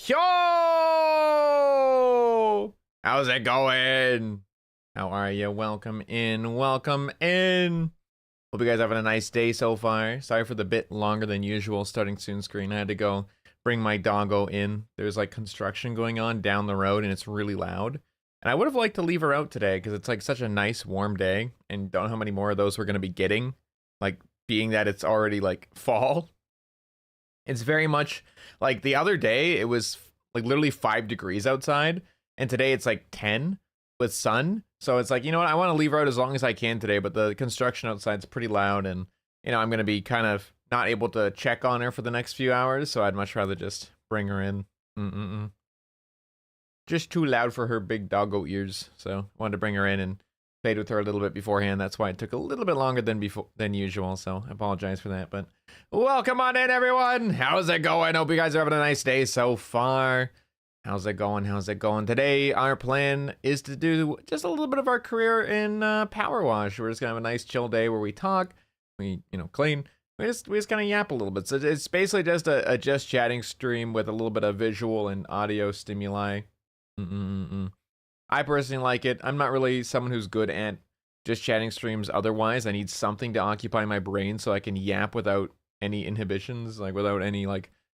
Yo! How's it going? How are you? Welcome in. Welcome in. Hope you guys are having a nice day so far. Sorry for the bit longer than usual starting soon screen. I had to go bring my doggo in. There's like construction going on down the road and it's really loud. And I would have liked to leave her out today because it's like such a nice warm day and don't know how many more of those we're going to be getting. Like being that it's already like fall. It's very much like the other day, it was like literally 5 degrees outside. And today it's like 10 with sun. So it's like, you know what? I want to leave her out as long as I can today. But the construction outside is pretty loud. And, you know, I'm going to be kind of not able to check on her for the next few hours. So I'd much rather just bring her in. Just too loud for her big doggo ears. So I wanted to bring her in and played with her a little bit beforehand. That's why it took a little bit longer than usual. So I apologize for that. But welcome on in, everyone. How's it going? Hope you guys are having a nice day so far. How's it going? How's it going? Today, our plan is to do just a little bit of our career in Powerwash. We're just gonna have a nice chill day where we talk, we clean. We just kind of yap a little bit. So it's basically just a just chatting stream with a little bit of visual and audio stimuli. I personally like it. I'm not really someone who's good at just chatting streams otherwise. I need something to occupy my brain so I can yap without any inhibitions, like without any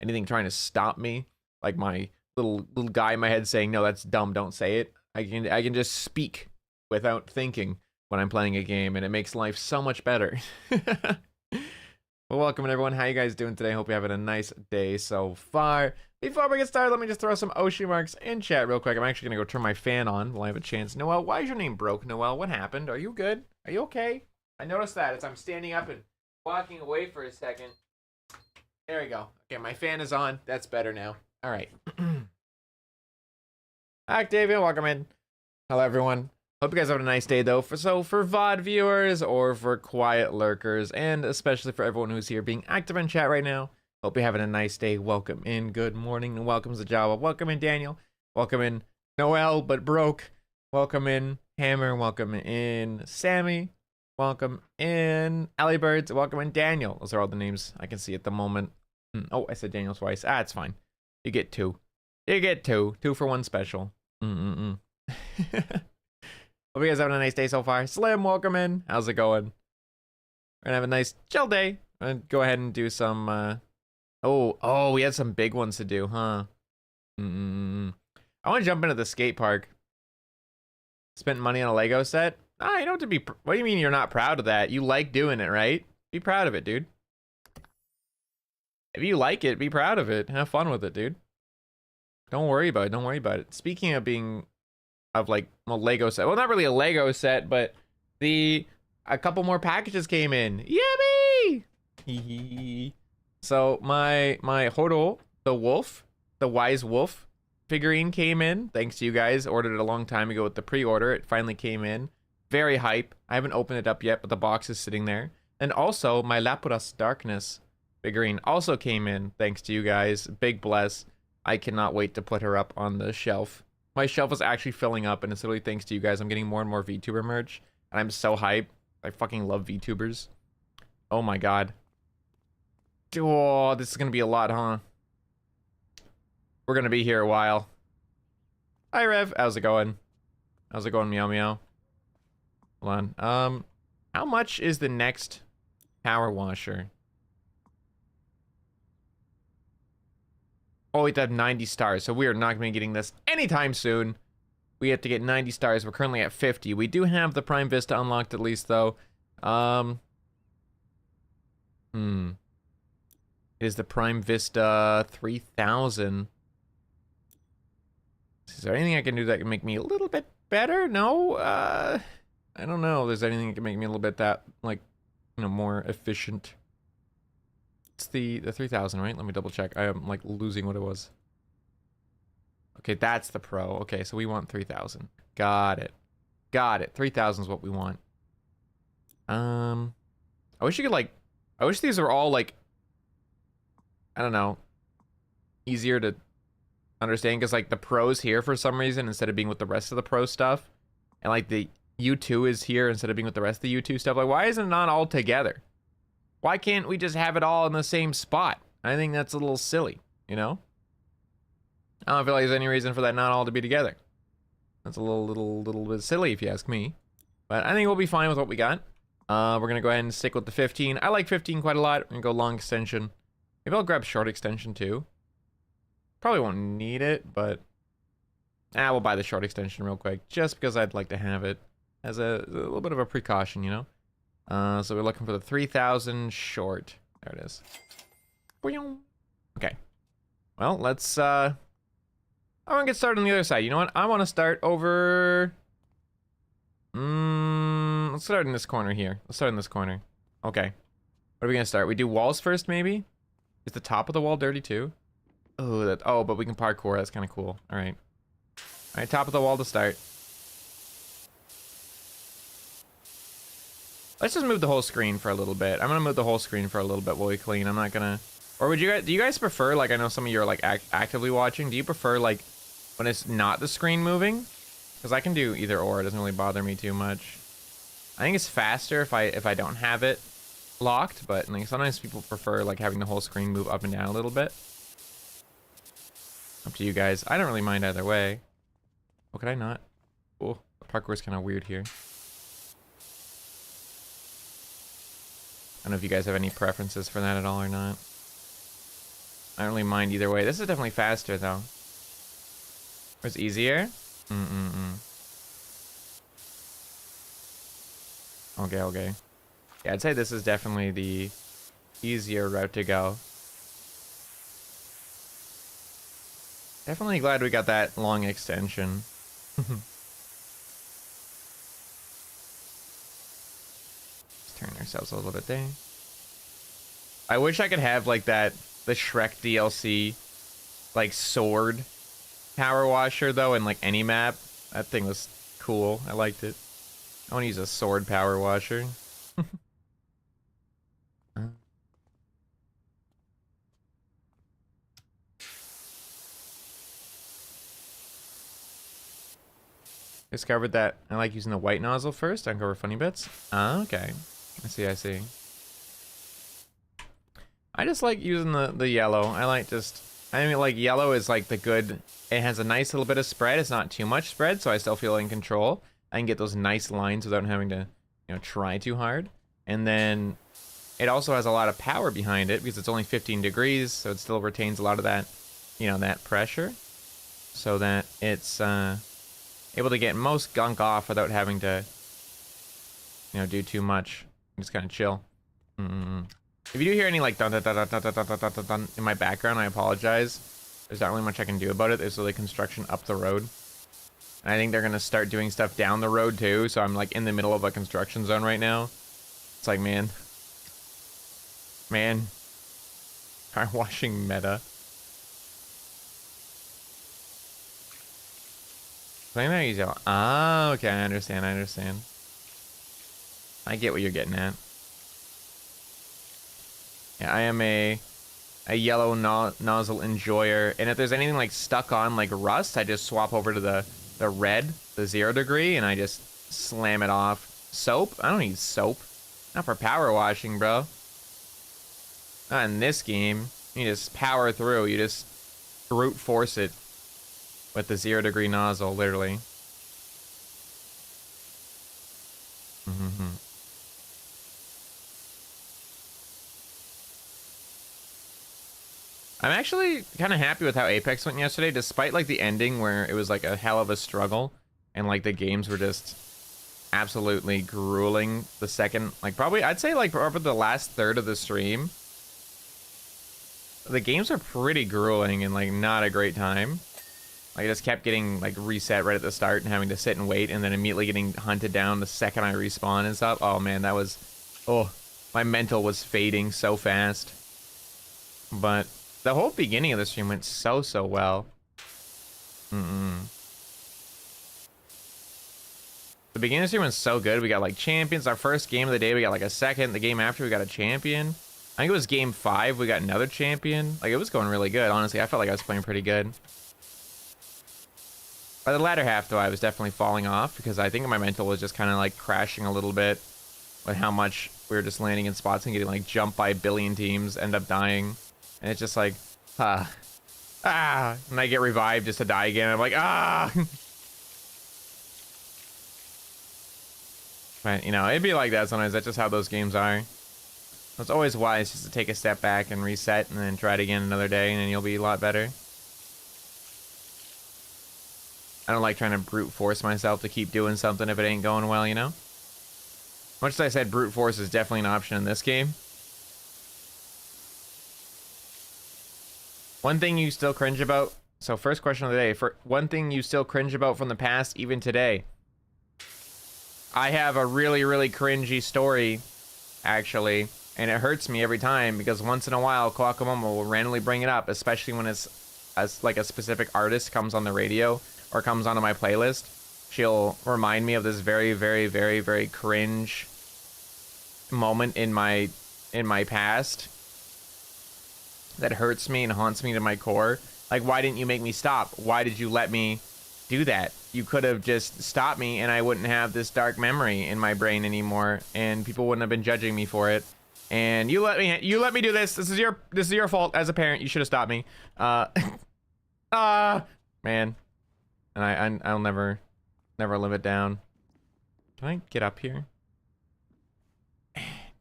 anything trying to stop me. Like my little guy in my head saying, "No, that's dumb, don't say it." I can just speak without thinking when I'm playing a game, and it makes life so much better. Well, welcome everyone. How you guys doing today? Hope you're having a nice day so far. Before we get started, let me just throw some Oshi marks in chat real quick. I'm actually going to go turn my fan on while I have a chance. Noel, why is your name broke? Noel, what happened? Are you good? Are you okay? I noticed that as I'm standing up and walking away for a second. There we go. Okay, my fan is on. That's better now. All right. Octavia, welcome in. Hello, everyone. Hope you guys have a nice day, though. For VOD viewers or for quiet lurkers, and especially for everyone who's here being active in chat right now, hope you're having a nice day. Welcome in. Good morning. And welcome to Java. Welcome in, Daniel. Welcome in, Noel, but broke. Welcome in, Hammer. Welcome in, Sammy. Welcome in, Alley Birds. Welcome in, Daniel. Those are all the names I can see at the moment. Oh, I said Daniel twice. Ah, it's fine. You get 2. You get 2. 2 for 1 special. Hope you guys having a nice day so far. Slim, welcome in. How's it going? We're gonna have a nice chill day. I'm gonna go ahead and do some Oh, we had some big ones to do, huh? I want to jump into the skate park. Spent money on a Lego set? Ah, you don't have to be. What do you mean you're not proud of that? You like doing it, right? Be proud of it, dude. If you like it, be proud of it. Have fun with it, dude. Don't worry about it. Don't worry about it. Speaking of being like a Lego set. Well, not really a Lego set, but a couple more packages came in. Yummy! So my Horo, the wolf, the wise wolf figurine came in. Thanks to you guys. Ordered it a long time ago with the pre-order. It finally came in. Very hype. I haven't opened it up yet, but the box is sitting there. And also my Lapras Darkness figurine also came in. Thanks to you guys. Big bless. I cannot wait to put her up on the shelf. My shelf is actually filling up, and it's literally thanks to you guys. I'm getting more and more VTuber merch, and I'm so hyped. I fucking love VTubers. Oh my god. Oh, this is gonna be a lot, huh? We're gonna be here a while. Hi, Rev. How's it going? How's it going, meow meow? Hold on. How much is the next power washer? Oh, we have to have 90 stars, so we are not going to be getting this anytime soon. We have to get 90 stars. We're currently at 50. We do have the Prime Vista unlocked at least, though. Is the Prime Vista 3000? Is there anything I can do that can make me a little bit better? No? I don't know if there's anything that can make me a little bit that, like, more efficient. It's the 3000, right? Let me double check. I am like losing what it was. Okay, that's the Pro. Okay, so we want 3000. Got it. Got it. 3000 is what we want. I wish you could I wish these were all like, I don't know, easier to understand, because like the Pro's here for some reason instead of being with the rest of the Pro stuff, and like the U2 is here instead of being with the rest of the U2 stuff. Like, why isn't it not all together? Why can't we just have it all in the same spot? I think that's a little silly, you know? I don't feel like there's any reason for that not all to be together. That's a little bit silly if you ask me. But I think we'll be fine with what we got. We're gonna go ahead and stick with the 15. I like 15 quite a lot. We're gonna go long extension. Maybe I'll grab short extension too. Probably won't need it, but we'll buy the short extension real quick, just because I'd like to have it as a little bit of a precaution, you know? So we're looking for the 3000 short. There it is. Okay. Well, let's, I want to get started on the other side. You know what? I want to start over... let's start in this corner here. Let's start in this corner. Okay. What are we going to start? We do walls first, maybe? Is the top of the wall dirty too? Oh, but we can parkour. That's kind of cool. All right. All right, top of the wall to start. Let's just move the whole screen for a little bit. I'm gonna move the whole screen for a little bit while we clean. I'm not gonna... Or would you guys... Do you guys prefer, like, I know some of you are, like, actively watching. Do you prefer, like, when it's not the screen moving? Because I can do either or. It doesn't really bother me too much. I think it's faster if I don't have it locked. But, like, sometimes people prefer, like, having the whole screen move up and down a little bit. Up to you guys. I don't really mind either way. Oh, could I not? Oh, the parkour is kind of weird here. I don't know if you guys have any preferences for that at all or not. I don't really mind either way. This is definitely faster, though. Or it's easier? Okay. Yeah, I'd say this is definitely the easier route to go. Definitely glad we got that long extension. Let's turn ourselves a little bit there. I wish I could have like the Shrek DLC, like sword power washer though in like any map. That thing was cool. I liked it. I want to use a sword power washer. Discovered that I like using the white nozzle first. Uncover funny bits. Okay. I see. I just like using the yellow. I mean, like, yellow is like the good... It has a nice little bit of spread. It's not too much spread, so I still feel in control. I can get those nice lines without having to, you know, try too hard. And then it also has a lot of power behind it because it's only 15 degrees, so it still retains a lot of that, you know, that pressure. So that it's... able to get most gunk off without having to, you know, do too much. Just kind of chill. If you do hear any like dun dun dun dun dun dun dun dun dun dun in my background, I apologize. There's not really much I can do about it. There's really construction up the road. And I think they're gonna start doing stuff down the road too. So I'm like in the middle of a construction zone right now. It's like, man, car washing meta. Ah, okay, I understand. I get what you're getting at. Yeah, I am a yellow nozzle enjoyer, and if there's anything like stuck on like rust, I just swap over to the red, the 0 degree, and I just slam it off. Soap? I don't need soap. Not for power washing, bro. Not in this game. You just power through. You just brute force it. With the 0 degree nozzle, literally. I'm actually kind of happy with how Apex went yesterday, despite like the ending where it was like a hell of a struggle and like the games were just absolutely grueling. The second, like probably, I'd say like over the last third of the stream, the games are pretty grueling and like not a great time. I just kept getting like reset right at the start and having to sit and wait and then immediately getting hunted down the second I respawn and stuff. Oh man, that was... Oh, my mental was fading so fast. But the whole beginning of the stream went so well. The beginning of the stream went so good. We got like champions. Our first game of the day, we got like a second. The game after, we got a champion. I think it was game 5. We got another champion. Like, it was going really good, honestly. I felt like I was playing pretty good. By the latter half, though, I was definitely falling off because I think my mental was just kind of like crashing a little bit with how much we were just landing in spots and getting like jumped by a billion teams, end up dying. And it's just like, Ah, and I get revived just to die again. I'm like, ah. But, you know, it'd be like that sometimes. That's just how those games are. It's always wise just to take a step back and reset and then try it again another day, and then you'll be a lot better. I don't like trying to brute force myself to keep doing something if it ain't going well, you know? Much as I said, brute force is definitely an option in this game. One thing you still cringe about. So first question of the day. For one thing you still cringe about from the past, even today. I have a really, really cringy story, actually. And it hurts me every time because once in a while, Kohaku will randomly bring it up, especially when it's like a specific artist comes on the radio or comes onto my playlist. She'll remind me of this very, very, very, very cringe moment in my past that hurts me and haunts me to my core. Like, why didn't you make me stop? Why did you let me do that? You could have just stopped me and I wouldn't have this dark memory in my brain anymore, and people wouldn't have been judging me for it. And you let me do this. This is your fault as a parent. You should have stopped me. Man. And I'll never live it down. Can I get up here?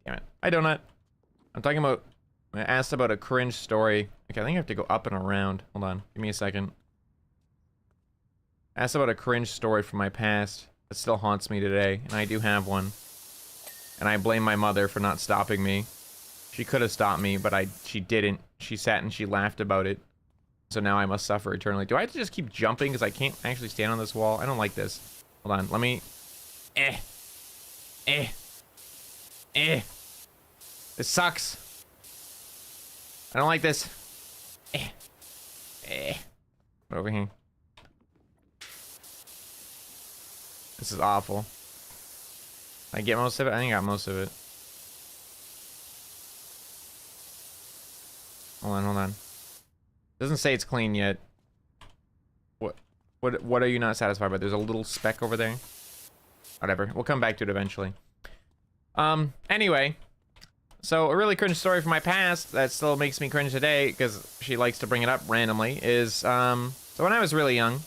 Damn it. I donut. I'm talking about, I asked about a cringe story. Okay, I think I have to go up and around. Hold on. Give me a second. I asked about a cringe story from my past that still haunts me today, and I do have one. And I blame my mother for not stopping me. She could have stopped me, but she didn't. She sat and she laughed about it. So now I must suffer eternally. Do I have to just keep jumping because I can't actually stand on this wall? I don't like this. Hold on, let me... This sucks. I don't like this. Over here. This is awful. I get most of it? I think I got most of it. Hold on. Doesn't say it's clean yet. What are you not satisfied by? There's a little speck over there. Whatever. We'll come back to it eventually. Anyway. So a really cringe story from my past that still makes me cringe today because she likes to bring it up randomly is, so when I was really young,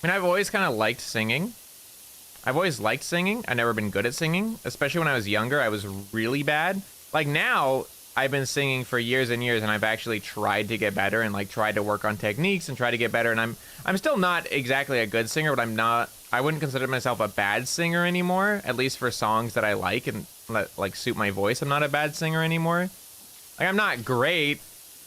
I mean, I've always kind of liked singing. I've always liked singing. I've never been good at singing, especially when I was younger. I was really bad. Like now, I've been singing for years and years, and I've actually tried to get better and like tried to work on techniques and try to get better. And I'm still not exactly a good singer, but I wouldn't consider myself a bad singer anymore. At least for songs that I like and that like suit my voice, I'm not a bad singer anymore. Like I'm not great.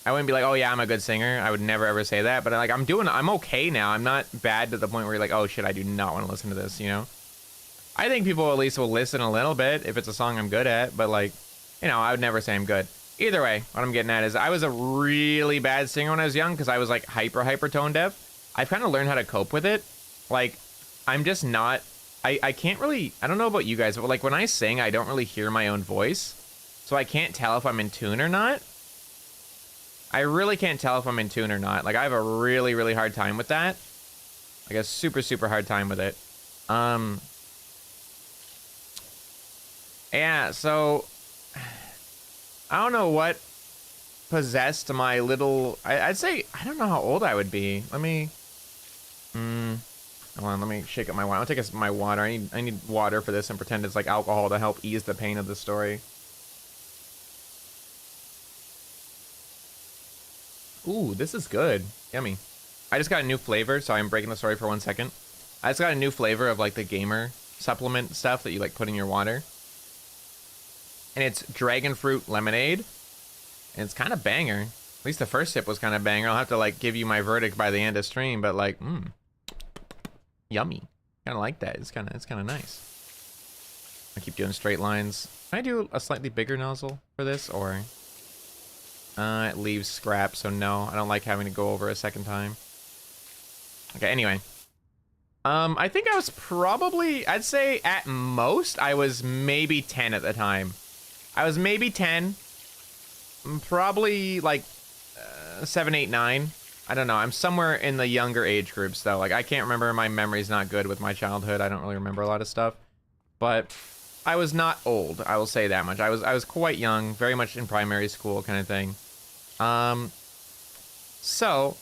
I wouldn't be like, oh yeah, I'm a good singer. I would never ever say that. But like I'm okay now. I'm not bad to the point where you're like, oh shit, I do not want to listen to this, you know? I think people at least will listen a little bit if it's a song I'm good at, but like, you know, I would never say I'm good. Either way, what I'm getting at is I was a really bad singer when I was young because I was like hyper tone deaf. I've kind of learned how to cope with it. Like, I'm just not, I can't really, I don't know about you guys, but like when I sing, I don't really hear my own voice. So I can't tell if I'm in tune or not. I really can't tell if I'm in tune or not. Like I have a really hard time with that. Like a super hard time with it. Yeah, so I don't know what possessed my little, I'd say, I don't know how old I would be. Let me, hold on, let me shake up my water. I'll take my water. I need water for this and pretend it's like alcohol to help ease the pain of the story. Ooh, this is good. Yummy. I just got a new flavor, so I'm breaking the story for 1 second. I just got a new flavor of like the gamer supplement stuff that you like put in your water. And it's dragon fruit lemonade. And it's kind of banger. At least the first sip was kind of banger. I'll have to like give you my verdict by the end of stream, but like, yummy. Kind of like that. It's kind of nice. I keep doing straight lines. Can I do a slightly bigger nozzle for this, or it leaves scrap, so no, I don't like having to go over a second time. Okay, anyway. I think I was probably, I'd say at most, I was maybe 10 at the time. I was maybe 10. Probably like 7, 8, 9. I don't know. I'm somewhere in the younger age groups, though. Like, I can't remember. My memory's not good with my childhood. I don't really remember a lot of stuff. But I was not old. I will say that much. I was quite young, very much in primary school kind of thing. So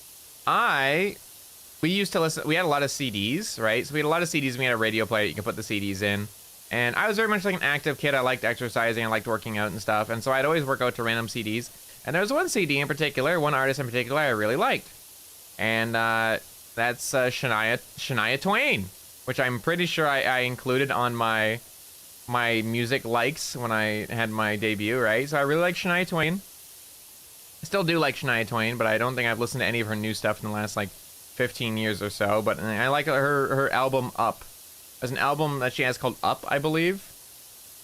we used to listen, we had a lot of CDs, right? So we had a lot of CDs and we had a radio player that you can put the CDs in. And I was very much like an active kid. I liked exercising, I liked working out and stuff. And so I'd always work out to random CDs. And there was one CD in particular, one artist in particular I really liked. And that's Shania Twain, which I'm pretty sure I included on my music likes when I had my debut, right? So I really like Shania Twain. I still do like Shania Twain, but I don't think I've listened to any of her new stuff in the last like 15 years or so. But I like her album Up. There's an album that she has called Up, I believe.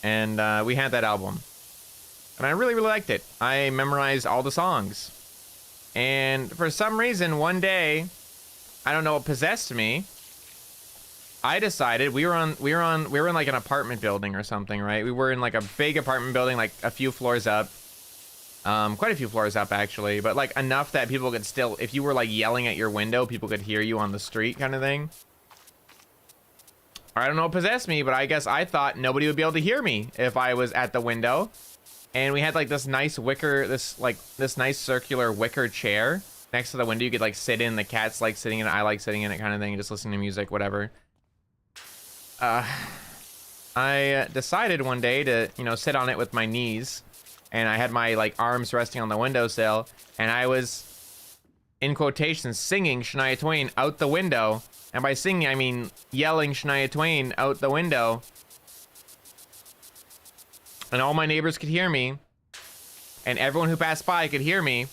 And we had that album. And I really, really liked it. I memorized all the songs. And for some reason, one day, I don't know what possessed me. I decided we were in like an apartment building or something, right? We were in like a big apartment building, like a few floors up. Quite a few floors up actually, but like enough that people could still, if you were like yelling at your window, people could hear you on the street kind of thing. I don't know what possessed me, but I guess I thought nobody would be able to hear me if I was at the window. And we had like this nice wicker, this nice circular wicker chair next to the window you could like sit in. The cat's like sitting in it, I like sitting in it kind of thing, just listening to music, whatever. I decided one day to, you know, sit on it with my knees, and I had my like arms resting on the windowsill, and I was, in quotations, singing Shania Twain out the window. And by singing, I mean yelling Shania Twain out the window. And all my neighbors could hear me, and everyone who passed by could hear me.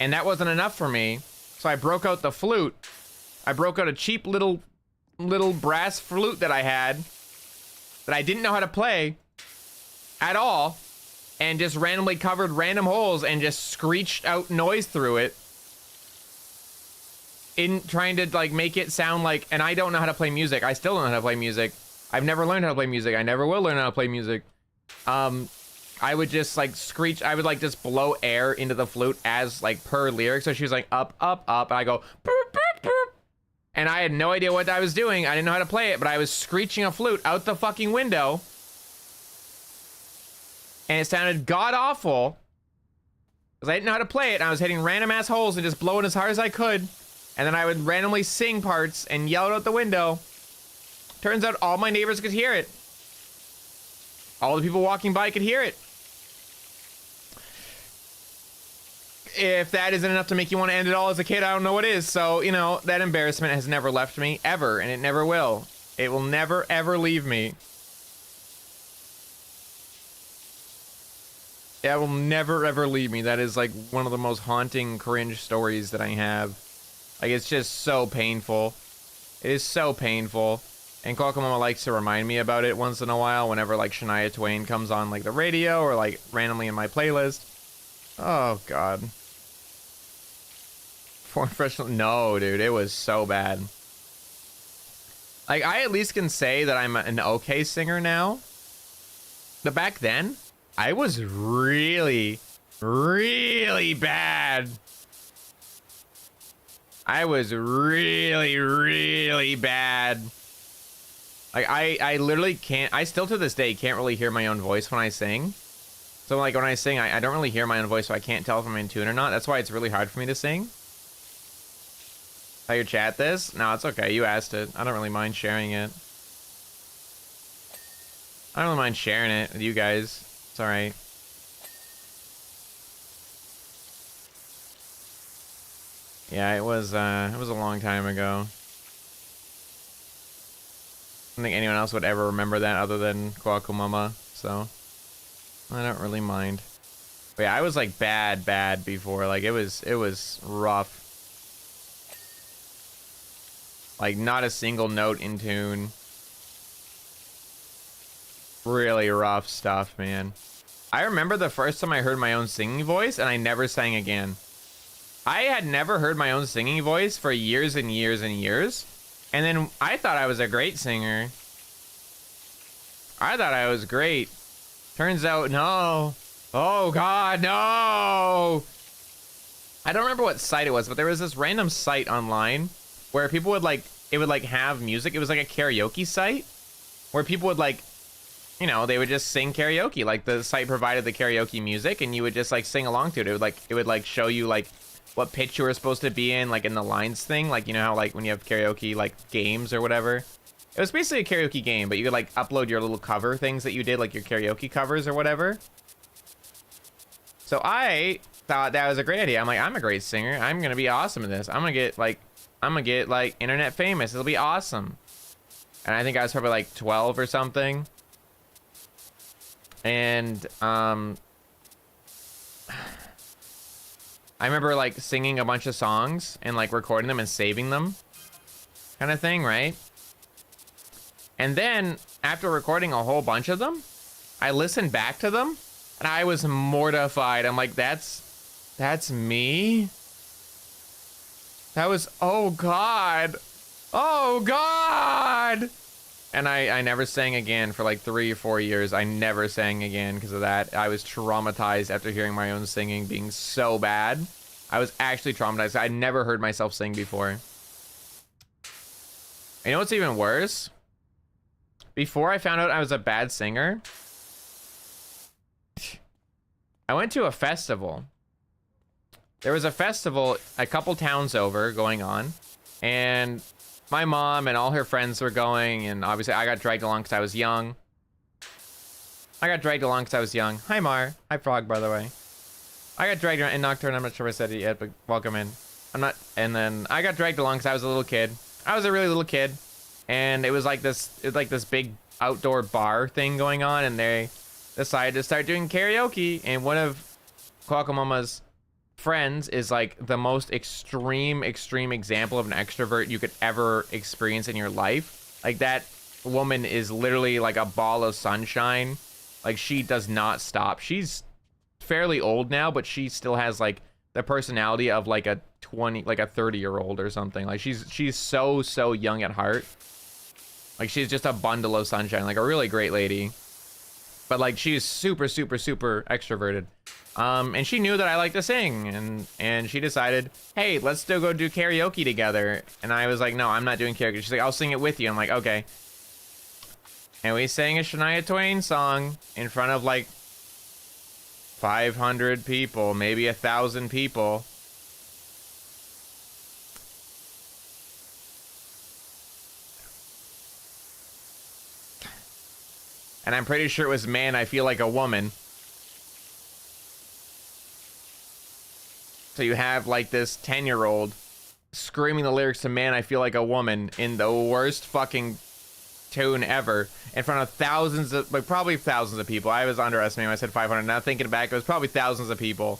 And that wasn't enough for me, so I broke out the flute. I broke out a cheap little brass flute that I had, that I didn't know how to play at all, and just randomly covered random holes and just screeched out noise through it, in trying to like make it sound like, and I don't know how to play music. I still don't know how to play music. I've never learned how to play music. I never will learn how to play music. I would just like screech. I would like just blow air into the flute as like per lyric. So she was like up, up, up, and I go boop, boop, boop. And I had no idea what I was doing. I didn't know how to play it, but I was screeching a flute out the fucking window. And it sounded god awful, because I didn't know how to play it. And I was hitting random ass holes and just blowing as hard as I could. And then I would randomly sing parts and yell it out the window. Turns out all my neighbors could hear it. All the people walking by could hear it. If that isn't enough to make you want to end it all as a kid, I don't know what is. So, you know, that embarrassment has never left me, ever, and it never will. It will never, ever leave me. That will never, ever leave me. That is, like, one of the most haunting, cringe stories that I have. Like, it's just so painful. It is so painful. And Kohaku Mama likes to remind me about it once in a while whenever, like, Shania Twain comes on, like, the radio or, like, randomly in my playlist. Oh, God. Professional? No, dude, it was so bad. Like, I at least can say that I'm an okay singer now. But back then, I was really, really bad. I was really, really bad. Like, I literally can't, I still to this day can't really hear my own voice when I sing. So, like, when I sing, I don't really hear my own voice, so I can't tell if I'm in tune or not. That's why it's really hard for me to sing. How you chat this? No, it's okay. You asked it. I don't really mind sharing it. I don't really mind sharing it with you guys. It's alright. Yeah, it was a long time ago. I don't think anyone else would ever remember that other than Kohaku Mama, so I don't really mind. But yeah, I was like bad before. Like it was rough. Like not a single note in tune. Really rough stuff, man. I remember the first time I heard my own singing voice and I never sang again. I had never heard my own singing voice for years and years and years. And then I thought I was a great singer. I thought I was great. Turns out, no. Oh, God, no. I don't remember what site it was, but there was this random site online where people would like, it would like have music. It was like a karaoke site where people would like you know, they would just sing karaoke. Like the site provided the karaoke music, and you would just like sing along to it. It would like show you like what pitch you were supposed to be in, like in the lines thing. Like, you know how like when you have karaoke like games or whatever. It was basically a karaoke game, but you could like upload your little cover things that you did, like your karaoke covers or whatever. So I thought that was a great idea. I'm like, I'm a great singer. I'm gonna be awesome at this. I'm gonna get like internet famous. It'll be awesome. And I think I was probably like 12 or something. And I remember like singing a bunch of songs and like recording them and saving them, kind of thing, right? And then after recording a whole bunch of them, I listened back to them and I was mortified. I'm like, that's me. That was, oh God. Oh God. And I never sang again for like 3 or 4 years. I never sang again because of that. I was traumatized after hearing my own singing being so bad. I was actually traumatized. I never heard myself sing before. And you know what's even worse? Before I found out I was a bad singer, I went to a festival. There was a festival a couple towns over going on, and my mom and all her friends were going, and obviously I got dragged along because I was young. Hi, Mar. Hi, Frog, by the way. I got dragged around in Nocturne. I'm not sure if I said it yet, but welcome in. I'm not. And then I got dragged along because I was a little kid. I was a really little kid, and it was like this big outdoor bar thing going on, and they decided to start doing karaoke. And one of Kohaku friends is like the most extreme example of an extrovert you could ever experience in your life. Like, that woman is literally like a ball of sunshine. Like, she does not stop. She's fairly old now, but she still has like the personality of like a 30-year-old or something. Like, she's so young at heart. Like, she's just a bundle of sunshine, like a really great lady. But like, she's super extroverted. And she knew that I like to sing, and she decided, hey, let's still go do karaoke together. And I was like, no, I'm not doing karaoke. She's like, I'll sing it with you. I'm like, okay. And we sang a Shania Twain song in front of like 500 people, maybe 1,000 people. And I'm pretty sure it was Man, I Feel Like a Woman. So you have like this 10-year-old screaming the lyrics to Man, I Feel Like a Woman in the worst fucking tune ever in front of thousands of, like, probably thousands of people. I was underestimating when I said 500. Now thinking back, it was probably thousands of people.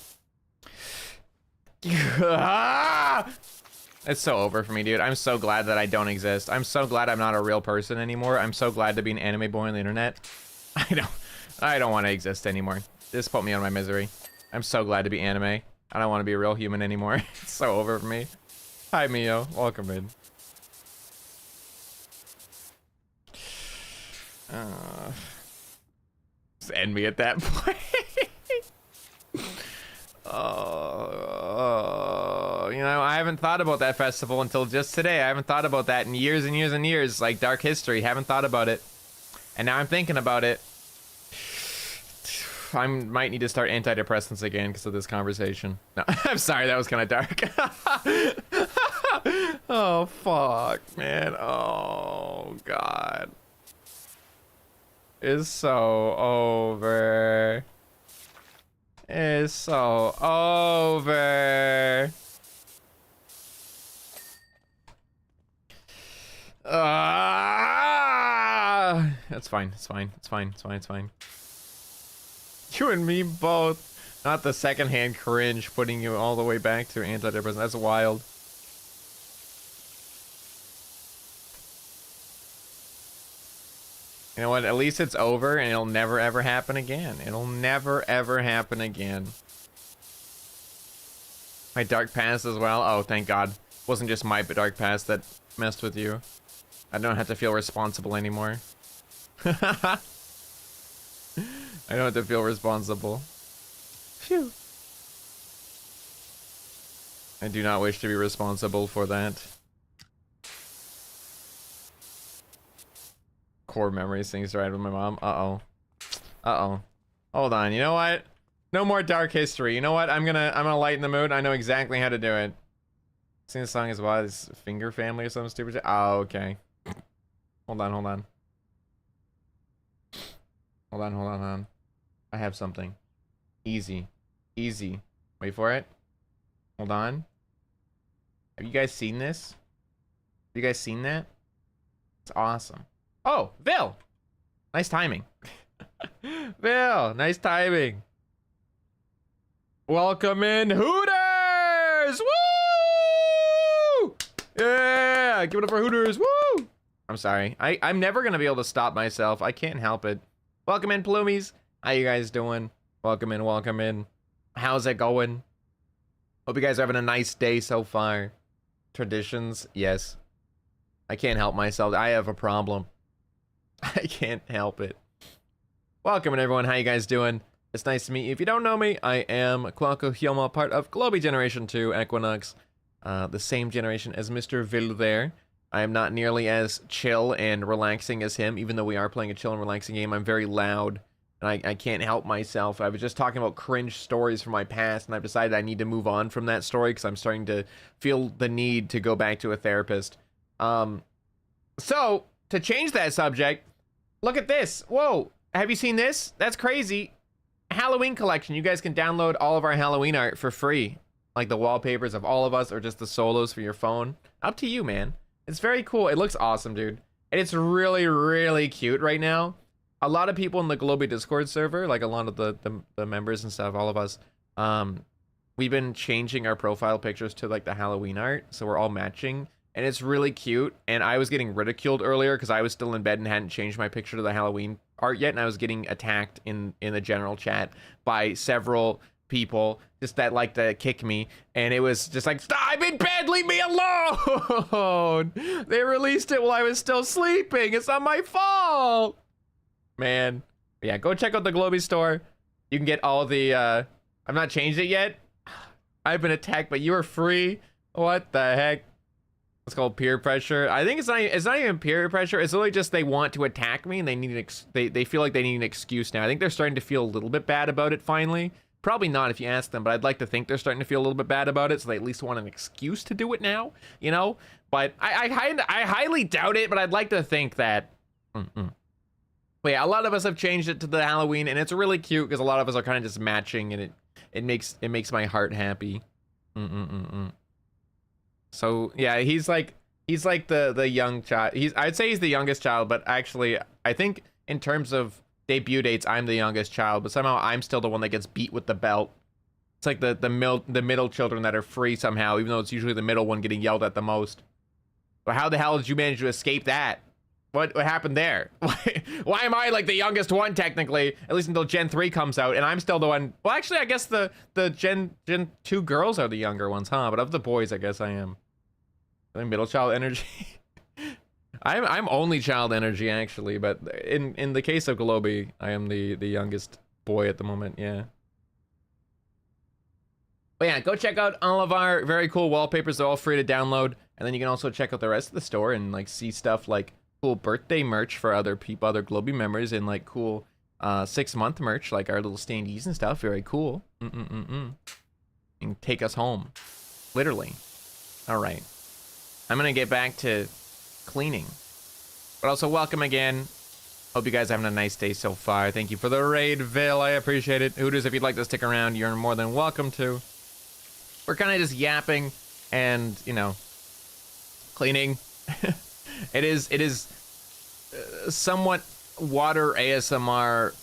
It's so over for me, dude. I'm so glad that I don't exist. I'm so glad I'm not a real person anymore. I'm so glad to be an anime boy on the internet. I don't want to exist anymore. This put me on my misery. I'm so glad to be anime. I don't want to be a real human anymore. It's so over for me. Hi, Mio. Welcome in. Just end me at that point. You know, I haven't thought about that festival until just today. I haven't thought about that in years and years and years. Like dark history. Haven't thought about it. And now I'm thinking about it. I might need to start antidepressants again because of this conversation. No, I'm sorry. That was kind of dark. Oh, fuck, man. Oh, God. It's so over. It's so over. That's fine. It's fine. It's fine. It's fine. It's fine. You and me both. Not the secondhand cringe putting you all the way back to antidepressant. That's wild. You know what? At least it's over and it'll never ever happen again. It'll never ever happen again. My dark past as well. Oh, thank God. It wasn't just my dark past that messed with you. I don't have to feel responsible anymore. I don't have to feel responsible. Phew. I do not wish to be responsible for that. core memories things right with my mom. Hold on. You know what? No more dark history. You know what? I'm gonna lighten the mood. I know exactly how to do it. Sing the song as well as Finger Family or something stupid shit. Oh, okay. Hold on. Hold on. I have something. Easy. Wait for it. Hold on. Have you guys seen this? Have you guys seen that? It's awesome. Oh, Vil! Nice timing. Vil, nice timing. Welcome in Hooters! Woo! Yeah! Give it up for Hooters! Woo! I'm sorry. I'm never gonna be able to stop myself. I can't help it. Welcome in, Plumies. How you guys doing? Welcome in. How's it going? Hope you guys are having a nice day so far. Traditions, yes. I can't help myself. I have a problem. I can't help it. Welcome in, everyone. How you guys doing? It's nice to meet you. If you don't know me, I am Kohaku Hyouma, part of Globie Generation 2, Equinnox. The same generation as Mr. Vil there. I am not nearly as chill and relaxing as him, even though we are playing a chill and relaxing game. I'm very loud, and I can't help myself. I was just talking about cringe stories from my past, and I've decided I need to move on from that story because I'm starting to feel the need to go back to a therapist. So, to change that subject, look at this. Whoa, have you seen this? That's crazy. Halloween collection. You guys can download all of our Halloween art for free. Like the wallpapers of all of us or just the solos for your phone. Up to you, man. It's very cool. It looks awesome, dude. And it's really, really cute right now. A lot of people in the Globie Discord server, like a lot of the members and stuff, all of us, we've been changing our profile pictures to like the Halloween art. So we're all matching. And it's really cute. And I was getting ridiculed earlier because I was still in bed and hadn't changed my picture to the Halloween art yet. And I was getting attacked in the general chat by several people just that like to kick me, and it was just like, stop, I'm in bed, leave me alone. They released it while I was still sleeping. It's not my fault, man. Yeah, go check out the Globie store. You can get all the I've not changed it yet. I've been attacked, but you are free. What the heck? It's called peer pressure. I think it's not even peer pressure. It's really just they want to attack me, and they need they feel like they need an excuse now. I think they're starting to feel a little bit bad about it finally. Probably not if you ask them, but I'd like to think they're starting to feel a little bit bad about it, so they at least want an excuse to do it now, you know? But I highly doubt it, but I'd like to think that. But yeah, a lot of us have changed it to the Halloween, and it's really cute because a lot of us are kind of just matching, and it makes my heart happy. So yeah, he's like the young child. I'd say he's the youngest child, but actually I think in terms of debut dates, I'm the youngest child, but somehow I'm still the one that gets beat with the belt. It's like the middle children that are free somehow, even though it's usually the middle one getting yelled at the most. But how the hell did you manage to escape that? What happened there? Why am I like the youngest one technically, at least until Gen 3 comes out, and I'm still the one? Well, actually, I guess the Gen 2 girls are the younger ones, huh? But of the boys, I guess I am. I think middle child energy. I'm only child energy actually, but in the case of Globie, I am the youngest boy at the moment. Yeah. But yeah, go check out all of our very cool wallpapers. They're all free to download, and then you can also check out the rest of the store and like see stuff like cool birthday merch for other people, other Globie members, and like cool 6-month merch, like our little standees and stuff. Very cool. And take us home, literally. All right, I'm gonna get back to cleaning, but also welcome again. Hope you guys are having a nice day so far. Thank you for the raid, Vil. I appreciate it. Hooters, if you'd like to stick around, you're more than welcome to. We're kind of just yapping and, you know, cleaning. It is somewhat water ASMR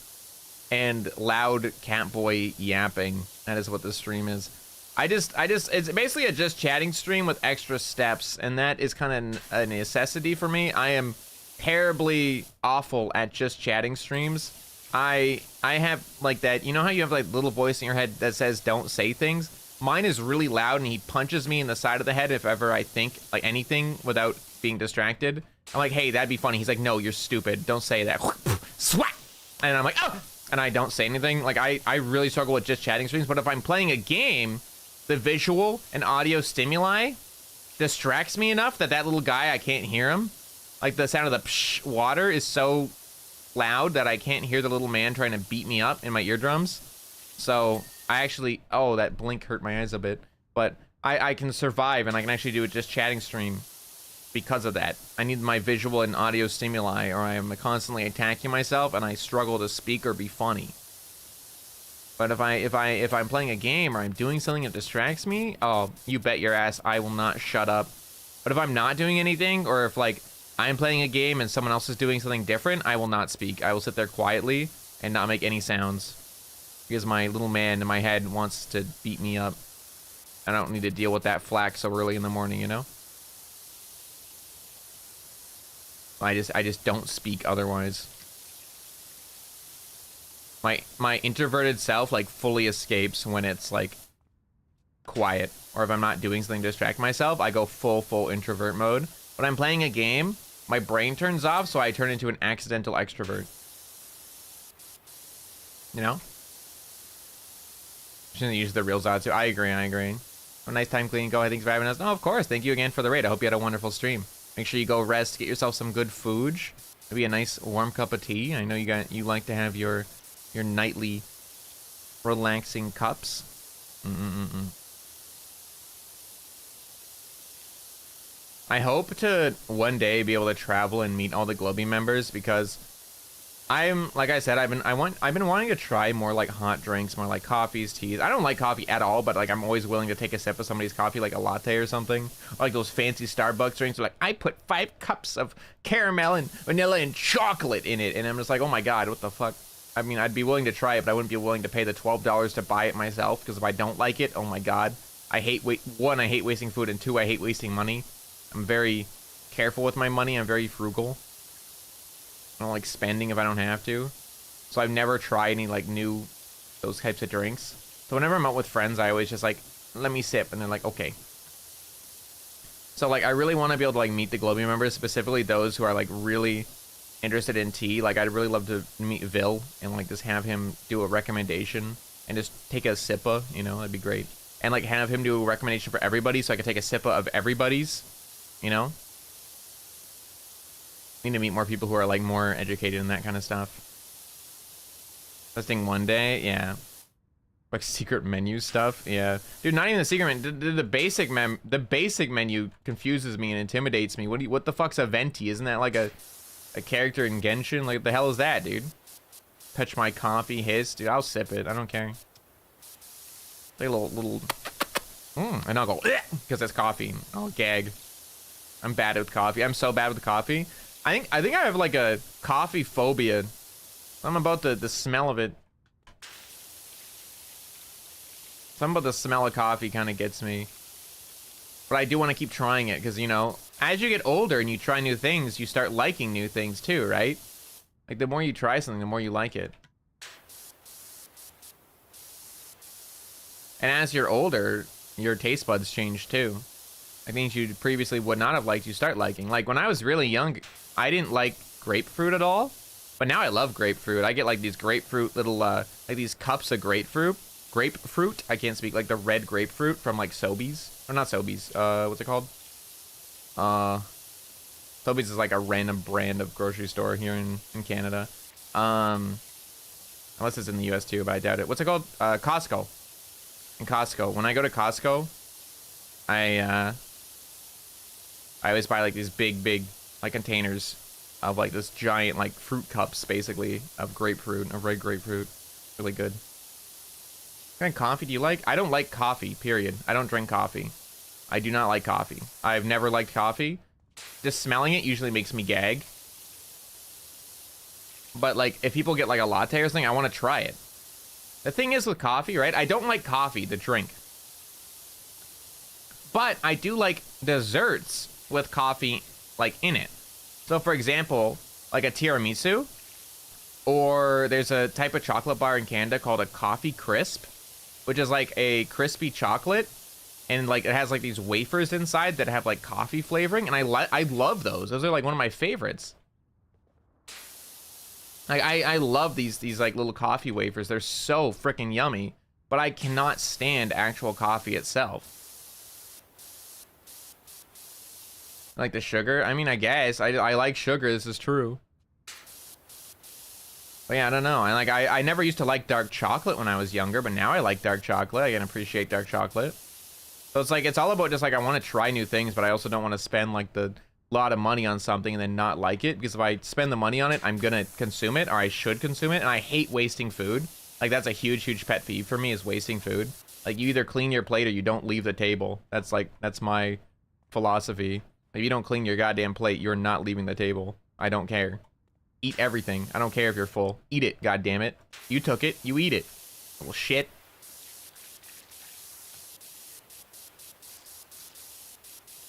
and loud catboy yapping. That is what the stream is. It's basically a just chatting stream with extra steps, and that is kind of a necessity for me. I am terribly awful at just chatting streams. I have like that, you know how you have like little voice in your head that says don't say things? Mine is really loud, and he punches me in the side of the head if ever I think like anything without being distracted. I'm like, hey, that'd be funny. He's like, no, you're stupid. Don't say that. Swat! And I'm like, oh! And I don't say anything. Like, I really struggle with just chatting streams, but if I'm playing a game, the visual and audio stimuli distracts me enough that little guy, I can't hear him. Like the sound of the psh water is so loud that I can't hear the little man trying to beat me up in my eardrums. So I actually, oh, that blink hurt my eyes a bit, but I can survive and I can actually do it just chatting stream because of that. I need my visual and audio stimuli or I am constantly attacking myself and I struggle to speak or be funny. But if I'm playing a game or I'm doing something that distracts me, oh, you bet your ass I will not shut up. But if I'm not doing anything, or if like I'm playing a game and someone else is doing something different, I will not speak. I will sit there quietly and not make any sounds. Because my little man in my head wants to beat me up. I don't need to deal with that flack so early in the morning, you know? I just don't speak otherwise. My introverted self like fully escapes when it's like quiet, or if I'm not doing something to distract myself, I go full introvert mode. When I'm playing a game, my brain turns off, so I turn into an accidental extrovert. You know? Shouldn't use the real Zatsu. I agree. A nice time, Clean. Go ahead. Thanks for having us. No, of course. Thank you again for the raid. I hope you had a wonderful stream. Make sure you go rest, get yourself some good food. Maybe a nice warm cup of tea. I know you like to have your nightly relaxing cups. I hope to one day be able to travel and meet all the globie members, because like I said, I've been wanting to try more like hot drinks, more like coffees, teas. I don't like coffee at all, but like I'm always willing to take a sip of somebody's coffee, like a latte or something. Or like those fancy Starbucks drinks where like I put 5 cups of caramel and vanilla and chocolate in it, and I'm just like, oh my god, what the fuck? I mean, I'd be willing to try it, but I wouldn't be willing to pay the $12 to buy it myself, because if I don't like it, oh my god. I hate I hate wasting food, and 2, I hate wasting money. I'm very careful with my money. I'm very frugal. I don't like spending if I don't have to. So I've never tried any like those types of drinks. So whenever I'm out with friends, I always just like, let me sip, and they're like, okay. So like I really want to be able to like meet the globie members, specifically those who are like really interested in tea. Like I'd really love to meet Vil and like just have him do a recommendation and just take a sippa, you know, that'd be great. And like have him do a recommendation for everybody so I could take a sippa of everybody's, you know? Need to meet more people who are like more educated in that kind of stuff. Testing one day, yeah. Like secret menu stuff, yeah. Dude, not even the secret menu. The basic menu confuses me and intimidates me. What the fuck's a venti? Isn't that like a character in Genshin? Like, what the hell is that, dude? Touch my coffee, hiss, dude. I'll sip it. I don't care. Like a little. And I'll go because that's coffee. I'll gag. I'm bad with coffee. I'm so bad with coffee. I think I have like a coffee phobia. Something about the smell of it. Something about the smell of coffee kind of gets me. But I do want to keep trying it because, you know, as you get older and you try new things, you start liking new things too, right? Like the more you try something, the more you like it. And as you're older, your taste buds change too. Like things you previously would not have liked, you start liking. Like when I was really young, I didn't like grapefruit at all. But now I love grapefruit. I get like these grapefruit little, like these cups of grapefruit. I can't speak. Like the red grapefruit from like Sobeys. Or not Sobeys. What's it called? Sobeys is like a random brand of grocery store here in Canada. Unless it's in the US too, but I doubt it. What's it called? Costco. In Costco. When I go to Costco, I always buy like these big like containers of like this giant like fruit cups basically of grapefruit, of red grapefruit. Really good. What kind of coffee do you like? I don't like coffee, period. I don't drink coffee. I do not like coffee. I've never liked coffee. Just smelling it usually makes me gag. But like if people get like a latte or something, I want to try it. The thing is with coffee, right? I don't like coffee to drink. But I do like desserts with coffee like in it. So for example, like a tiramisu, or there's a type of chocolate bar in Canada called a coffee crisp, which is like a crispy chocolate, and like it has like these wafers inside that have like coffee flavoring, and I love those. Those are like one of my favorites. Like I love these like little coffee wafers. They're so freaking yummy, but I cannot stand actual coffee itself. Like the sugar? I mean, I guess. I like sugar, this is true. But yeah, I don't know. I never used to like dark chocolate when I was younger, but now I like dark chocolate. I can appreciate dark chocolate. So it's like, it's all about just like, I want to try new things, but I also don't want to spend like the lot of money on something and then not like it. Because if I spend the money on it, I'm going to consume it, or I should consume it. And I hate wasting food. Like that's a huge, huge pet peeve for me, is wasting food. Like you either clean your plate or you don't leave the table. That's my philosophy. If you don't clean your goddamn plate, you're not leaving the table. I don't care. Eat everything. I don't care if you're full. Eat it, goddammit. You took it, you eat it. Little shit.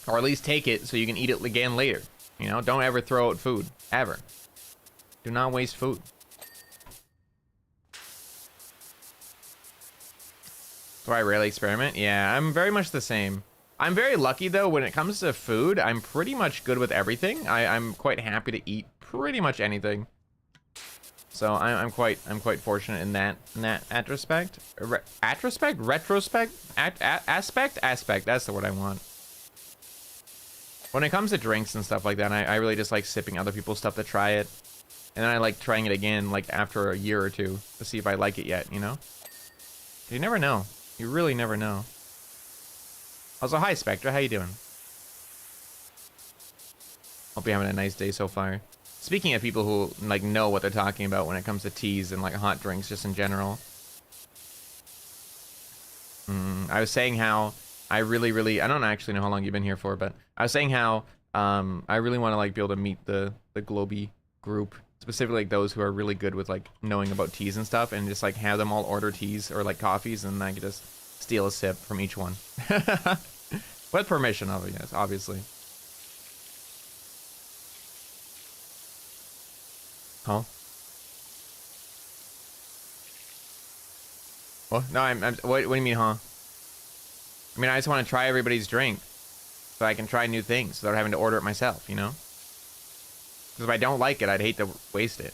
Or at least take it so you can eat it again later. You know, don't ever throw out food. Ever. Do not waste food. Do I rarely experiment? Yeah, I'm very much the same. I'm very lucky though, when it comes to food, I'm pretty much good with everything. I'm quite happy to eat pretty much anything. So I'm quite fortunate in that aspect. Aspect. That's the word I want. When it comes to drinks and stuff like that, I really just like sipping other people's stuff to try it, and then I like trying it again like after a year or two to see if I like it yet. You know? You never know. You really never know. Also, hi Spectra, how you doing? Hope you're having a nice day so far. Speaking of people who like know what they're talking about when it comes to teas and like hot drinks just in general. I was saying how I really, I don't actually know how long you've been here for, but I was saying how I really want to like be able to meet the globie group, specifically like those who are really good with like knowing about teas and stuff, and just like have them all order teas or like coffees, and I could just steal a sip from each one. With permission of it, yes, obviously. Huh? What? No, what do you mean, huh? I mean, I just want to try everybody's drink so I can try new things without having to order it myself, you know? Because if I don't like it, I'd hate to waste it.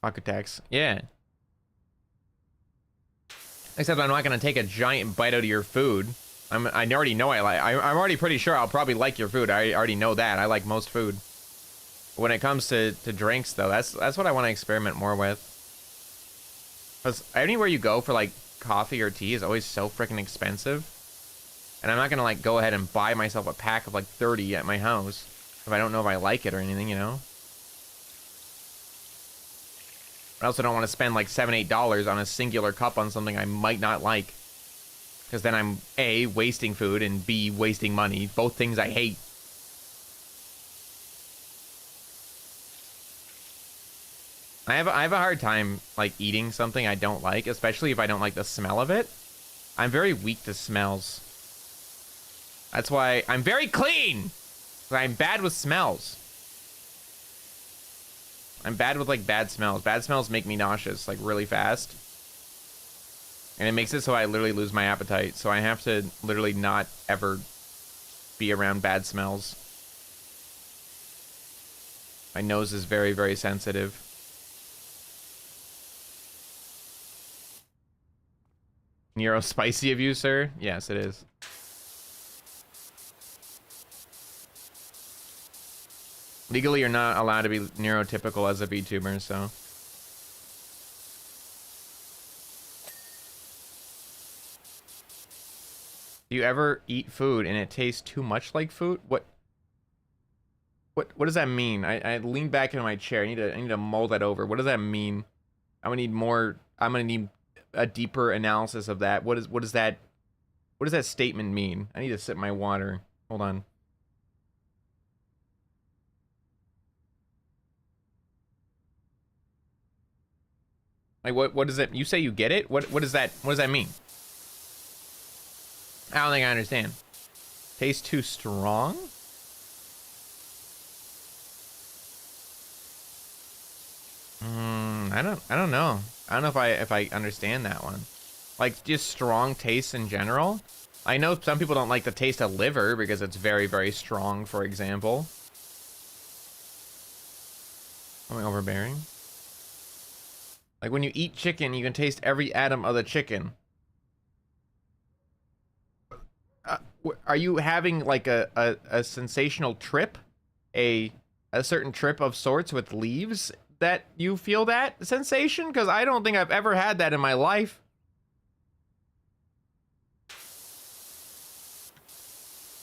Pocket tax. Yeah. Except I'm not going to take a giant bite out of your food. I already know I'm already pretty sure I'll probably like your food. I already know that. I like most food. But when it comes to drinks, though, that's what I want to experiment more with. Because anywhere you go for, like, coffee or tea is always so freaking expensive. And I'm not going to, like, go ahead and buy myself a pack of, like, 30 at my house if I don't know if I like it or anything, you know? I also don't want to spend, like, $7, $8 on a singular cup on something I might not like. Because then I'm, A, wasting food, and B, wasting money. Both things I hate. I have a hard time, like, eating something I don't like, especially if I don't like the smell of it. I'm very weak to smells. That's why I'm very clean! I'm bad with smells. I'm bad with, like, bad smells. Bad smells make me nauseous, like, really fast. And it makes it so I literally lose my appetite. So I have to literally not ever be around bad smells. My nose is very, very sensitive. Nero spicy of you, sir? Yes, it is. Legally, you're not allowed to be neurotypical as a VTuber, so... Do you ever eat food and it tastes too much like food? What does that mean? I leaned back into my chair. I need to mull that over. What does that mean? I'm gonna need a deeper analysis of that. What does that statement mean? I need to sip my water. Hold on. Like what does it, you say you get it? What does that mean? I don't think I understand. Tastes too strong? I don't know. I don't know if I understand that one. Like just strong tastes in general. I know some people don't like the taste of liver because it's very, very strong, for example. Am I overbearing? Like when you eat chicken, you can taste every atom of the chicken. Are you having like a sensational trip? A certain trip of sorts with leaves that you feel that sensation? Because I don't think I've ever had that in my life.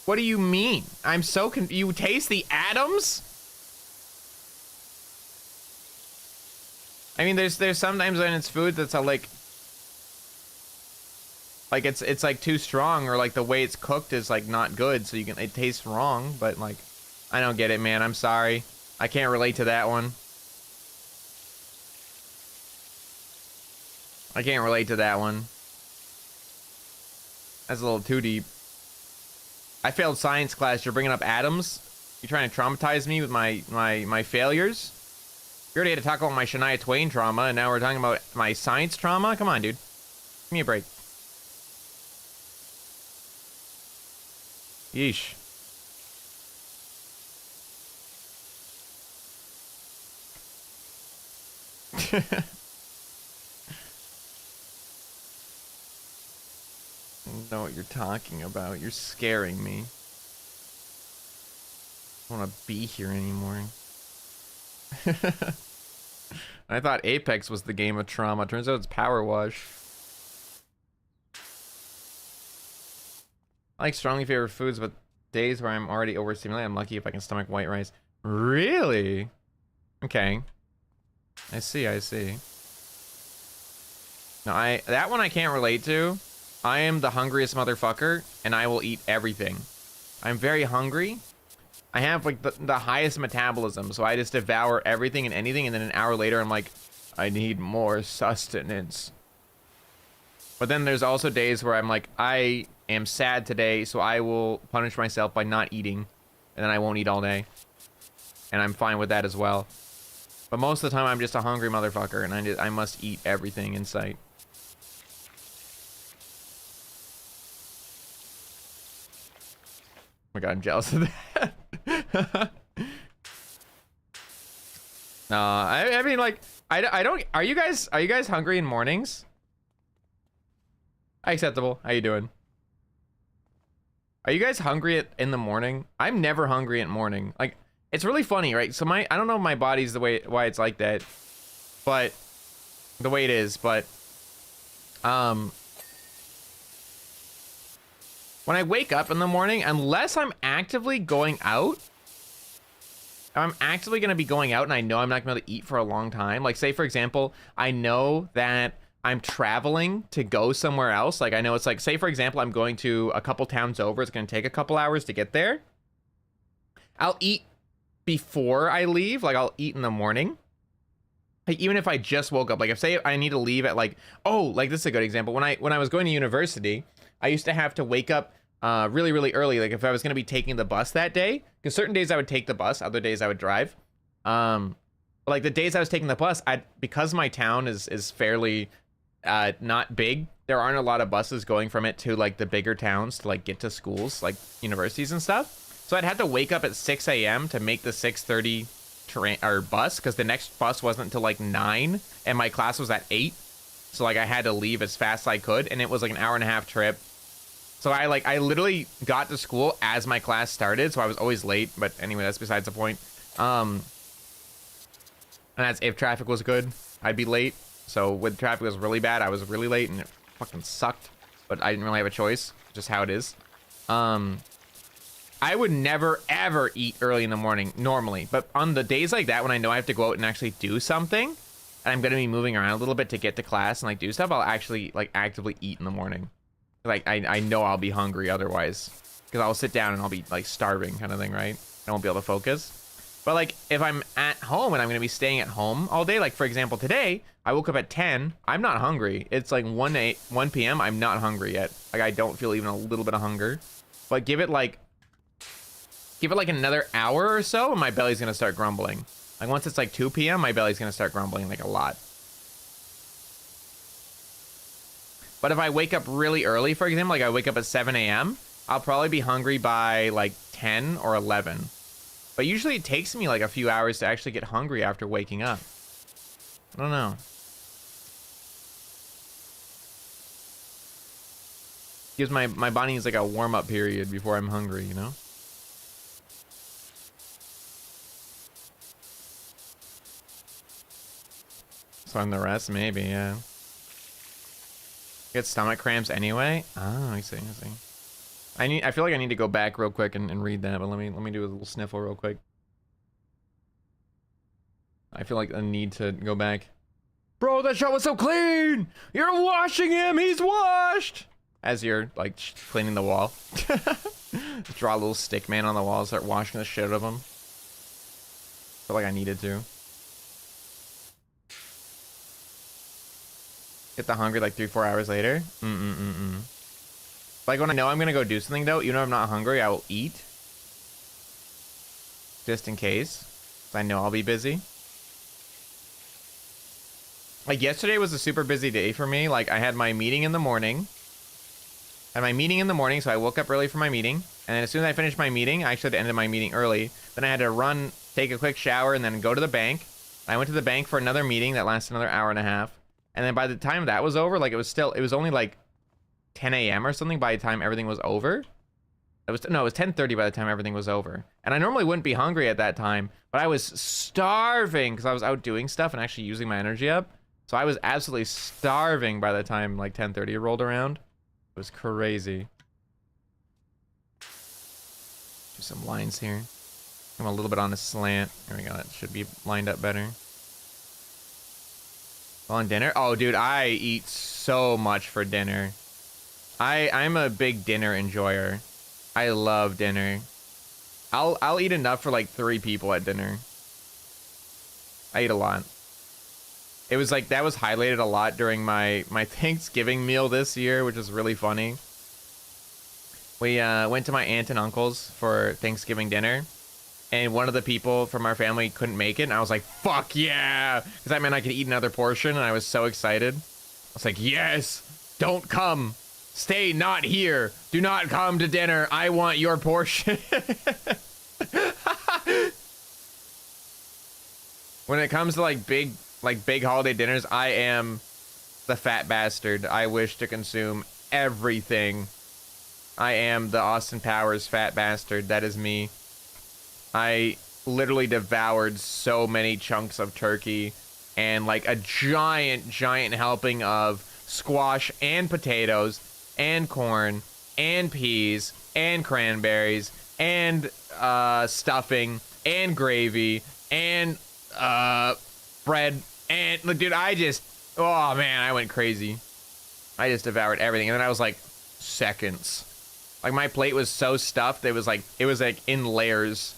What do you mean? I'm so you taste the atoms? I mean, there's sometimes when it's food that's like it's like too strong, or like the way it's cooked is like not good, so it tastes wrong. But like, I don't get it, man. I'm sorry, I can't relate to that one. I can't relate to that one. That's a little too deep. I failed science class. You're bringing up atoms? You trying to traumatize me with my failures? You already had to talk about my Shania Twain trauma, and now we're talking about my science trauma? Come on, dude. Give me a break. Yeesh. I don't know what you're talking about. You're scaring me. I don't want to be here anymore. I thought Apex was the game of trauma. Turns out it's Powerwash. I like strongly favorite foods, but days where I'm already overstimulated, I'm lucky if I can stomach white rice. Really? Okay. I see, I see. No, that one I can't relate to. I am the hungriest motherfucker, and I will eat everything. I'm very hungry. I have like the highest metabolism, so I just devour everything and anything, and then an hour later I'm like, I need more sustenance. But then there's also days where I'm like, I am sad today, so I will punish myself by not eating, and then I won't eat all day. And I'm fine with that as well. But most of the time I'm just a hungry motherfucker, and I must eat everything in sight. Oh my god, I'm jealous of that. No, I mean, like, I don't. Are you guys hungry in mornings? Acceptable. How you doing? Are you guys hungry in the morning? I'm never hungry at morning. Like, it's really funny, right? So I don't know if my body's the way why it's like that, but the way it is. But when I wake up in the morning, unless I'm actively going out, I'm actively going to be going out and I know I'm not going to eat for a long time. Like, say, for example, I know that I'm traveling to go somewhere else. Like, I know it's like, say, for example, I'm going to a couple towns over. It's going to take a couple hours to get there. I'll eat before I leave. Like, I'll eat in the morning. Like, even if I just woke up. Like, if, say, I need to leave at, like, oh, like, this is a good example. When I was going to university, I used to have to wake up really, really early. Like, if I was going to be taking the bus that day, because certain days I would take the bus, other days I would drive. Like, the days I was taking the bus, because my town is fairly not big, there aren't a lot of buses going from it to, like, the bigger towns to, like, get to schools, like universities and stuff. So I'd have to wake up at 6 a.m. to make the 6:30 train or bus, because the next bus wasn't until like 9 and my class was at 8. So like I had to leave as fast as I could, and it was like an hour and a half trip. So I literally got to school as my class started, so I was always late. But anyway, that's besides the point. And that's if traffic was good, I'd be late. So when traffic was really bad, I was really late, and it fucking sucked. But I didn't really have a choice, just how it is. I would never ever eat early in the morning normally, but on the days like that when I know I have to go out and actually do something, and I'm gonna be moving around a little bit to get to class and like do stuff, I'll actually like actively eat in the morning. Like I know I'll be hungry otherwise, because I'll sit down and I'll be like starving kind of thing, right? I won't be able to focus. But like if I'm at home and I'm gonna be staying at home all day, like for example today, I woke up at 10. I'm not hungry. It's like 1 p.m. I'm not hungry yet. Like I don't feel even a little bit of hunger. But give it like another hour or so and my belly's gonna start grumbling. Like once it's like 2 p.m. my belly's gonna start grumbling like a lot. But if I wake up really early, for example, like I wake up at 7 a.m., I'll probably be hungry by like 10 or 11. But usually it takes me like a few hours to actually get hungry after waking up. I don't know. Gives my body needs like a warm-up period before I'm hungry, you know? So on the rest, maybe, yeah. Get stomach cramps anyway? Oh, I see. I feel like I need to go back real quick and read that, but let me do a little sniffle real quick. I feel like I need to go back. Bro, that shot was so clean! You're washing him! He's washed! As you're, like, cleaning the wall. Draw a little stick man on the wall and start washing the shit out of him. Feel like I needed to. Get the hungry like 3-4 hours later. Like when I know I'm gonna go do something though, even though I'm not hungry, I will eat. Just in case. I know I'll be busy. Like yesterday was a super busy day for me. Like I had my meeting in the morning. So I woke up early for my meeting. And then as soon as I finished my meeting, I actually had ended my meeting early. Then I had to run, take a quick shower, and then go to the bank. I went to the bank for another meeting that lasted another hour and a half. And then by the time that was over, like it was only like 10 a.m. or something by the time everything was over. It was 10:30 by the time everything was over. And I normally wouldn't be hungry at that time, but I was starving because I was out doing stuff and actually using my energy up. So I was absolutely starving by the time like 10:30 rolled around. It was crazy. Do some lines here. I'm a little bit on a slant. There we go. That should be lined up better. On dinner? Oh, dude, I eat so much for dinner. I'm a big dinner enjoyer. I love dinner. I'll eat enough for like 3 people at dinner. I eat a lot. It was like that was highlighted a lot during my Thanksgiving meal this year, which is really funny. We went to my aunt and uncle's for Thanksgiving dinner. And one of the people from our family couldn't make it. And I was like, fuck yeah. Because that meant I could eat another portion. And I was so excited. I was like, yes, don't come. Stay not here. Do not come to dinner. I want your portion. When it comes to like big holiday dinners, I am the fat bastard. I wish to consume everything. I am the Austin Powers fat bastard. That is me. I literally devoured so many chunks of turkey and like a giant helping of squash and potatoes and corn and peas and cranberries and stuffing and gravy and bread and like, dude, oh man, I went crazy. I just devoured everything. And then I was like seconds. Like my plate was so stuffed, it was like in layers.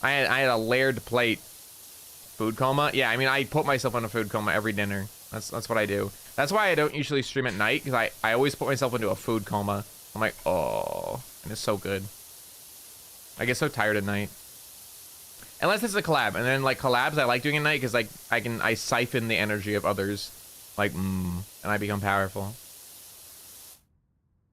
I had a layered plate. Food coma? Yeah, I mean, I put myself in a food coma every dinner. That's what I do. That's why I don't usually stream at night, because I always put myself into a food coma. I'm like, oh, and it's so good. I get so tired at night. Unless it's a collab, and then like collabs I like doing at night because like I siphon the energy of others, like and I become powerful.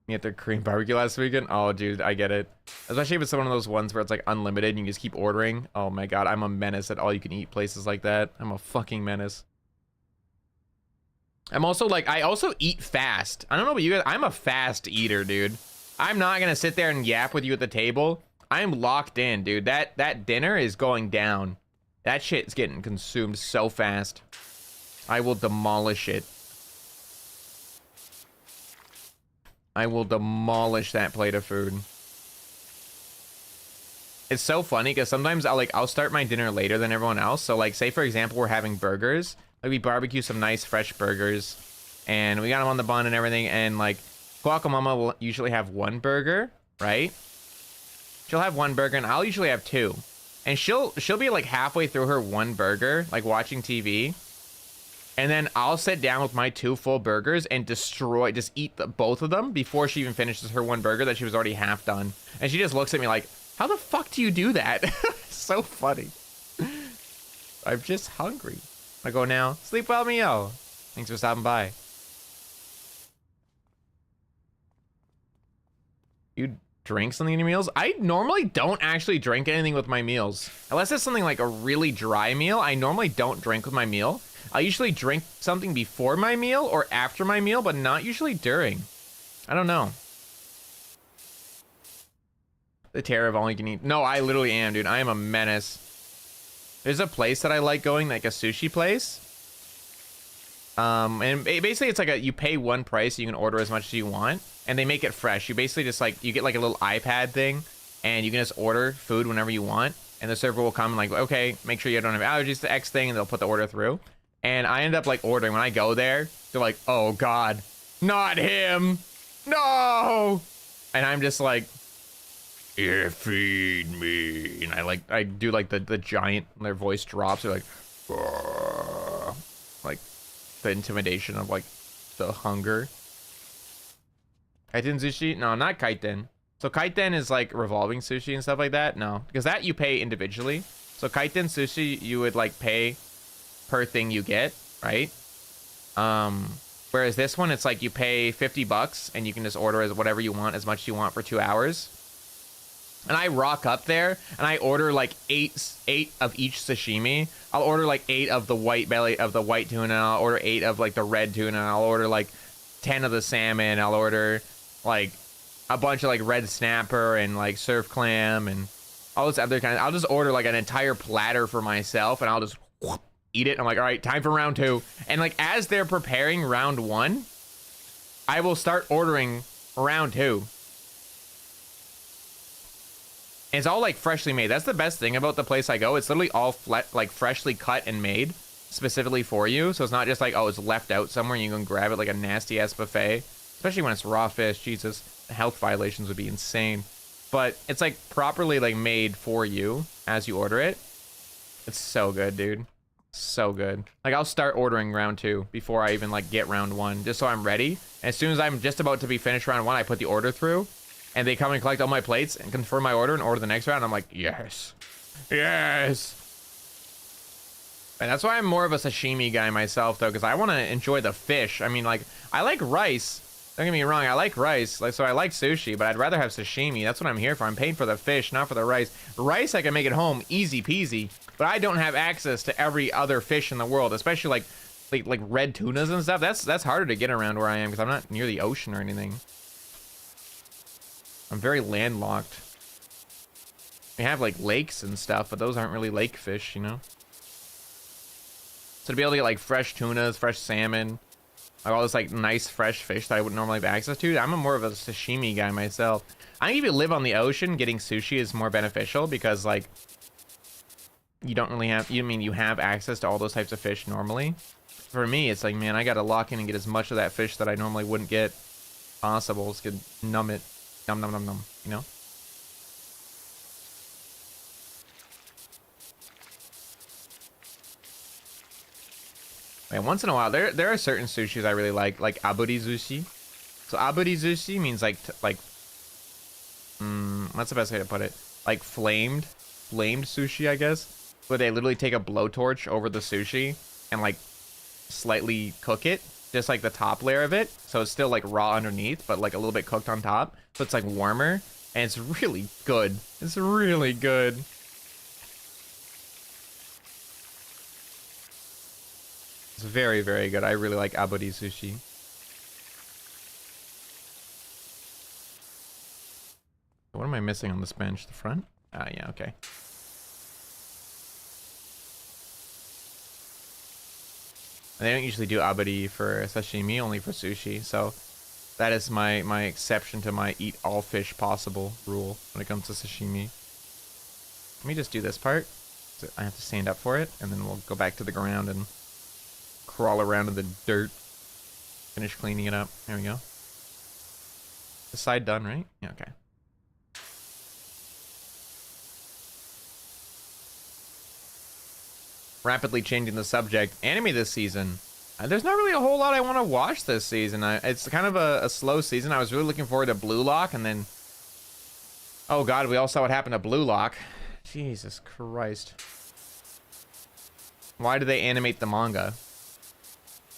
You get the Korean barbecue last weekend? Oh, dude, I get it. Especially if it's one of those ones where it's like unlimited and you just keep ordering. Oh my god, I'm a menace at all you can eat places like that. I'm a fucking menace. I'm also like, I also eat fast. I don't know about you guys, I'm a fast eater, dude. I'm not gonna sit there and yap with you at the table. I'm locked in, dude. That dinner is going down. That shit's getting consumed so fast. I will demolish it. I will demolish that plate of food. It's so funny because sometimes I'll start my dinner later than everyone else. So like, say for example, we're having burgers. Like we barbecue some nice fresh burgers and we got them on the bun and everything. And like Kohaku Mama will usually have 1 burger, right? She'll have 1 burger and I'll usually have 2. And she'll be like halfway through her 1 burger, like watching TV. And then I'll sit down with my 2 full burgers and just eat both of them before she even finishes her 1 burger that she was already half done. And she just looks at me like, how the fuck do you do that? So funny. I'm just hungry. I go now, sleep well, Mio. Thanks for stopping by. You drink something in your meals? I normally don't actually drink anything with my meals. Unless it's something like a really dry meal, I normally don't drink with my meal. I usually drink something before my meal or after my meal, but not usually during. I don't know. The terror of all you can eat. No, I literally am, dude. I am a menace. There's a place that I like going, like a sushi place. And basically it's like you pay one price, you can order as much as you want, and they make it fresh. You basically just like, you get like a little iPad thing, and you can just order food whenever you want, and the server will come and like, okay, make sure you don't have allergies to X thing, and they'll put the order through. And I end up like ordering. When I go there, they're like, oh god, not him, no, and I'm just like, yeah, feed me. And I do like the giant, their voice drops, they're like, "Argh." Like the intimidation of like the hunger. Kaiten sushi? No, not kaiten. So kaiten is like revolving sushi and stuff like that. No, because that you pay individually. So kaiten sushi, you would like pay per thing you get, right? Whereas this one, it's like you pay $50 and you can just order as whatever you want, as much as you want for 2 hours. And I rock up there and I order like eight of each sashimi. I'll order like 8 of the white belly of the white tuna. I'll order 8 of like the red tuna. I'll order like 10 of the salmon. I'll order like a bunch of like red snapper and like surf clam and all this other kind. I'll just order like an entire platter for myself and I'll just eat it. I'm like, all right, time for round 2. And like as they're preparing round 1, I will start ordering round 2. And it's all like freshly made. That's the best thing about the place I go. It's literally all like freshly cut and made specifically for you. So it's not just like, oh, it's left out somewhere and you can grab it like a nasty ass buffet. Especially when it's raw fish. Jesus, the health violations would be insane. But it's like properly like made for you as you order it. It's so good, dude. So good. Like I'll start ordering round 2 before I even like get round 1, just so I'm ready. And as soon as I'm just about to be finished round 1, I put the order through. And they come and collect all my plates and confirm my order and order the next round. I'm like, yes, yes. And that's why I'm more of a sashimi guy myself, though, because I want to enjoy the fish. I mean, like, I like rice. Don't get me wrong, I like rice. Like, so I like sushi, but I'd rather have sashimi. That's what I'm here for. I'm paying for the fish, not for the rice. Rice, I can make at home, easy peasy. But I don't have access to every other fish in the world, especially like red tunas and stuff. That's harder to get around where I am because I'm not near the ocean or anything. I'm very landlocked. We have like lakes and stuff, but those aren't really lake fish, you know? So to be able to get like fresh tunas, fresh salmon, like all this like nice fresh fish that I wouldn't normally have access to, I'm more of a sashimi guy myself. I think if you live on the ocean, getting sushi is more beneficial because like you don't really have, you have access to all those types of fish normally. For me, it's like, man, I gotta lock in and get as much of that fish that I normally wouldn't get possible. Just get numb it. Num num num num, you know? Man, once in a while, there are certain sushis I really like aburi sushi. So aburi sushi means like what's the best way to put it? Like flamed sushi, I guess. Where they literally take a blowtorch over the sushi and like slightly cook it. Just like the top layer of it, so it's still like raw underneath but like a little bit cooked on top, so it's like warmer and it's really good. It's really good. It's very, very good. I really like aburi sushi. What am I missing on this bench? The front? Ah, yeah, okay. They don't usually do aburi for sashimi, only for sushi. So that is my exception to my eat all fish possible rule when it comes to sashimi. Let me just do this part. So I have to stand up for it, and then we'll go back to the ground and crawl around in the dirt. Finish cleaning it up. There we go. The side done, right? Yeah, okay. Rapidly changing the subject. Anime this season. There's not really a whole lot I want to watch this season. It's kind of a slow season. I was really looking forward to Blue Lock, and then... Oh god, we all saw what happened to Blue Lock. Jesus Christ. Why do they animate the manga?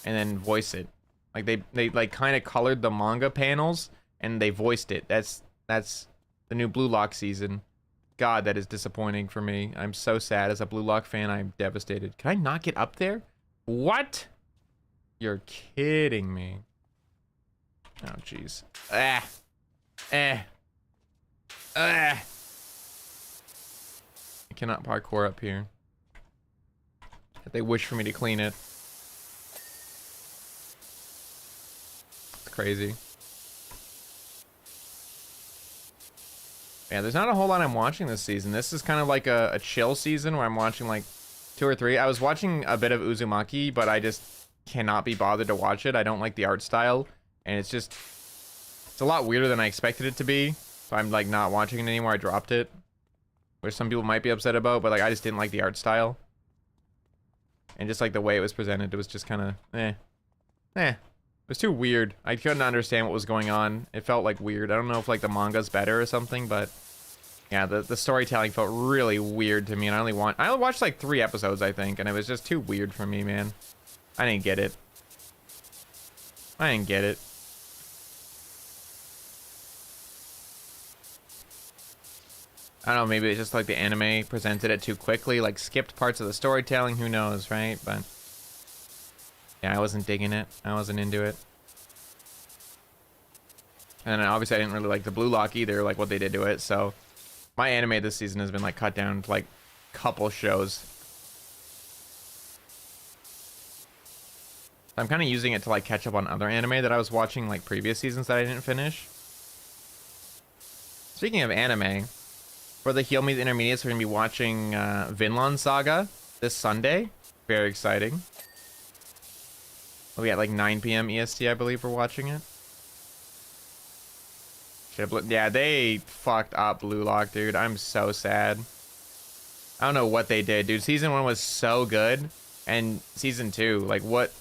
And then voice it? Like, they like kind of colored the manga panels, and they voiced it. That's the new Blue Lock season. God, that is disappointing for me. I'm so sad. As a Blue Lock fan, I'm devastated. Can I not get up there? What? You're kidding me. Oh, jeez. Ah. Eh. Ah. I cannot parkour up here. If they wish for me to clean it. It's crazy. Yeah, there's not a whole lot I'm watching this season. This is kind of like a chill season where I'm watching like 2 or 3. I was watching a bit of Uzumaki, but I just cannot be bothered to watch it. I don't like the art style, and it's a lot weirder than I expected it to be. So I'm like not watching it anymore. I dropped it, which some people might be upset about, but like I just didn't like the art style. And just like the way it was presented, it was just kind of it was too weird. I couldn't understand what was going on. It felt like weird. I don't know if like the manga's better or something, but yeah, the storytelling felt really weird to me. And I only watched like 3 episodes, I think, and it was just too weird for me, man. I didn't get it. I didn't get it. I don't know, maybe it's just like the anime presented it too quickly, like skipped parts of the storytelling, who knows, right? But yeah, I wasn't digging it. I wasn't into it. And obviously I didn't really like the Blue Lock either, like what they did to it. So my anime this season has been like cut down to like a couple shows. I'm kind of using it to like catch up on other anime that I was watching like previous seasons that I didn't finish. Speaking of anime, for the Hyouma Intermediates, we're going to be watching Vinland Saga this Sunday. Very exciting. We'll be at like 9 p.m. EST, I believe we're watching it. Yeah, they fucked up Blue Lock, dude. I'm so sad. I don't know what they did, dude. Season 1 was so good. And season 2, like what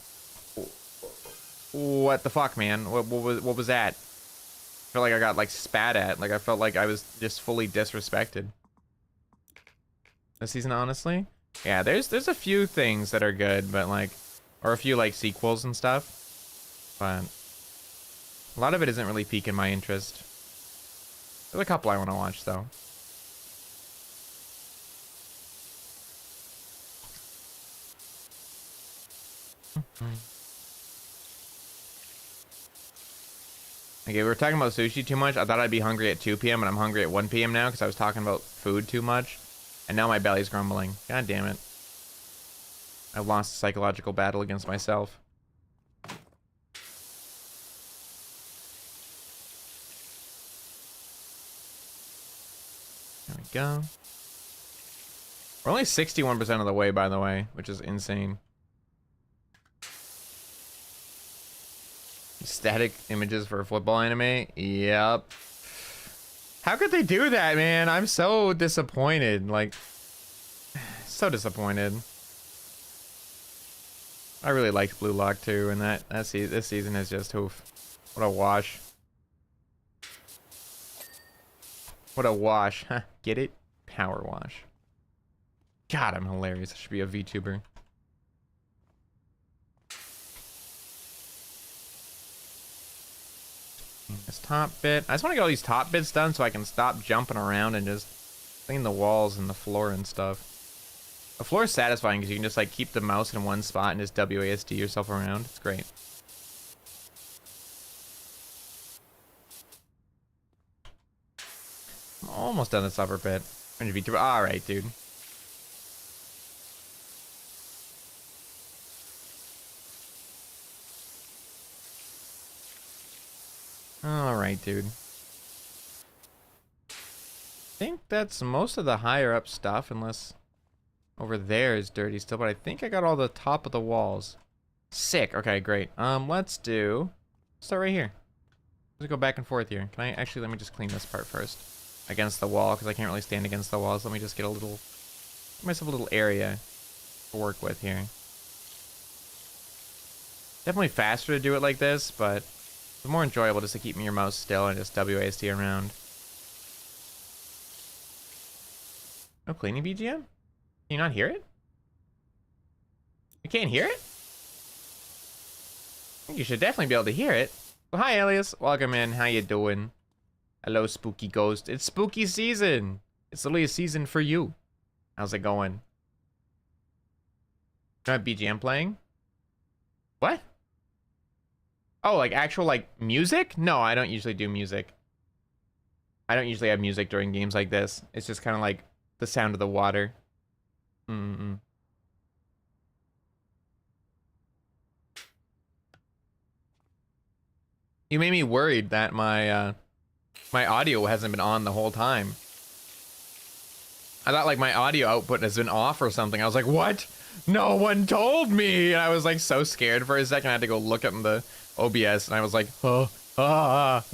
the fuck, man? What was that? I felt like I got like spat at. Like I felt like I was just fully disrespected. This season, honestly, yeah, there's a few things that are good, but like, or a few like sequels and stuff, but a lot of it isn't really piquing my interest. There's a couple I want to watch though. Okay, we were talking about sushi too much. I thought I'd be hungry at 2 p.m. and I'm hungry at 1 p.m. now because I was talking about food too much. And now my belly's grumbling. God damn it. I've lost a psychological battle against myself. There we go. We're only 61% of the way, by the way, which is insane. Static images for a football anime? Yep. How could they do that, man? I'm so disappointed. Like, so disappointed. I really liked Blue Lock too, and this season is just oof. What a wash. What a wash. Huh, get it? Powerwash. God, I'm hilarious. I should be a VTuber. This top bit. I just want to get all these top bits done so I can stop jumping around and just clean the walls and the floor and stuff. The floor is satisfying because you can just like keep the mouse in one spot and just WASD yourself around. It's great. I'm almost done this upper bit. Alright, dude. Alright, dude. I think that's most of the higher up stuff, unless over there is dirty still, but I think I got all the top of the walls. Sick. Okay, great. Let's start right here. Let's go back and forth here. Can I actually, let me just clean this part first. Against the wall, because I can't really stand against the walls. Let me just get myself a little area to work with here. Definitely faster to do it like this, but it's more enjoyable just to keep your mouse still and just WASD around. No cleaning BGM? Can you not hear it? You can't hear it? I think you should definitely be able to hear it. Well, hi, Elias. Welcome in. How you doing? Hello, spooky ghost. It's spooky season. It's literally a season for you. How's it going? You have BGM playing? What? Oh, like actual like music? No, I don't usually do music. I don't usually have music during games like this. It's just kind of like the sound of the water. Mm-mm. You made me worried that my my audio hasn't been on the whole time. I thought like my audio output has been off or something. I was like, what? No one told me. And I was like so scared for a second. I had to go look at the OBS and I was like, oh, ah.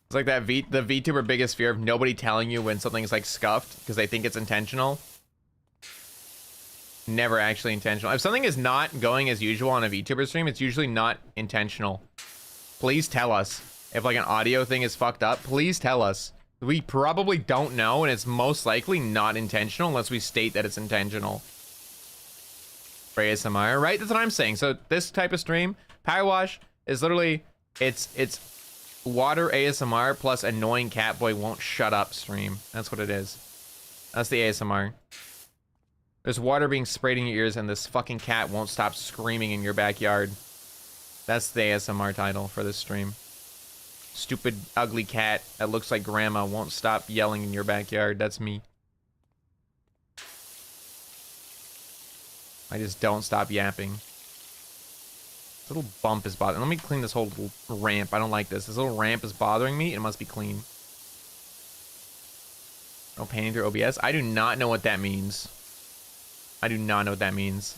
It's like that the VTuber biggest fear of nobody telling you when something's like scuffed because they think it's intentional. Never actually intentional. If something is not going as usual on a VTuber stream, it's usually not intentional. Please tell us. If like an audio thing is fucked up, please tell us. We probably don't know, and it's most likely not intentional unless we state that it's intentional. For ASMR, right? That's what I'm saying. So this type of stream, Powerwash, is literally it's water ASMR plus annoying catboy won't shut up stream. That's what it is. That's the ASMR. There's water being sprayed in your ears and this fucking cat won't stop screaming in your backyard. That's the ASMR title for this stream. Stupid, ugly cat that looks like grandma won't stop yelling in your backyard. That's me. I just don't stop yapping. This little bump is bothering. Let me clean this whole little ramp. I don't like this. This little ramp is bothering me. It must be clean. No painting through OBS. I do not know what that means. I do not know what that means.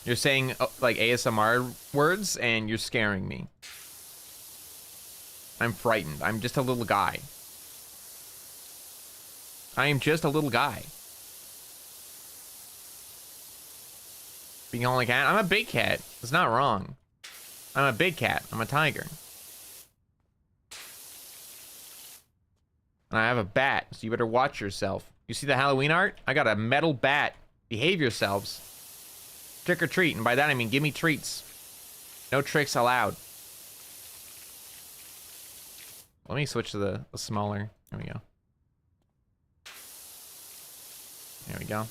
You're saying like ASMR words and you're scaring me. I'm frightened. I'm just a little guy. I am just a little guy. Being only cat? I'm a big cat. It's not wrong. I'm a big cat. I'm a tiger. And I have a bat, so you better watch yourself. You see the Halloween art? I got a metal bat. Behave yourselves. Trick or treat, and by that I mean give me treats. No tricks allowed. Let me switch to the smaller. There we go. There we go.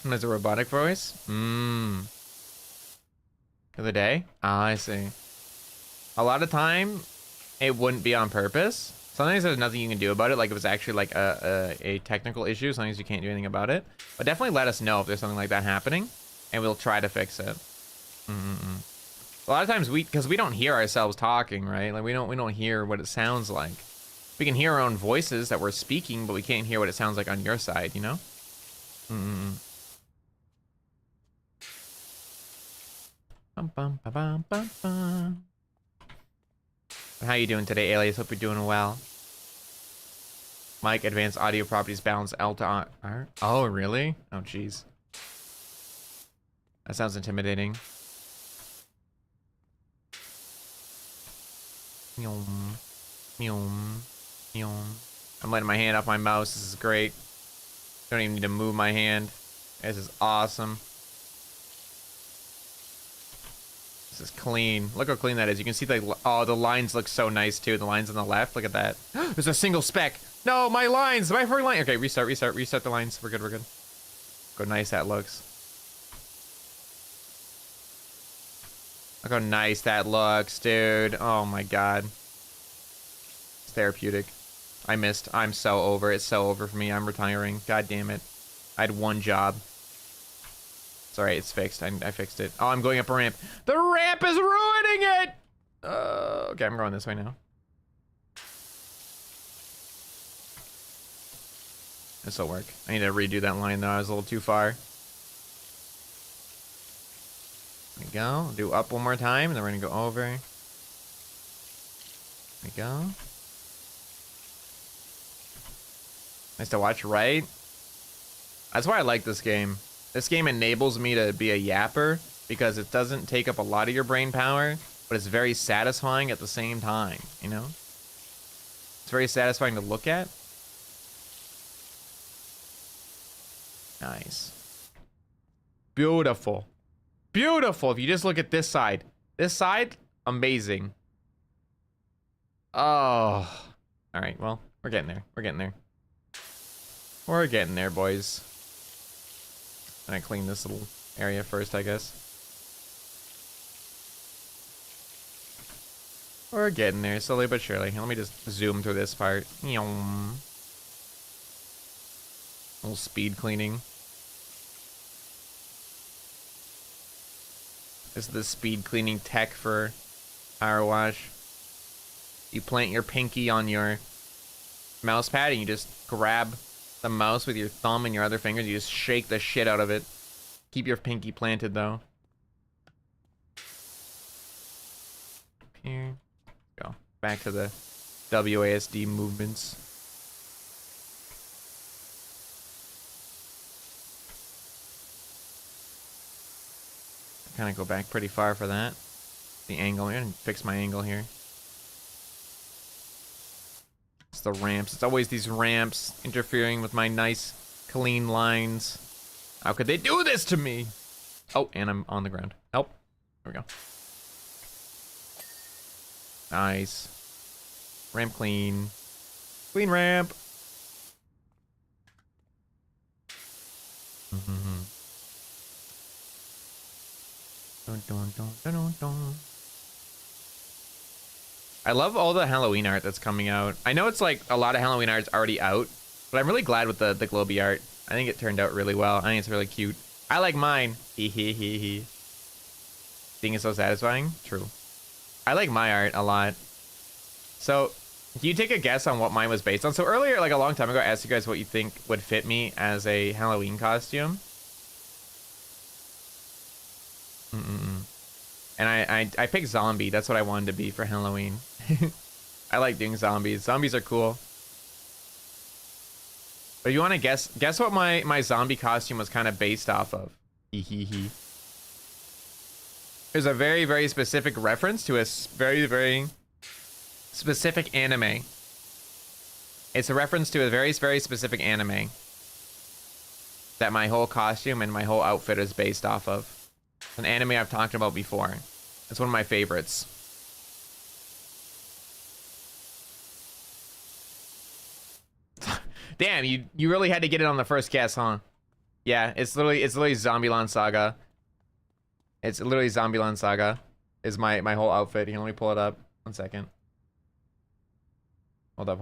And there's a robotic voice. For the day? Ah, I see. A lot of time, it wouldn't be on purpose. Sometimes there's nothing you can do about it. Like if it's actually like a technical issue, sometimes you can't do anything about it. But definitely let us know if there's something like that happening, and we'll try to fix it. A lot of times because we don't hear ourselves talking, right? Like we don't hear what it sounds like. We can hear our own voices that we're speaking, but we can't hear what it sounds like on your side, you know? Bum, bum, ba, bum, bum, bum. How you doing today, Alias? Hope you're doing well. Mic, advanced audio properties, balance, L to R. Oh, really? Oh, jeez. That sounds intimidating. I'm letting my hand off my mouse. This is great. Don't even need to move my hand. This is awesome. This is clean. Look how clean that is. You can see the lines look so nice too. The lines on the left. Look at that. There's a single speck. No, my lines. My first line. Okay, restart the lines. We're good. Look how nice that looks. Look how nice that looks, dude. Oh my god. It's therapeutic. I missed. I'm so over. It's so over for me. I'm retiring. God damn it. I had one job. It's alright, it's fixed. I fixed it. Oh, I'm going up a ramp. The ramp is ruining it! Okay, I'm going this way now. This'll work. I need to redo that line though. I was a little too far. There we go. Do up one more time, and then we're gonna go over. There we go. Nice to watch, right? That's why I like this game. This game enables me to be a yapper because it doesn't take up a lot of your brain power, but it's very satisfying at the same time, you know? It's very satisfying to look at. Nice. Beautiful. Beautiful. If you just look at this side. This side, amazing. Oh. All right, well, we're getting there. We're getting there. We're getting there, boys. And I clean this little area first, I guess. We're getting there slowly but surely. Let me just zoom through this part. Little speed cleaning. This is the speed cleaning tech for Powerwash. You plant your pinky on your mouse pad and you just grab the mouse with your thumb and your other fingers. You just shake the shit out of it. Keep your pinky planted though. Here. Go. Back to the WASD movements. Kind of go back pretty far for that. The angle here, and fix my angle here. It's the ramps. It's always these ramps interfering with my nice, clean lines. How could they do this to me? Oh, and I'm on the ground. Help. There we go. Nice. Ramp clean. Clean ramp. Dun, dun, dun, dun, dun, dun. I love all the Halloween art that's coming out. I know it's like a lot of Halloween art's already out, but I'm really glad with the globie art. I think it turned out really well. I think it's really cute. I like mine. Hee hee hee hee. Seeing is so satisfying? True. I like my art a lot. So, can you take a guess on what mine was based on? So earlier, like a long time ago, I asked you guys what you think would fit me as a Halloween costume. And I picked zombie. That's what I wanted to be for Halloween. I like doing zombies. Zombies are cool. But if you want to guess what my zombie costume was kind of based off of. Hee. There's a very, very specific reference to a very, very specific anime. It's a reference to a very, very specific anime that my whole costume and my whole outfit is based off of. An anime I've talked about before. It's one of my favorites. Damn, you really had to get it on the first guess, huh? Yeah, it's literally Zombieland Saga. It's literally Zombieland Saga is my whole outfit. Here, let me pull it up. 1 second. Hold up.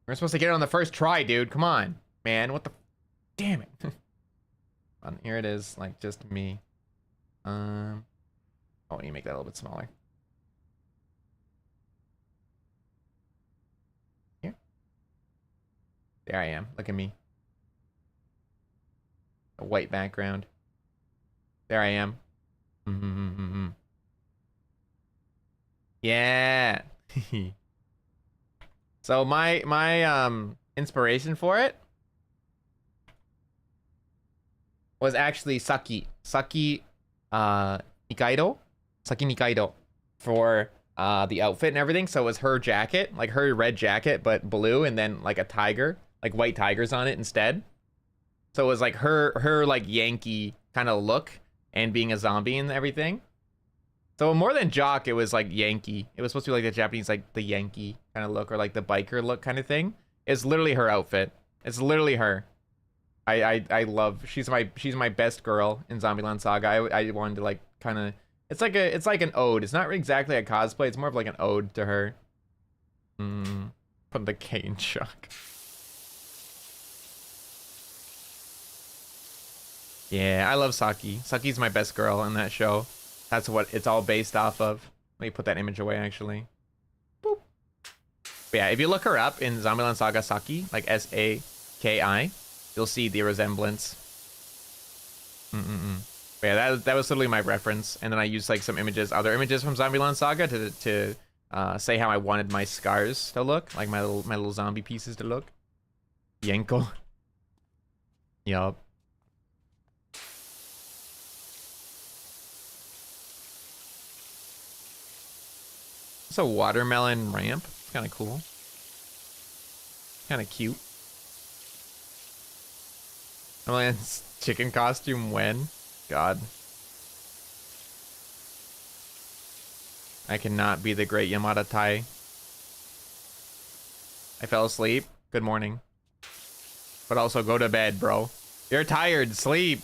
We're supposed to get it on the first try, dude. Come on, man. What the? Damn it. Here it is, like just me. Oh, you make that a little bit smaller. Here. There I am. Look at me. A white background. There I am. Yeah. So my inspiration for it was actually Saki Nikaido for the outfit and everything. So it was her jacket, like her red jacket, but blue, and then like a tiger, like white tigers on it instead. So it was like her like Yankee kind of look and being a zombie and everything. So more than jock, it was like Yankee. It was supposed to be like the Japanese, like the Yankee kind of look, or like the biker look kind of thing. It's literally her outfit. It's literally her. I love, she's my best girl in Zombieland Saga. I wanted to like kind of, it's like an ode. It's not exactly a cosplay. It's more of like an ode to her. Put the K in shock. Yeah, I love Saki. Saki's my best girl in that show. That's what it's all based off of. Let me put that image away, actually. Boop. But yeah, if you look her up in Zombieland Saga Saki, like S-A-K-I, you'll see the resemblance. But yeah, that was literally my reference. And then I used like some images, other images from Zombieland Saga to say how I wanted my scars to look, like my little zombie pieces to look. Yenko. Yup. It's a watermelon ramp. It's kind of cool. Kind of cute. Amalan's chicken costume when? God. I cannot be the great Yamada Tai. I fell asleep. Good morning. But also go to bed, bro. You're tired. Sleep.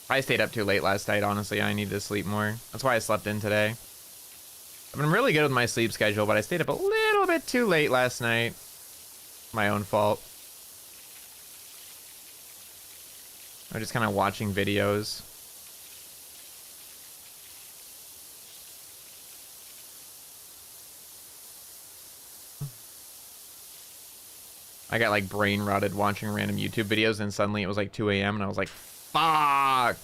I stayed up too late last night, honestly. I need to sleep more. That's why I slept in today. I've been really good with my sleep schedule, but I stayed up a little bit too late last night. My own fault. I'm just kind of watching videos. I got like brain rotted watching random YouTube videos, and suddenly it was like 2 a.m. and I was like, fuck.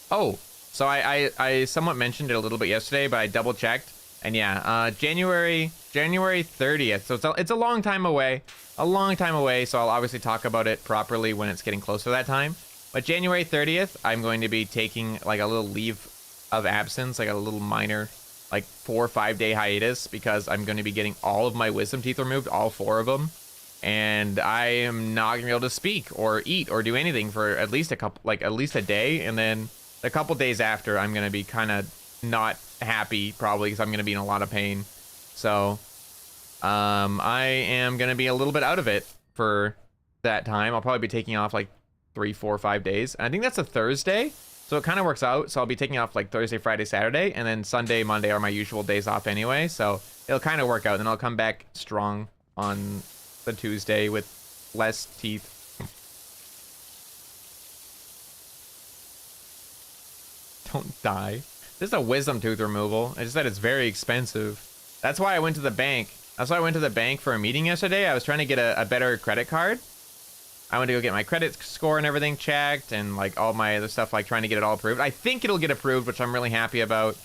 Oh, so I somewhat mentioned it a little bit yesterday, but I double checked, and yeah, January 30th. So it's a long time away, So I'll obviously talk about it properly when it's getting close to that time. But January 30th, I'm going to be taking like a little leave of absence, like a little minor, like 4 or 5 day hiatus, because I'm going to be getting all of my wisdom teeth removed, all 4 of them. And I am not gonna be able to speak or eat or do anything for at least at least a day, and then a couple days after, I'm gonna be kind of not happy, probably, because I'm gonna be in a lot of pain. So, I am gonna be a little bit out of it for that time. I'll probably be taking off like 3, 4, 5 days. And I think that's a Thursday, so it kind of works out. So I'll be taking off like Thursday, Friday, Saturday, and then Sunday, Monday are my usual days off anyway. So it'll kind of work out. Then I'll come back strong on the Tuesday with less teeth. Don't die. This is a wisdom tooth removal. I just said it's very expensive. That's why I went to the bank. That's why I went to the bank for a meeting yesterday. I was trying to get a better credit card. I went to go get my credit score and everything checked, and like all my other stuff, like trying to get it all approved. I think it'll get approved, which I'm really happy about.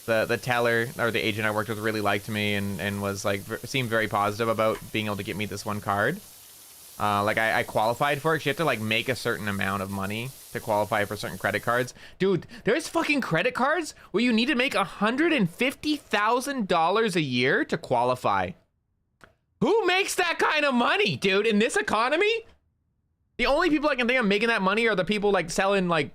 The teller, or the agent I worked with, really liked me and was like, seemed very positive about being able to get me this one card. Like I qualified for it. 'Cause you have to like make a certain amount of money to qualify for certain credit cards. Dude, there's fucking credit cards where you need to make $150,000 a year to qualify. Who makes that kind of money, dude, in this economy? The only people I can think of making that money are the people like selling like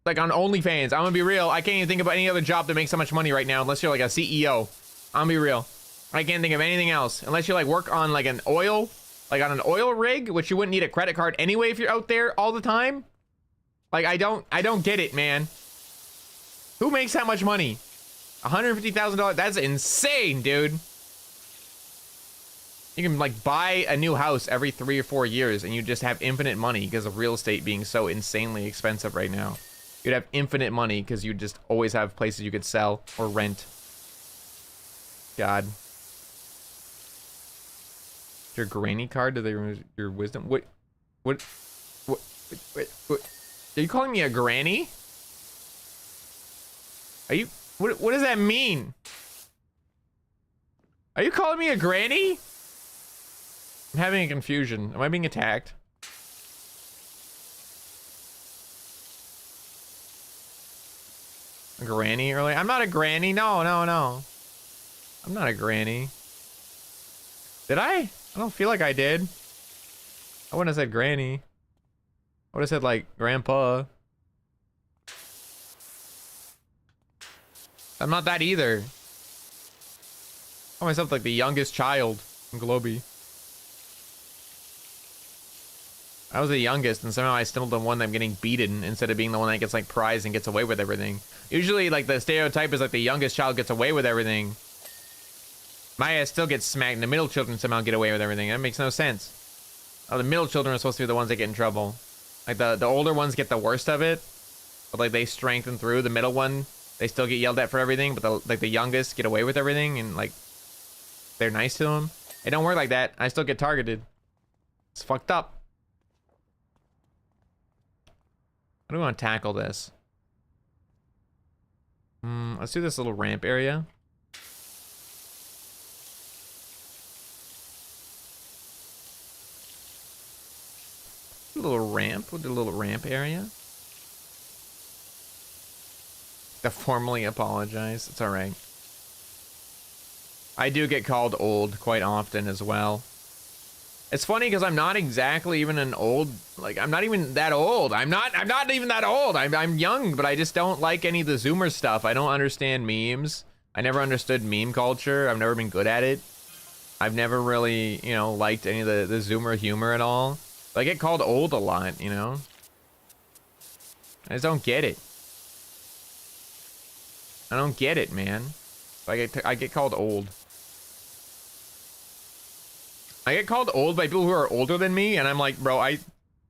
on OnlyFans. I'm gonna be real. I can't even think about any other job that makes so much money right now unless you're like a CEO. I'm gonna be real. I can't think of anything else unless you like work on like on an oil rig, which you wouldn't need a credit card anyway if you're out there all the time. Like I don't get it, man. Who makes that much money? $150,000? That's insane, dude. You can like buy a new house every 3 or 4 years and you just have infinite money because of real estate being so insanely expensive right now. You'd have infinite money because you just always have places you could sell or rent. God. Your granny card? Do they remove your wisdom? What? Are you calling me a granny? Are you? What does that mean? Are you calling me a granny? I'm having a confusion. Am I being attacked? A granny earlier? I'm not a granny. No. I'm not a granny. Did I? I don't feel like I did. I wouldn't have said granny. I would have said like grandpa. I'm not that either. I call myself like the youngest child in Globie. I was the youngest, and somehow I stumbled on one that I'm getting beaten instead of being the one that gets like prized and gets away with everything. Usually, like the stereotype is like the youngest child gets away with everything. My ass still gets smacked, and the middle children somehow get away with everything. That makes no sense. Oh, the middle children are supposed to be the ones that get in trouble. Like the older ones get the worst of it, but like they strengthen through. The middle one, they still get yelled at for everything, but the youngest get away with everything, and like they're nice to them. It don't work like that. I still get targeted. It's fucked up. How do we want to tackle this? Let's do this little ramp area. A little ramp. We'll do a little ramp area. To formally apologize. It's alright. I do get called old quite often as well. It's funny because I'm not exactly even an old, like I'm not even that old. I'm not even that old. I'm young, but I just don't like any of the Zoomer stuff. I don't understand memes. I never understood meme culture. I've never been good at it. I've never really, you know, liked any of the Zoomer humor at all. I get called old a lot, you know? I just don't get it. I don't get it, man. I get called old. I get called old by people who are older than me, and I'm like, bro,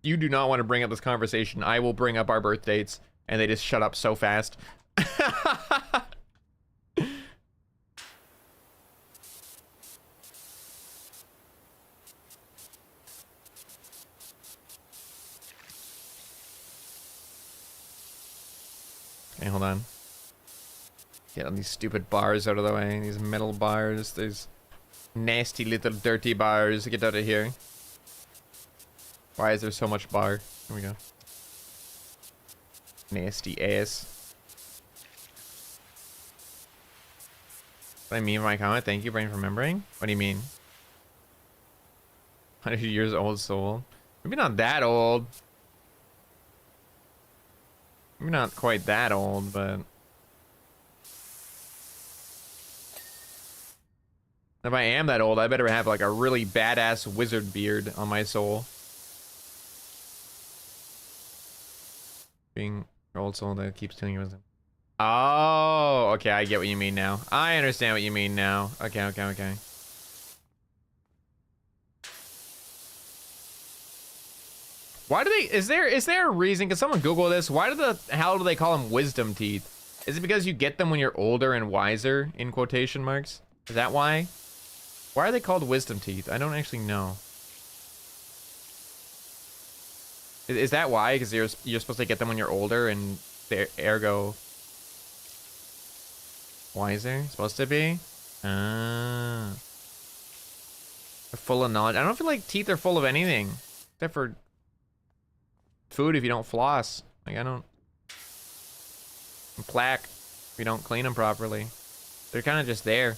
you do not want to bring up this conversation. I will bring up our birth dates, and they just shut up so fast. Okay, hold on. Get all these stupid bars out of the way. These metal bars. These nasty little dirty bars. Get out of here. Why is there so much bar? Here we go. Nasty ass. What I mean by my comment? Thank you, Brain, for remembering. What do you mean? 100 years old soul. Maybe not that old. Maybe not quite that old, but if I am that old, I better have like a really badass wizard beard on my soul. Being old soul that keeps telling you wisdom. Oh, okay, I get what you mean now. I understand what you mean now. Okay, okay, okay. Why do they, is there a reason, can someone Google this? Why the hell do they call them wisdom teeth? Is it because you get them when you're older and wiser, in quotation marks? Is that why? Why are they called wisdom teeth? I don't actually know. Is that why? Because you're supposed to get them when you're older and they're ergo wiser? Supposed to be? Ah. They're full of knowledge. I don't feel like teeth are full of anything. Except for food if you don't floss. Like, I don't. And plaque if you don't clean them properly. They're kind of just there.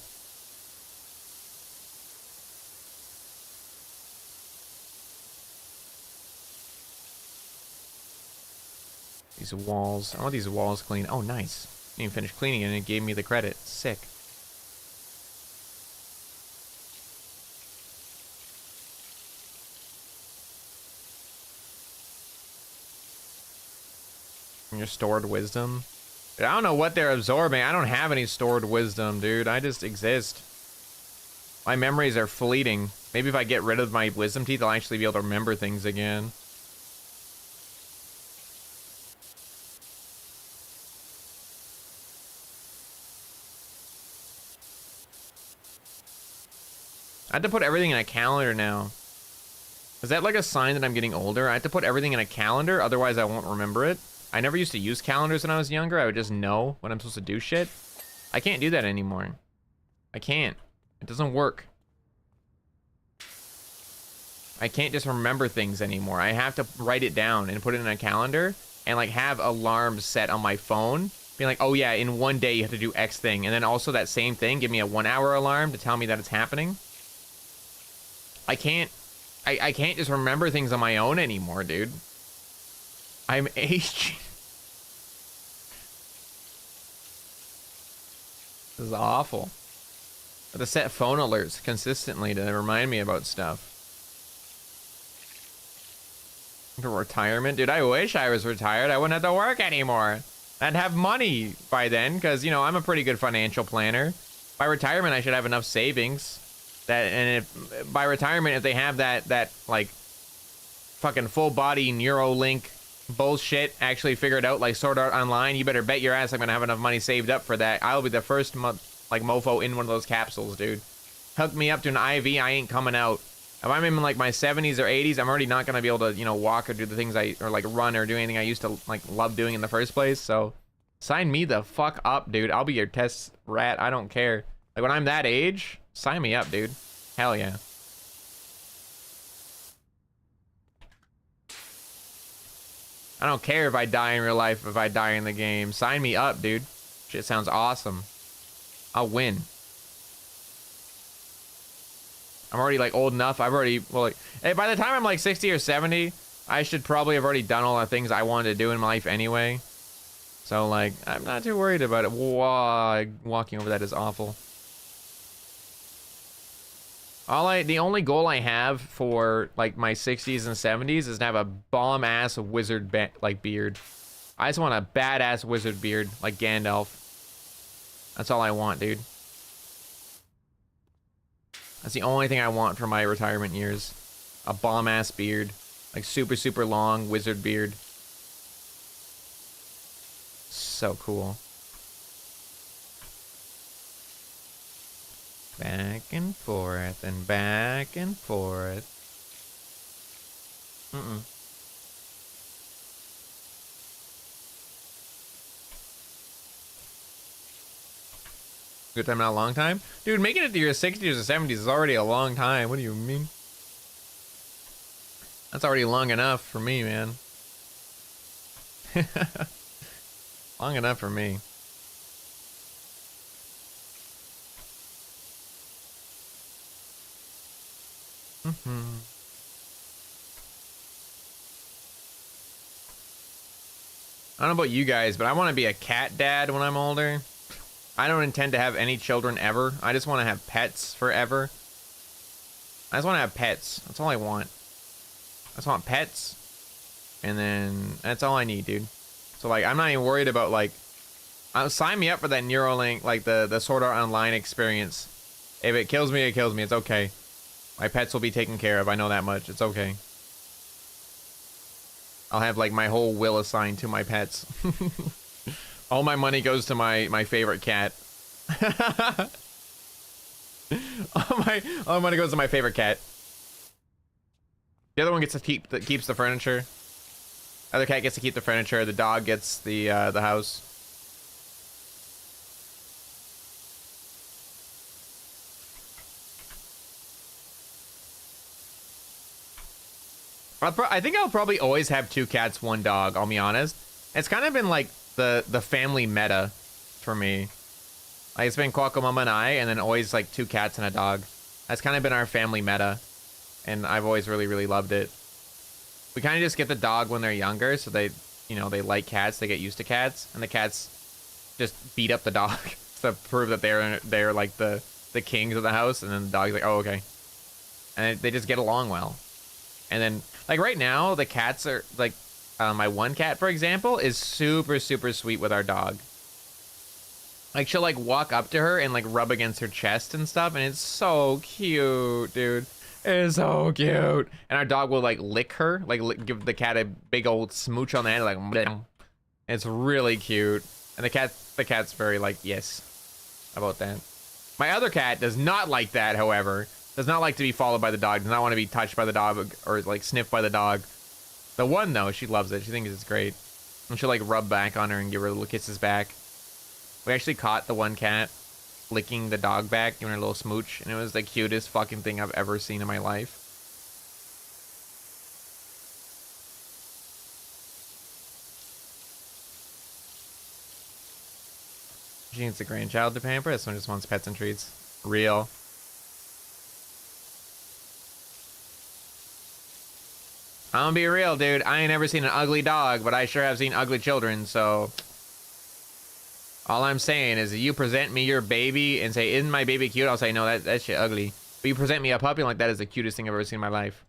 These walls. I want these walls clean. Oh, nice. Didn't even finish cleaning it and it gave me the credit. Sick. Your stored wisdom. Dude, I don't know what they're absorbing. I don't have any stored wisdom, dude. I just exist. My memories are fleeting. Maybe if I get rid of my wisdom teeth, I'll actually be able to remember things again. I have to put everything in a calendar now. Is that like a sign that I'm getting older? I have to put everything in a calendar, otherwise I won't remember it. I never used to use calendars when I was younger. I would just know when I'm supposed to do shit. I can't do that anymore. I can't. It doesn't work. I can't just remember things anymore. I have to write it down and put it in a calendar and like have alarms set on my phone. Being like, oh yeah, in one day you have to do X thing. And then also that same thing, give me a 1 hour alarm to tell me that it's happening. I can't just remember things on my own anymore, dude. I'm aging. This is awful. I have to set phone alerts consistently to remind me about stuff. For retirement? Dude, I wish I was retired. I wouldn't have to work anymore. I'd have money by then, because, you know, I'm a pretty good financial planner. By retirement, I should have enough savings. And if by retirement, if they have that like fucking full body Neuralink bullshit actually figured out, like Sword Art Online, you better bet your ass I'm gonna have enough money saved up for that. I'll be the first like mofo in one of those capsules, dude. Hook me up to an IV, I ain't coming out. If I'm in like my 70s or 80s, I'm already not gonna be able to, you know, walk or do the things or like run or do anything I used to like love doing in the first place. So sign me the fuck up, dude. I'll be your test rat. I don't care. Like when I'm that age, sign me up, dude. Hell yeah. I don't care if I die in real life, if I die in the game. Sign me up, dude. Shit sounds awesome. I'll win. I'm already like old enough. I've already, well, like, hey, by the time I'm like 60 or 70, I should probably have already done all the things I wanted to do in my life anyway. So like, I'm not too worried about it. Whoa, walking over that is awful. The only goal I have for like my 60s and 70s is to have a bomb ass wizard beard. I just want a badass wizard beard like Gandalf. That's all I want, dude. That's the only thing I want for my retirement years. A bomb ass beard, like super super long wizard beard. So cool. Back and forth and back and forth. Good time, not a long time? Dude, making it to your 60s or 70s is already a long time. What do you mean? That's already long enough for me, man. Long enough for me. I don't know about you guys, but I want to be a cat dad when I'm older. I don't intend to have any children ever. I just want to have pets forever. I just want to have pets. That's all I want. I just want pets. And then that's all I need, dude. So like, I'm not even worried about like, sign me up for that Neuralink, like the Sword Art Online experience. If it kills me, it kills me. It's okay. My pets will be taken care of. I know that much. It's okay. I'll have like my whole will assigned to my pets. All my money goes to my favorite cat. all my money goes to my favorite cat. The other one gets to keeps the furniture. The other cat gets to keep the furniture. The dog gets the house. I think I'll probably always have 2 cats, 1 dog, I'll be honest. It's kind of been like the family meta for me. Like it's been Kohaku, Mama, and I, and then always like 2 cats and a dog. That's kind of been our family meta. And I've always really, really loved it. We kind of just get the dog when they're younger, so they, you know, they like cats, they get used to cats, and the cats just beat up the dog to prove that they're like the kings of the house, and then the dog's like, oh, okay. And they just get along well. And then, like right now, the cats are like, my one cat, for example, is super, super sweet with our dog. Like she'll like walk up to her and like rub against her chest and stuff, and it's so cute, dude. It's so cute. And our dog will like lick her, like give the cat a big old smooch on the head, like bleh. It's really cute. And the cat's very like, yes, about that. My other cat does not like that, however. Does not like to be followed by the dog. Does not want to be touched by the dog or like sniffed by the dog. The one though, she loves it. She thinks it's great. And she'll like rub back on her and give her little kisses back. We actually caught the one cat licking the dog back, giving her a little smooch, and it was the cutest fucking thing I've ever seen in my life. She needs a grandchild to pamper. This one just wants pets and treats. Real. I'm gonna be real, dude. I ain't never seen an ugly dog, but I sure have seen ugly children, so... All I'm saying is, if you present me your baby and say, isn't my baby cute? I'll say, no, that shit ugly. But you present me a puppy like that is the cutest thing I've ever seen in my life.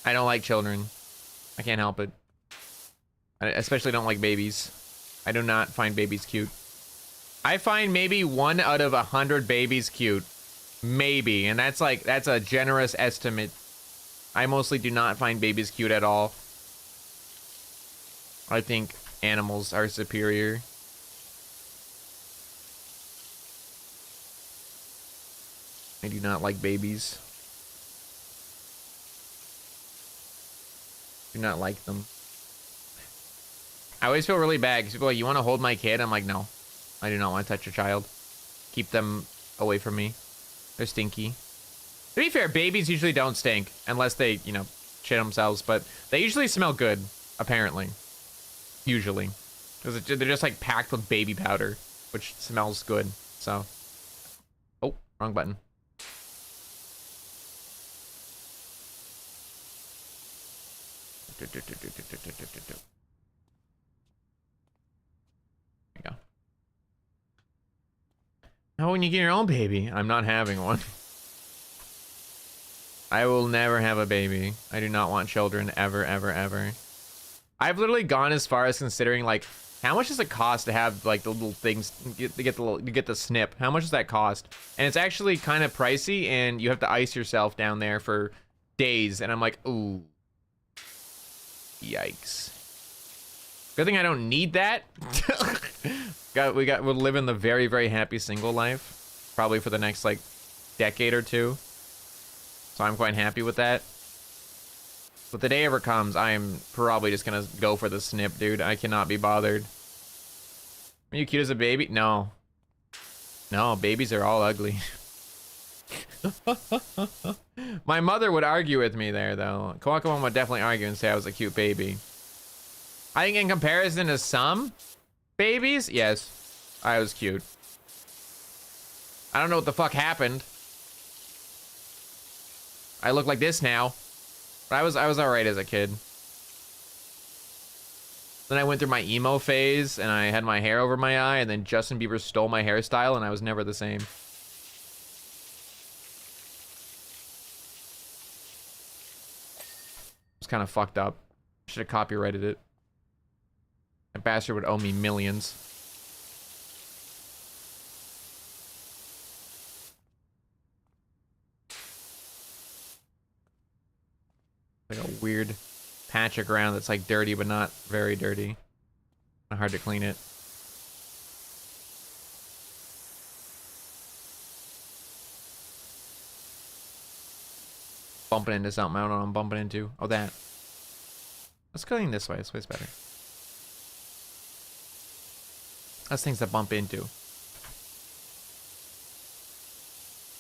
I don't like children. I can't help it. I especially don't like babies. I do not find babies cute. I find maybe 1 out of 100 babies cute. Maybe. And that's a generous estimate. I mostly do not find babies cute at all. I think animals are superior. I do not like babies. Do not like them. I always feel really bad because people are like, you want to hold my kid? I'm like, no. I do not want to touch your child. Keep them away from me. They're stinky. To be fair, babies usually don't stink unless they, you know, shit themselves, but they usually smell good, apparently. Usually. Because they're just like packed with baby powder, which smells good, so. Oh, wrong button. How when you get your own baby? I'm not having one. I will never have a baby. I do not want children ever, ever, ever. I've literally gone as far as considering like, how much does it cost to have like the little things to get the snip? How much does that cost? And it's actually kind of pricey, and you have to ice yourself down there for days. And I'm like, ooh, yikes. Good thing I don't need that. We'll live in the very, very happy single life, probably for the next like decade or two. So I'm quite happy with that. But the day ever comes, I am probably just gonna go for the snip, dude. I cannot be bothered. Are you cute as a baby? No. No, babies are all ugly. My mother would argue with me there, though. Kohaku would definitely argue and say I was a cute baby. I think in comparison to some babies, yes, I was cute. I don't know what the fuck happened. I look like this now. But I was alright as a kid. Then I went through my emo phase, and I had my hair over my eye, and then Justin Bieber stole my hairstyle, and I was never the same. It's kind of fucked up. Should have copyrighted it. That bastard would owe me millions. Like a weird patch of ground that's like dirty but not very dirty. Hard to clean it. Bumping into something. I don't know what I'm bumping into. Oh, that. Let's clean this way. This way's better. That's things to bump into.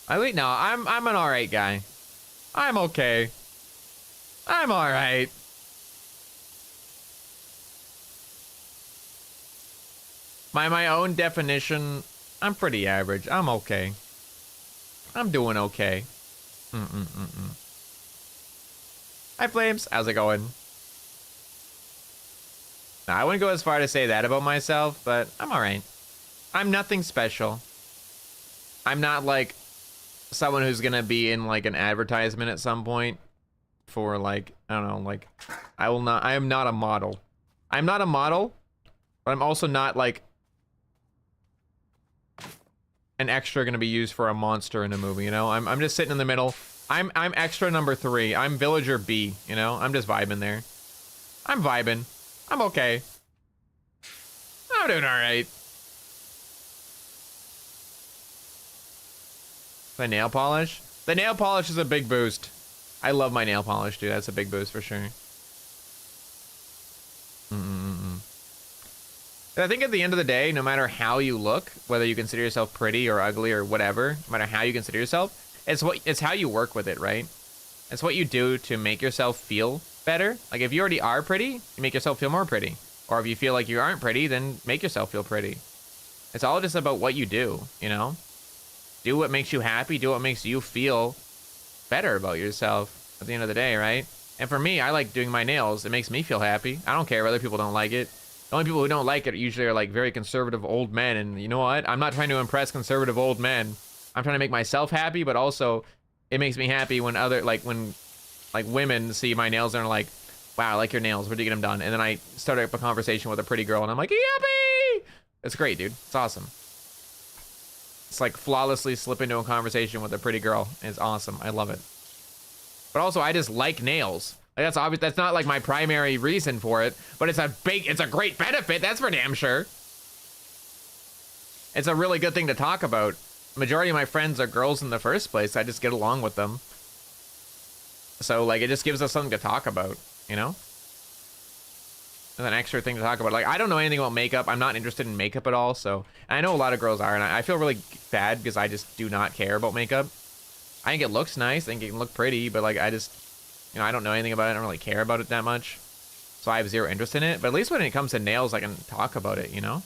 Wait, no, I'm an alright guy. I'm okay. I'm alright. By my own definition, I'm pretty average. I'm okay. I'm doing okay. Hi, Flames. How's it going? Now, I wouldn't go as far to say that about myself, but I'm alright. I'm nothing special. I'm not like someone who's gonna be in like an advertisement at some point. For like, I don't know, like, I am not a model. I'm not a model, but I'm also not like an extra gonna be used for a monster in a movie, you know? I'm just sitting in the middle. I'm extra number 3. I'm villager B, you know? I'm just vibing there. I'm vibing. I'm okay. I'm doing alright. The nail polish? The nail polish is a big boost. I love my nail polish, dude. That's a big boost for sure. I think at the end of the day, no matter how you look, whether you consider yourself pretty or ugly or whatever, no matter how you consider yourself, it's how you work with it, right? It's what you do to make yourself feel better. Like if you already are pretty, you make yourself feel more pretty. Or if you feel like you aren't pretty, then make yourself feel pretty. It's all just about what you do, you know? Do what makes you happy, do what makes you feel better about yourself at the end of the day, right? And for me, I like doing my nails. It makes me feel happy. I don't care if other people don't like it. The only people who don't like it usually are like very conservative old men, and you know what? I'm not trying to impress conservative old men. I'm trying to make myself happy, but also it makes me happy when when women see my nails and are like, wow, I like your nails, where'd you get them done? And then I start up a conversation with a pretty girl and I'm like, yippee! It's great, dude. It's awesome. It's like flawlessly slip into a conversation with a pretty girl. It's awesome. I love it. But also, I just like nails. Like, that's obvious. That's not like my primary reason for it, but it's a great benefit. That's for damn sure. It's a really good thing to talk about. The majority of my friends are girls in the first place. I just get along with them. So like, it just gives us something to talk about, you know? It's an extra thing to talk about. Like, I don't know anything about makeup. I'm not interested in makeup at all. So I know a lot of girls are, and I feel really bad because I just do not care about makeup. I think it looks nice. I think it can look pretty, but like, I just, you know, I don't know anything about it. I don't really care about it that much. So I have zero interest in it. But at least when it comes to nails, I can talk about it, you know?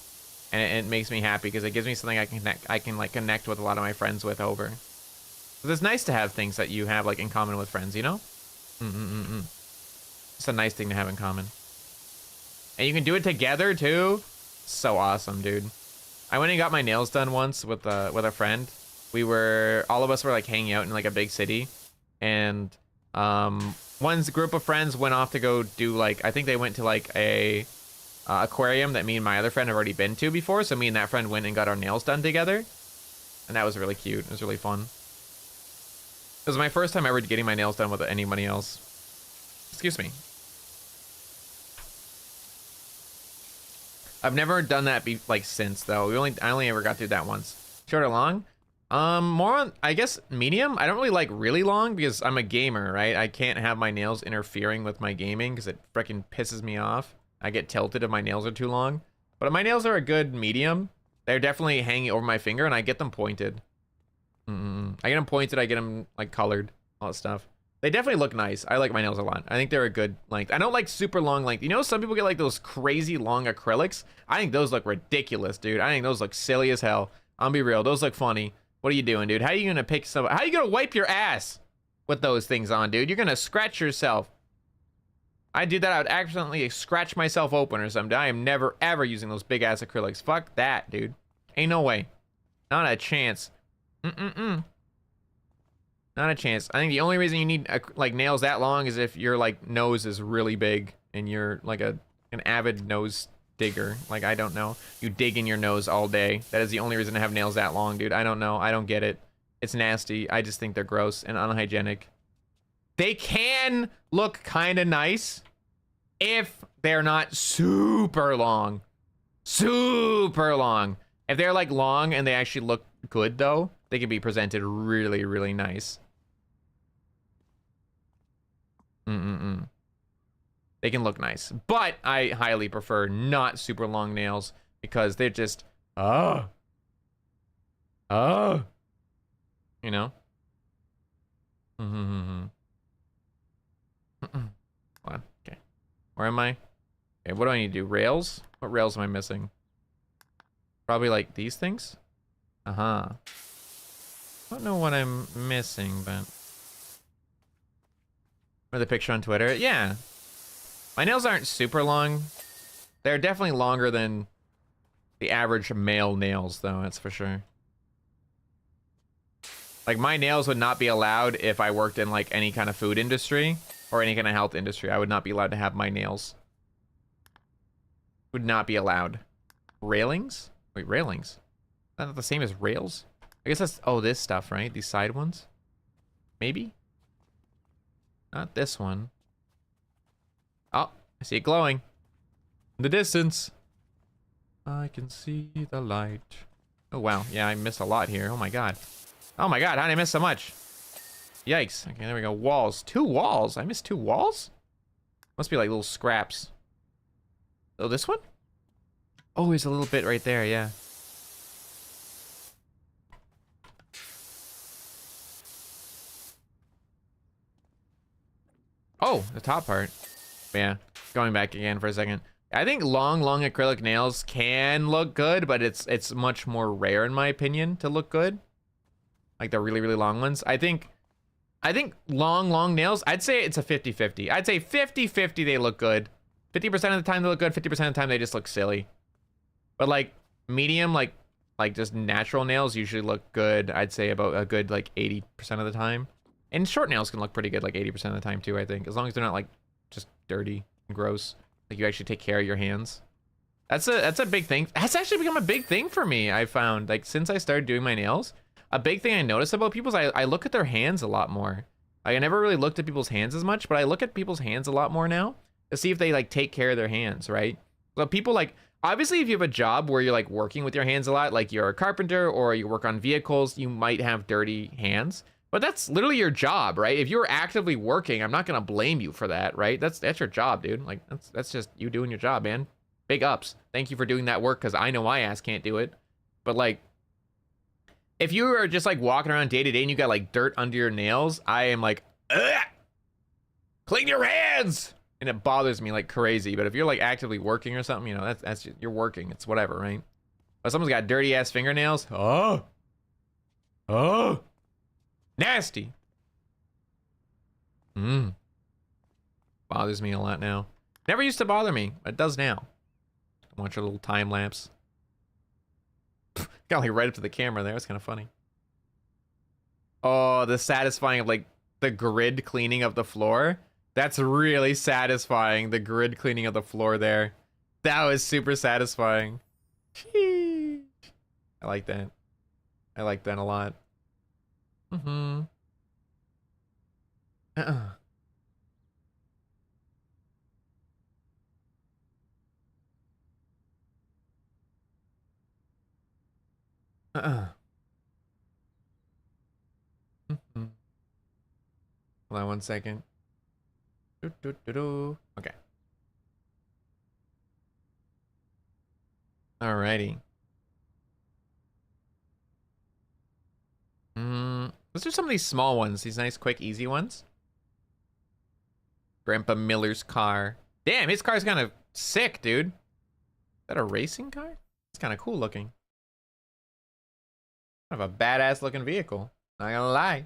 And it makes me happy because it gives me something I can like connect with a lot of my friends with over. So it's nice to have things that you have like in common with friends, you know? It's a nice thing to have in common. And you can do it together too. So awesome, dude. I went and got my nails done once with a friend. All of us were like hanging out in like a big city, and one group of friends went off to go do like, I think they went to like a aquarium that me and my other friend have already been to before. So me and that friend went and got our nails done together, and that was really cute. It was really fun. It was my first time ever getting my nails done with anybody else. Excuse me. I've never done that like since though. I only ever got to do that once. Short or long? More on, I guess, medium. I don't really like really long because I'm a gamer, right? I can't have my nails interfering with my gaming because it freaking pisses me off. I get tilted if my nails are too long. But my nails are a good medium. They're definitely hanging over my finger, and I get them pointed. I get them pointed, I get them like colored, all that stuff. They definitely look nice. I like my nails a lot. I think they're a good length. I don't like super long length. You know, some people get like those crazy long acrylics. I think those look ridiculous, dude. I think those look silly as hell. I'll be real. Those look funny. What are you doing, dude? How are you gonna pick some? How are you gonna wipe your ass with those things on, dude? You're gonna scratch yourself. I do that, I would accidentally scratch myself open or something. I am never ever using those big ass acrylics. Fuck that, dude. Ain't no way. Not a chance. Not a chance. I think the only reason you need like nails that long is if your like nose is really big and you're like an avid nose digger. Like, I don't know. You dig in your nose all day. That is the only reason to have nails that long, dude. I don't know. I don't get it. It's nasty. I just think they're gross and unhygienic. They can look kind of nice if they're not super long. Super long. If they're like long and they actually look good though, they can be presented really, really nice. They can look nice, but I highly prefer not super long nails because they're just, you know? Hold on, okay. Where am I? Okay, what do I need to do? Rails? What rails am I missing? Probably like these things? I don't know what I'm missing, but... Or the picture on Twitter? Yeah. My nails aren't super long. They're definitely longer than the average male nails, though, that's for sure. Like, my nails would not be allowed if I worked in, like, any kind of food industry or any kind of health industry. I would not be allowed to have my nails. Would not be allowed. Railings? Wait, railings? That's not the same as rails? I guess that's, oh, this stuff, right? These side ones? Maybe? Not this one. Oh, I see it glowing. In the distance. I can see the light. Oh, wow. Yeah, I missed a lot here. Oh, my God. Oh, my God. How did I miss so much? Yikes. Okay, there we go. Walls. 2 walls. I missed 2 walls? Must be like little scraps. Oh, this one? Oh, there's a little bit right there. Yeah. Oh, the top part. Yeah, going back again for a second. I think long acrylic nails can look good, but it's much more rare in my opinion to look good. Like the really, really long ones. I think long nails, I'd say it's a 50-50. I'd say 50-50 they look good. 50% of the time they look good, 50% of the time they just look silly. But like medium, like just natural nails usually look good. I'd say about a good like 80% of the time. And short nails can look pretty good like 80% of the time too, I think. As long as they're not like just dirty and gross. Like you actually take care of your hands. That's a big thing. That's actually become a big thing for me, I found. Like since I started doing my nails, a big thing I notice about people is I look at their hands a lot more. Like, I never really looked at people's hands as much, but I look at people's hands a lot more now to see if they like take care of their hands, right? So people like, obviously if you have a job where you're like working with your hands a lot, like you're a carpenter or you work on vehicles, you might have dirty hands. But that's literally your job, right? If you're actively working, I'm not gonna blame you for that, right? That's your job, dude. Like that's just you doing your job, man. Big ups. Thank you for doing that work, because I know my ass can't do it. But like, if you are just like walking around day to day and you got like dirt under your nails, I am like, ugh! Clean your hands, and it bothers me like crazy. But if you're like actively working or something, you know, that's just, you're working. It's whatever, right? But someone's got dirty ass fingernails. Oh. Nasty. Bothers me a lot now. Never used to bother me. It does now. Watch a little time lapse. Got like right up to the camera there. It's kind of funny. Oh, the satisfying of like the grid cleaning of the floor. That's really satisfying. The grid cleaning of the floor there. That was super satisfying. Sheesh. I like that. I like that a lot. Mm-hmm. Mm-hmm. Hold on 1 second. Okay. Alrighty. Let's do some of these small ones. These nice, quick, easy ones. Grandpa Miller's car. Damn, his car's kind of sick, dude. Is that a racing car? It's kind of cool looking. Kind of a badass looking vehicle. Not gonna lie.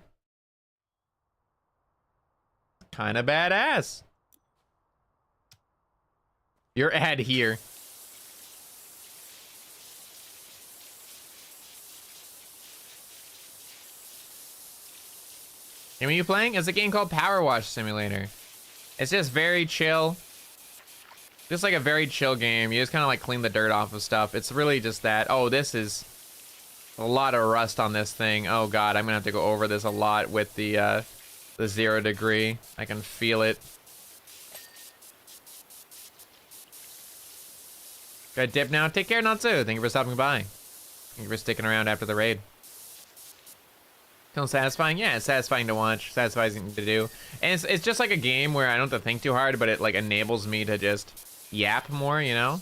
Kind of badass. Your ad here. Game are you playing? It's a game called Powerwash Simulator. It's just very chill. Just like a very chill game. You just kind of like clean the dirt off of stuff. It's really just that. Oh, this is a lot of rust on this thing. Oh god, I'm gonna have to go over this a lot with the 0 degree. I can feel it. Got dip now. Take care, Natsu. Thank you for stopping by. Thank you for sticking around after the raid. Feel satisfying? Yeah, it's satisfying to watch, satisfying to do. And it's just like a game where I don't have to think too hard, but it like enables me to just yap more, you know?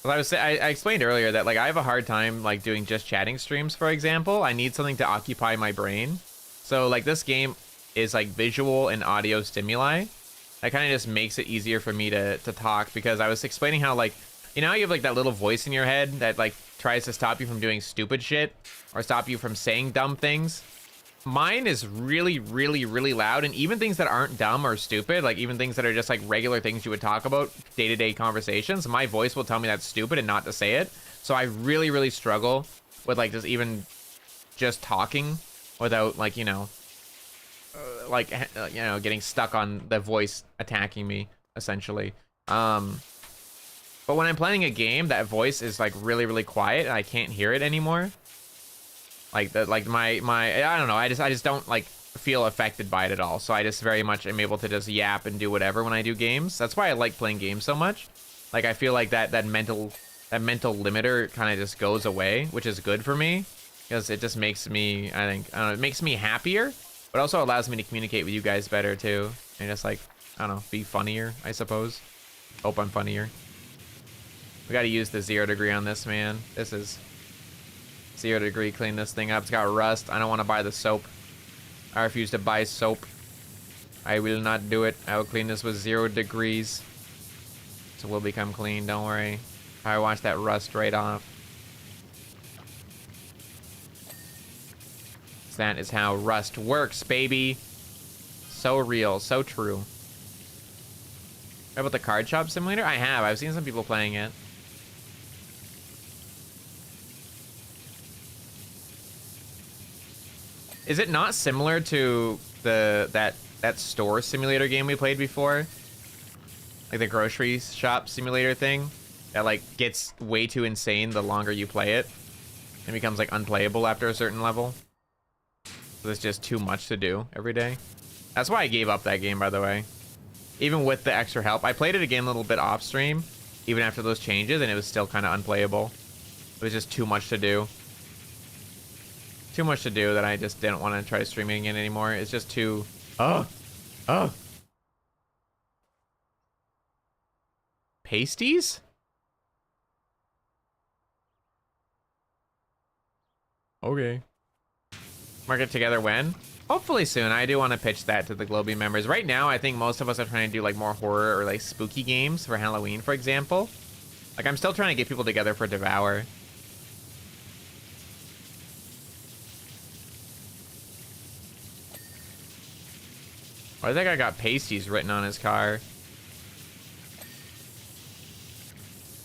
Well, I explained earlier that like I have a hard time like doing just chatting streams, for example. I need something to occupy my brain. So like this game is like visual and audio stimuli. That kind of just makes it easier for me to talk, because I was explaining how like, you know how you have like that little voice in your head that like tries to stop you from doing stupid shit or stop you from saying dumb things? Mine is really, really, really loud, and even things that aren't dumb or stupid, like even things that are just like regular things you would talk about, day-to-day conversations, my voice will tell me that's stupid and not to say it. So I really, really struggle with like just talking without like, you know, getting stuck on the voice attacking me, essentially. But when I'm playing a game, that voice is like really, really quiet and I can't hear it anymore. Like my I don't know, I just don't like feel affected by it at all. So I just very much am able to just yap and do whatever when I do games. That's why I like playing games so much. Like I feel like that mental limiter kind of just goes away, which is good for me, because it just makes me, I don't know, it makes me happier, but also allows me to communicate with you guys better too. And just like, I don't know, be funnier, I suppose. Hope I'm funnier. We gotta use the 0 degree on this, man. This is 0 degree, clean this thing up. It's got rust. I don't want to buy the soap. I refuse to buy soap. I will not do it. I will clean this with 0 degrees. So we'll become clean, don't worry. I wash that rust right off. That is how rust works, baby. So real, so true. How about the card shop simulator? I have. I've seen some people playing it. Is it not similar to that store simulator game we played before? Like the grocery shop simulator thing that like gets way too insane the longer you play it and becomes like unplayable after a certain level. So it's just too much to do every day. That's why I gave up that game, by the way. Even with the extra help. I played it again a little bit off stream, even after those changes, and it was still kind of unplayable. It was just too much to do. Too much to do that I just didn't want to try streaming it anymore. It's just too... Pasties? Okay. Market together when? Hopefully soon. I do want to pitch that to the globie members. Right now, I think most of us are trying to do like more horror or like spooky games for Halloween, for example. Like I'm still trying to get people together for Devour. I think I got pasties written on his car.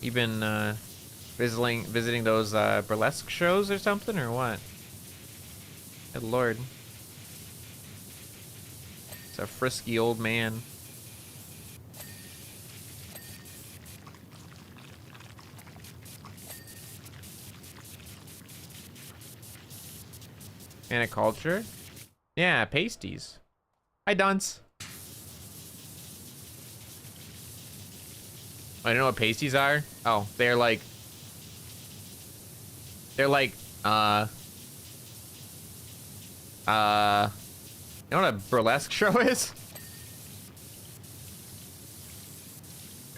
Even Visiting those burlesque shows or something, or what? Good lord. It's a frisky old man. And a culture? Yeah, pasties. Hi, dunce. I don't know what pasties are. Oh, they're like, you know what a burlesque show is?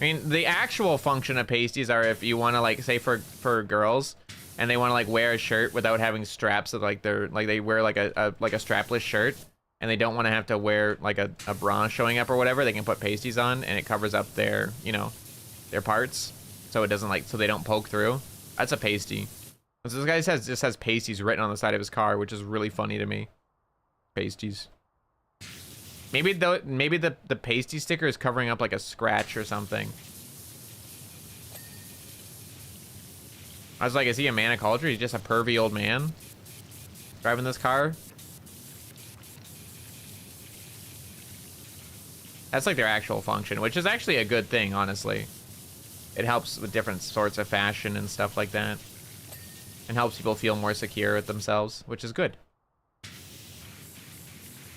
I mean, the actual function of pasties are if you want to, like, say for girls, and they want to like wear a shirt without having straps, that like they wear like a strapless shirt, and they don't want to have to wear like a bra showing up or whatever. They can put pasties on, and it covers up their, you know, their parts, so it doesn't like, so they don't poke through. That's a pasty. So this guy just has pasties written on the side of his car, which is really funny to me. Pasties. Maybe the pasty sticker is covering up like a scratch or something. I was like, is he a man of culture? He's just a pervy old man driving this car. That's like their actual function, which is actually a good thing, honestly. It helps with different sorts of fashion and stuff like that. And helps people feel more secure with themselves, which is good. I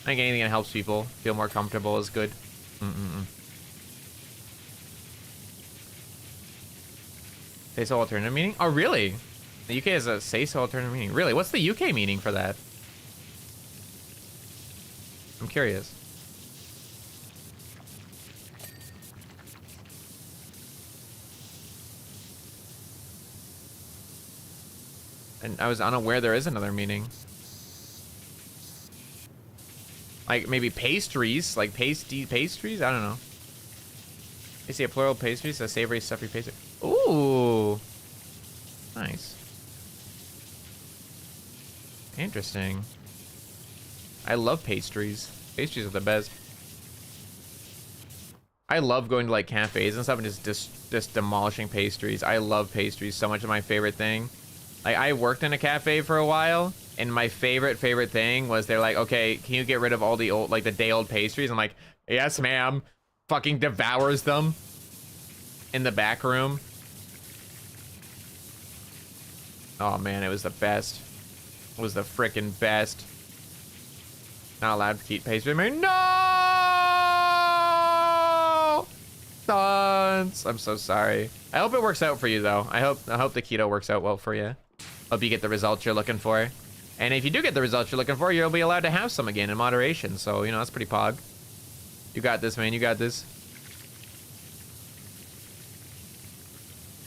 think anything that helps people feel more comfortable is good. Say so alternative meaning? Oh, really? The UK has a say so alternative meaning. Really? What's the UK meaning for that? I'm curious. And I was unaware there is another meaning. Like maybe pastries, like pastries? I don't know. You see a plural pastries, a savory, stuffy pastry. Ooh. Nice. Interesting. I love pastries. Pastries are the best. I love going to like cafes and stuff and just demolishing pastries. I love pastries so much. Of my favorite thing. Like I worked in a cafe for a while, and my favorite thing was they're like, okay, can you get rid of all the old, like the day old pastries? I'm like, yes, ma'am. Fucking devours them in the back room. Oh man, it was the best. It was the frickin' best. Not allowed to eat pastry. I mean, no! Stunts. I'm so sorry. I hope it works out for you though. I hope the keto works out well for you. Hope you get the results you're looking for. And if you do get the results you're looking for, you'll be allowed to have some again in moderation. So, you know, that's pretty pog. You got this, man. You got this.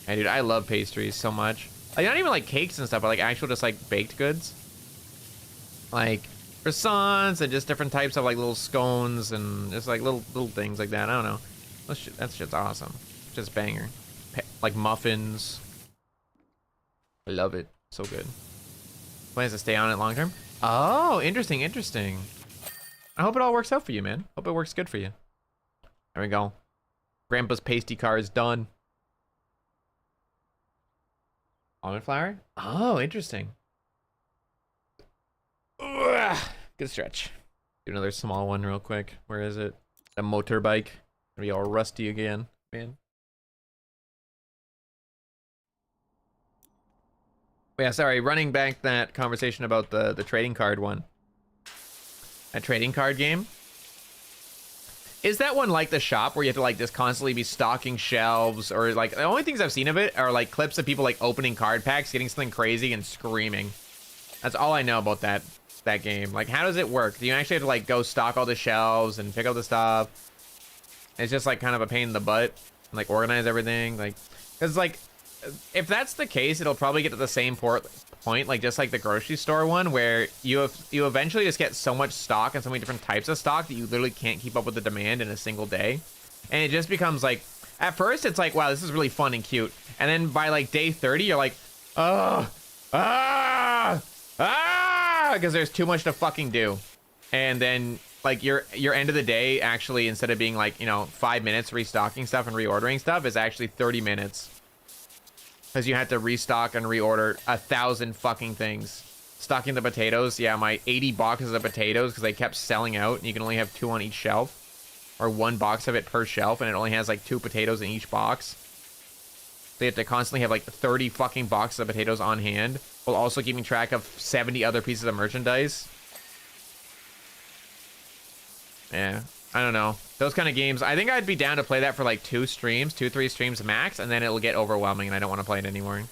Hey, dude, I love pastries so much. Like, not even like cakes and stuff, but like actual just like baked goods. Like croissants and just different types of like little scones and just like little things like that. I don't know. That shit's awesome. Just banger. Like muffins. I love it. So good. Plans to stay on it long term? Oh, interesting. I hope it all works out for you, man. Hope it works good for you. There we go. Grandpa's pasty car is done. Almond flour? Oh, interesting. Ugh. Good stretch. Do another small one real quick. Where is it? A motorbike. Gonna be all rusty again, man. Yeah, sorry, running back that conversation about the trading card one. A trading card game. Is that one like the shop where you have to like just constantly be stocking shelves, or like the only things I've seen of it are like clips of people like opening card packs, getting something crazy and screaming. That's all I know about that game. Like, how does it work? Do you actually have to like go stock all the shelves and pick up the stuff? It's just like kind of a pain in the butt and like organize everything, like, because like if that's the case, it'll probably get to the same point, like just like the grocery store one, where you eventually just get so much stock and so many different types of stock that you literally can't keep up with the demand in a single day. And it just becomes like, at first it's like, wow, this is really fun and cute. And then by like day 30, you're like, because there's too much to fucking do. And then like your end of the day, actually, instead of being like, you know, 5 minutes restocking stuff and reordering stuff, is actually 30 minutes. because you had to restock and reorder 1,000 fucking things. Stocking the potatoes, yeah, my 80 boxes of potatoes, because they kept selling out, and you can only have 2 on each shelf, or 1 box of it per shelf, and it only has like 2 potatoes in each box. They have to constantly have like 30 fucking boxes of potatoes on hand, while also keeping track of 70 other pieces of merchandise. Yeah, I don't know. Those kind of games, I think I'd be down to play that for like 2 streams, 2-3 streams max, and then it'll get overwhelming and I don't want to play it anymore.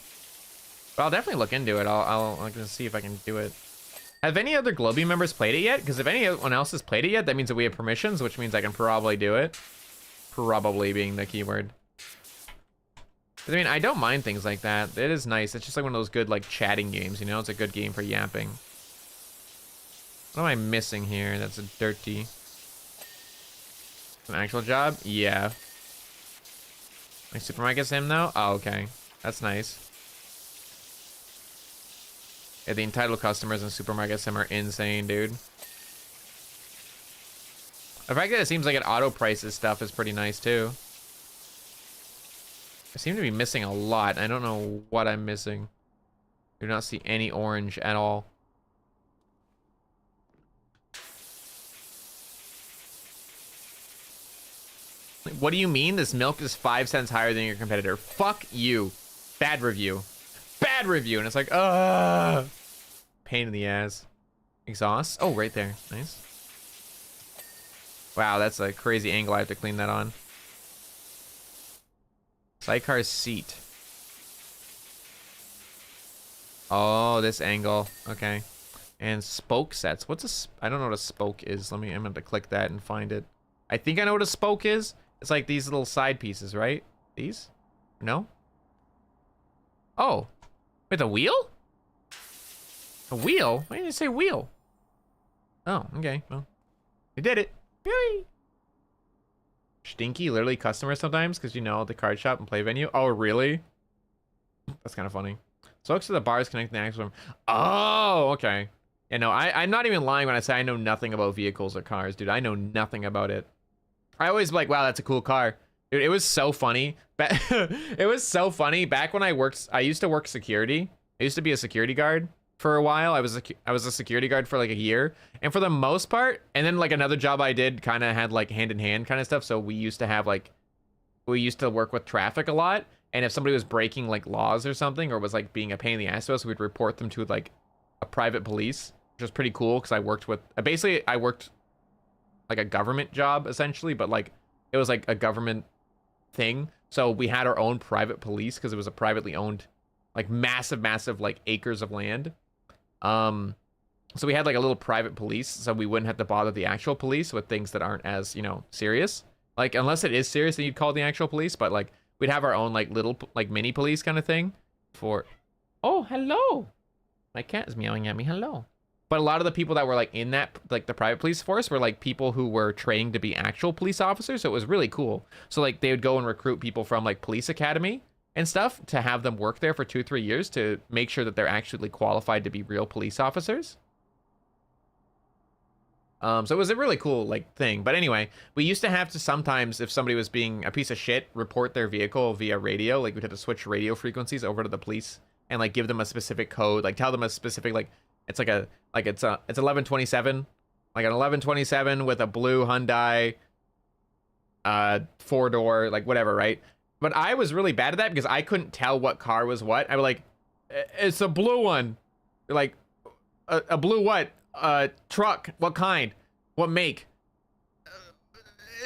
But I'll definitely look into it. I'll see if I can do it. Have any other Globie members played it yet? Because if anyone else has played it yet, that means that we have permissions, which means I can probably do it. Probably being the keyword. I mean, I don't mind things like that. It is nice. It's just like one of those good, like, chatting games, you know? It's a good game for yapping. What am I missing here? That's a dirty... An actual job? Yeah. My supermarket sim, though? Oh, okay. That's nice. Yeah, the entitled customers in supermarket sim are insane, dude. The fact that it seems like it auto prices stuff is pretty nice, too. I seem to be missing a lot. I don't know what I'm missing. Do not see any orange at all. What do you mean? This milk is 5 cents higher than your competitor. Fuck you. Bad review. Bad review. And it's like, pain in the ass. Exhaust. Oh, right there. Nice. Wow, that's a crazy angle. I have to clean that on. Sidecar seat. Oh, this angle. Okay. And spoke sets. What's a... I don't know what a spoke is. I'm going to click that and find it. I think I know what a spoke is. It's like these little side pieces, right? These? No? Oh. With a wheel? A wheel? Why didn't you say wheel? Oh, okay. Well, we did it. Yay! Stinky, literally customers sometimes, because you know, the card shop and play venue. Oh, really? That's kind of funny. So to the bars connecting the actual room. Oh, okay. Yeah, no, I'm not even lying when I say I know nothing about vehicles or cars, dude. I know nothing about it. I always be like, wow, that's a cool car. Dude, it was so funny. It was so funny. Back when I used to work security. I used to be a security guard for a while. I was a security guard for like a year. And for the most part, and then like another job I did kind of had like hand in hand kind of stuff. So we used to have like, we used to work with traffic a lot. And if somebody was breaking like laws or something, or was like being a pain in the ass to us, we'd report them to like a private police, which was pretty cool because I worked with, basically I worked like a government job essentially, but like it was like a government thing. So we had our own private police because it was a privately owned, like massive like acres of land. So we had like a little private police, so we wouldn't have to bother the actual police with things that aren't as, you know, serious. Like unless it is serious, then you'd call the actual police. But like we'd have our own like little like mini police kind of thing for. Oh, hello. My cat is meowing at me. Hello. But a lot of the people that were like in that, like the private police force, were like people who were training to be actual police officers. So it was really cool. So like they would go and recruit people from like police academy and stuff to have them work there for 2-3 years to make sure that they're actually qualified to be real police officers. So it was a really cool like thing. But anyway, we used to have to sometimes, if somebody was being a piece of shit, report their vehicle via radio. Like we'd have to switch radio frequencies over to the police and like give them a specific code, like tell them a specific, like it's like a, like it's 1127, like an 1127 with a blue Hyundai 4-door, like whatever, right? But I was really bad at that because I couldn't tell what car was what. I was like, it's a blue one. Like a blue what? Truck. What kind? What make?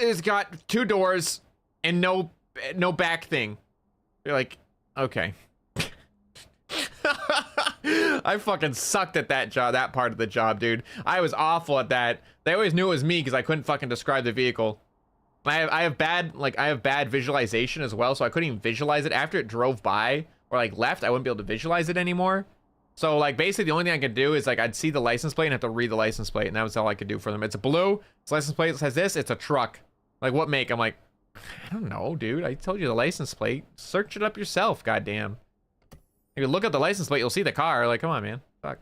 It's got 2 doors and no back thing. You're like, okay. I fucking sucked at that job, that part of the job, dude. I was awful at that. They always knew it was me because I couldn't fucking describe the vehicle. I have bad visualization as well, so I couldn't even visualize it after it drove by or like left. I wouldn't be able to visualize it anymore. So like basically the only thing I could do is like I'd see the license plate and have to read the license plate, and that was all I could do for them. It's a blue, it's license plate, it says this, it's a truck. Like what make? I'm like, I don't know, dude. I told you the license plate. Search it up yourself, goddamn. If you look at the license plate, you'll see the car. Like, come on, man. Fuck.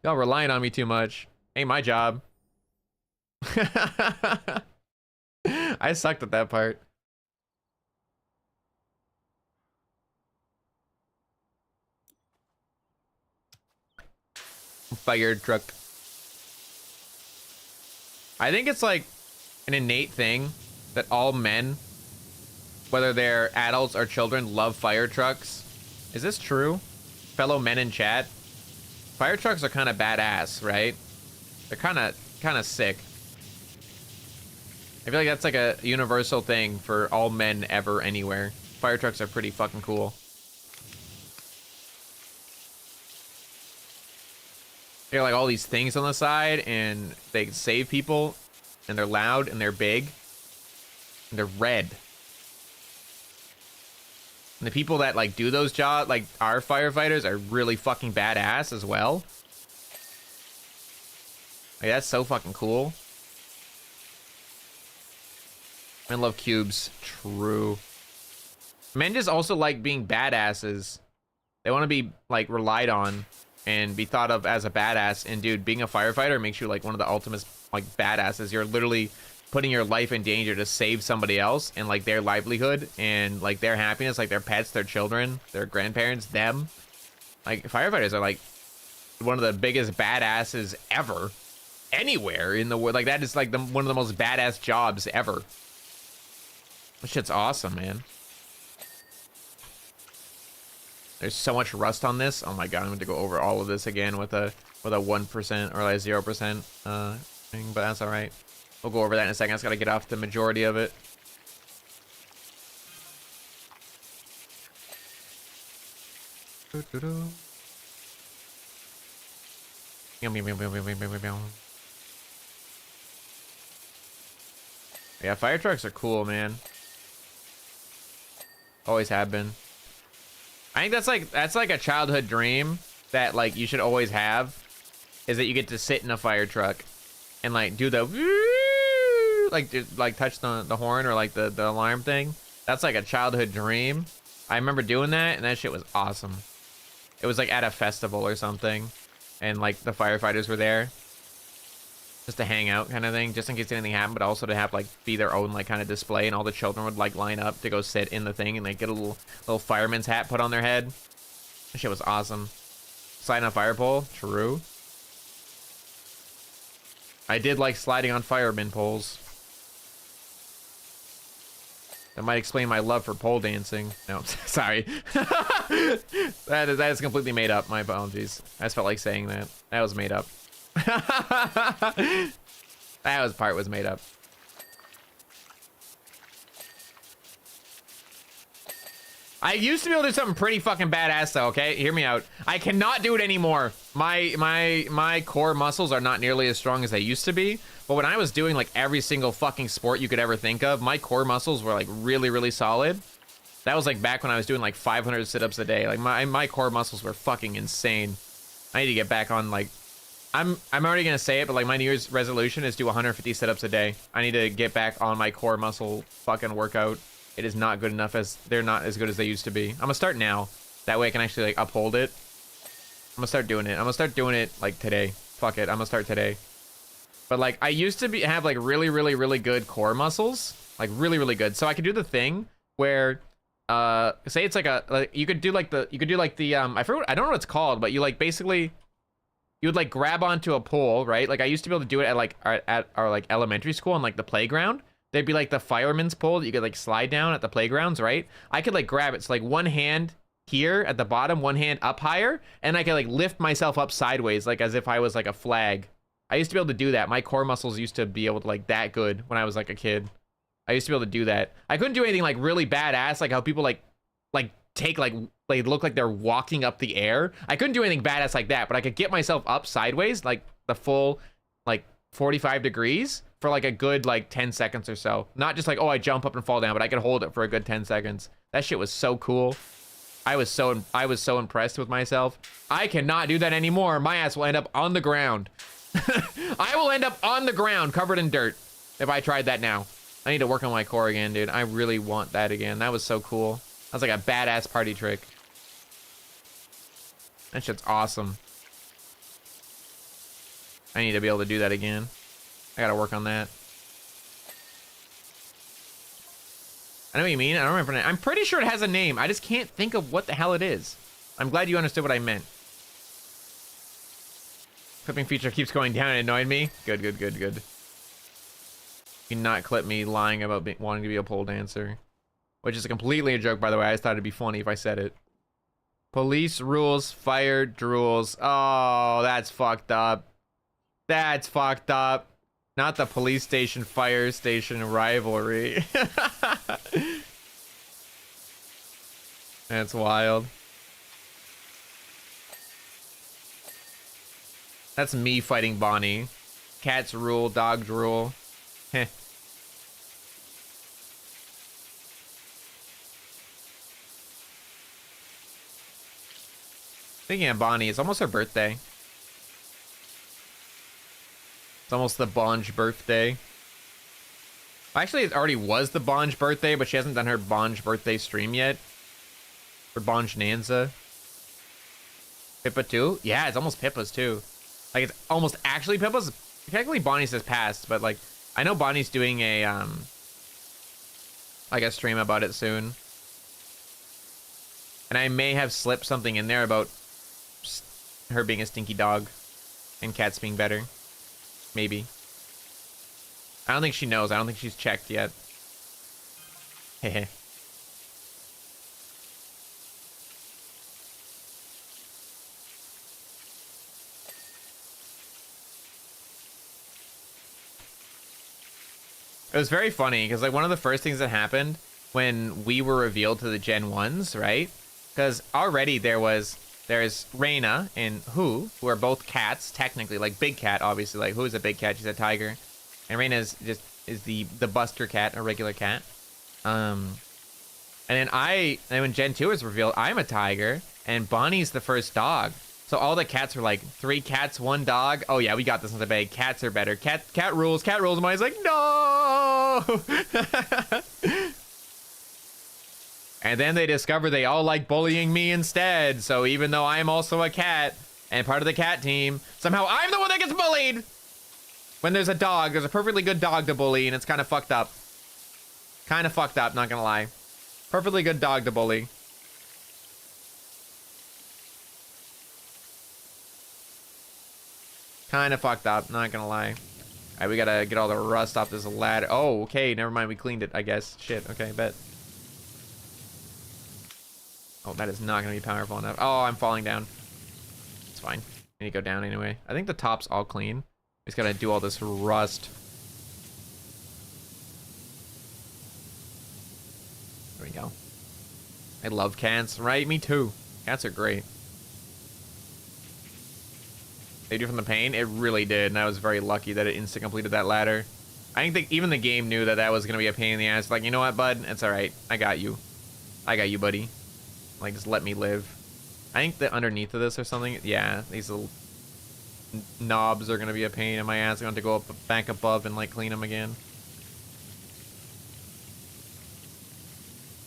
Y'all relying on me too much. Ain't my job. I sucked at that part. fire truck. I think it's like an innate thing that all men, whether they're adults or children, love fire trucks. Is this true? Fellow men in chat? Fire trucks are kind of badass, right? They're kind of sick. I feel like that's like a universal thing for all men ever, anywhere. Fire trucks are pretty fucking cool. They're like all these things on the side, and they save people, and they're loud, and they're big, and they're red. And the people that like do those jobs, like our firefighters, are really fucking badass as well. Like, that's so fucking cool. Men love cubes. True. Men just also like being badasses. They want to be like relied on and be thought of as a badass. And dude, being a firefighter makes you like one of the ultimate like badasses. You're literally putting your life in danger to save somebody else and like their livelihood and like their happiness, like their pets, their children, their grandparents, them. Like firefighters are like one of the biggest badasses ever, anywhere in the world. Like that is like one of the most badass jobs ever. This shit's awesome, man. There's so much rust on this. Oh my god, I'm going to go over all of this again with a 1% or like 0% thing, but that's all right. We'll go over that in a second. I just got to get off the majority of it. Yeah, fire trucks are cool, man. Always have been. I think that's like a childhood dream that like you should always have, is that you get to sit in a fire truck and like do the like touch the horn or like the alarm thing. That's like a childhood dream. I remember doing that, and that shit was awesome. It was like at a festival or something, and like the firefighters were there just to hang out kind of thing, just in case anything happened, but also to have like be their own like kind of display, and all the children would like line up to go sit in the thing and like get a little fireman's hat put on their head. That shit was awesome. Sliding on a fire pole, true. I did like sliding on fireman poles. That might explain my love for pole dancing. No, sorry. That is completely made up. My apologies. I just felt like saying that. That was made up. Part was made up. I used to be able to do something pretty fucking badass though, okay? Hear me out. I cannot do it anymore. My core muscles are not nearly as strong as they used to be. But when I was doing like every single fucking sport you could ever think of, my core muscles were like really, really solid. That was like back when I was doing like 500 sit-ups a day. Like my core muscles were fucking insane. I need to get back on like, I'm already gonna say it, but like my New Year's resolution is do 150 sit-ups a day. I need to get back on my core muscle fucking workout. It is not good enough, as they're not as good as they used to be. I'm gonna start now. That way I can actually like uphold it. I'm gonna start doing it. I'm gonna start doing it like today. Fuck it, I'm gonna start today. But like I used to have like really, really, really good core muscles, like really, really good. So I could do the thing where, say it's like you could do like the I forgot, I don't know what it's called, but you like basically, you would like grab onto a pole, right? Like I used to be able to do it at like our like elementary school on like the playground. There'd be like the fireman's pole that you could like slide down at the playgrounds, right? I could like grab it. It's like one hand here at the bottom, one hand up higher, and I could like lift myself up sideways, like as if I was like a flag. I used to be able to do that. My core muscles used to be able to like that good when I was like a kid. I used to be able to do that. I couldn't do anything like really badass, like how people like take like they look like they're walking up the air. I couldn't do anything badass like that, but I could get myself up sideways, like the full like 45 degrees for like a good like 10 seconds or so. Not just like, oh, I jump up and fall down, but I could hold it for a good 10 seconds. That shit was so cool. I was so impressed with myself. I cannot do that anymore. My ass will end up on the ground. I will end up on the ground covered in dirt if I tried that now. I need to work on my core again, dude. I really want that again. That was so cool. That was like a badass party trick. That shit's awesome. I need to be able to do that again. I gotta work on that. I know what you mean. I don't remember. I'm pretty sure it has a name. I just can't think of what the hell it is. I'm glad you understood what I meant. Clipping feature keeps going down. It annoyed me. Good. You cannot clip me lying about wanting to be a pole dancer. Which is completely a joke, by the way. I just thought it'd be funny if I said it. Police rules, fire drools. Oh, that's fucked up. That's fucked up. Not the police station, fire station rivalry. That's wild. That's me fighting Bonnie. Cats rule, dogs rule. Heh. Speaking of Bonnie, it's almost her birthday. It's almost the Bonge birthday. Actually, it already was the Bonge birthday, but she hasn't done her Bonge birthday stream yet. For Bonge Nanza. Pippa too? Yeah, it's almost Pippa's too. Like, it's almost actually Pippa's. Technically, Bonnie's has passed, but like, I know Bonnie's doing a, like a stream about it soon. And I may have slipped something in there about her being a stinky dog and cats being better. Maybe. I don't think she knows. I don't think she's checked yet. Hehe. It was very funny because like one of the first things that happened when we were revealed to the Gen 1s, right? Because already there's Reina and who are both cats, technically, like Big Cat, obviously, like who's a big cat, she's a tiger. And Reina is the Buster cat, a regular cat. And then when Gen 2 was revealed, I'm a tiger and Bonnie's the first dog. So all the cats were like 3 cats, 1 dog. Oh yeah, we got this in the bag. Cats are better. Cat rules. Cat rules. And Bonnie's like, no. And then they discover they all like bullying me instead. So even though I'm also a cat and part of the cat team, somehow I'm the one that gets bullied. When there's a dog, there's a perfectly good dog to bully, and it's kind of fucked up. Kind of fucked up, not gonna lie. Perfectly good dog to bully. Kind of fucked up, not gonna lie. Alright, we gotta get all the rust off this ladder. Oh, okay, never mind, we cleaned it, I guess. Shit, okay, bet. Oh, that is not gonna be powerful enough. Oh, I'm falling down. It's fine. I need to go down anyway. I think the top's all clean. We just gotta do all this rust. There we go. I love cats, right? Me too. Cats are great. Saved you from the pain? It really did, and I was very lucky that it insta-completed that ladder. I think even the game knew that that was going to be a pain in the ass. Like, you know what, bud? It's alright. I got you. I got you, buddy. Like, just let me live. I think that underneath of this or something, yeah, these little knobs are going to be a pain in my ass. I'm going to have to go back above and, like, clean them again.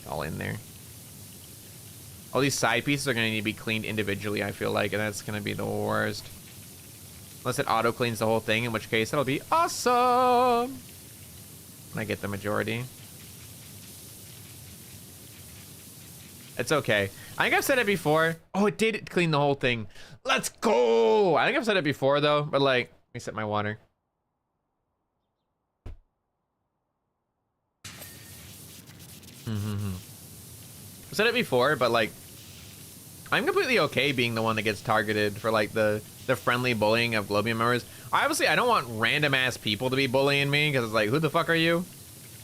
All in there. All these side pieces are going to need to be cleaned individually, I feel like, and that's going to be the worst. Unless it auto cleans the whole thing, in which case it'll be awesome. I get the majority. It's okay. I think I've said it before. Oh, it did clean the whole thing. Let's go. I think I've said it before though, but like, let me sip my water. I've said it before, but like, I'm completely okay being the one that gets targeted for like the friendly bullying of globie members. Obviously, I don't want random ass people to be bullying me because it's like, who the fuck are you?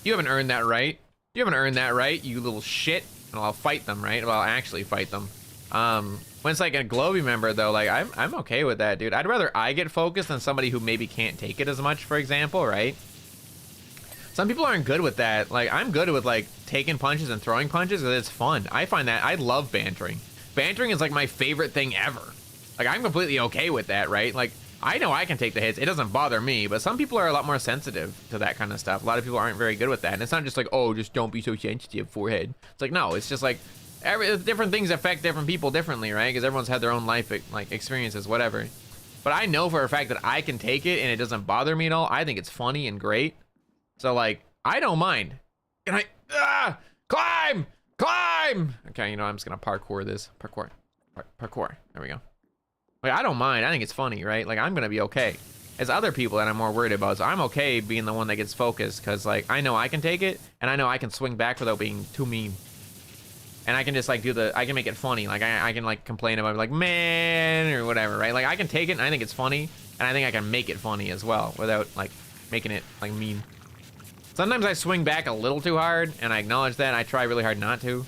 You haven't earned that right. You haven't earned that right, you little shit. And I'll fight them, right? Well, I'll actually fight them. When it's like a globie member though, like I'm okay with that, dude. I'd rather I get focused than somebody who maybe can't take it as much, for example, right? Some people aren't good with that. Like, I'm good with like taking punches and throwing punches because it's fun. I find that I love bantering. Bantering is like my favorite thing ever. Like, I'm completely okay with that, right? Like, I know I can take the hits. It doesn't bother me, but some people are a lot more sensitive to that kind of stuff. A lot of people aren't very good with that. And it's not just like, oh, just don't be so sensitive, forehead. It's like, no, it's just like different things affect different people differently, right? Because everyone's had their own life, like, experiences, whatever. But I know for a fact that I can take it and it doesn't bother me at all. I think it's funny and great. So, like, I don't mind. And climb! Okay, you know, I'm just gonna parkour this. Parkour. There we go. Like, I don't mind. I think it's funny, right? Like, I'm gonna be okay. It's other people that I'm more worried about. So I'm okay being the one that gets focused because, like, I know I can take it and I know I can swing back without being too mean. And I can just, like, I can make it funny. Like, I can, like, complain about it, like, man, or whatever, right? Like, I can take it and I think it's funny. And I think I can make it funny as well without, like, making it, like, mean. Sometimes I swing back a little too hard and I acknowledge that. And I try really hard not to.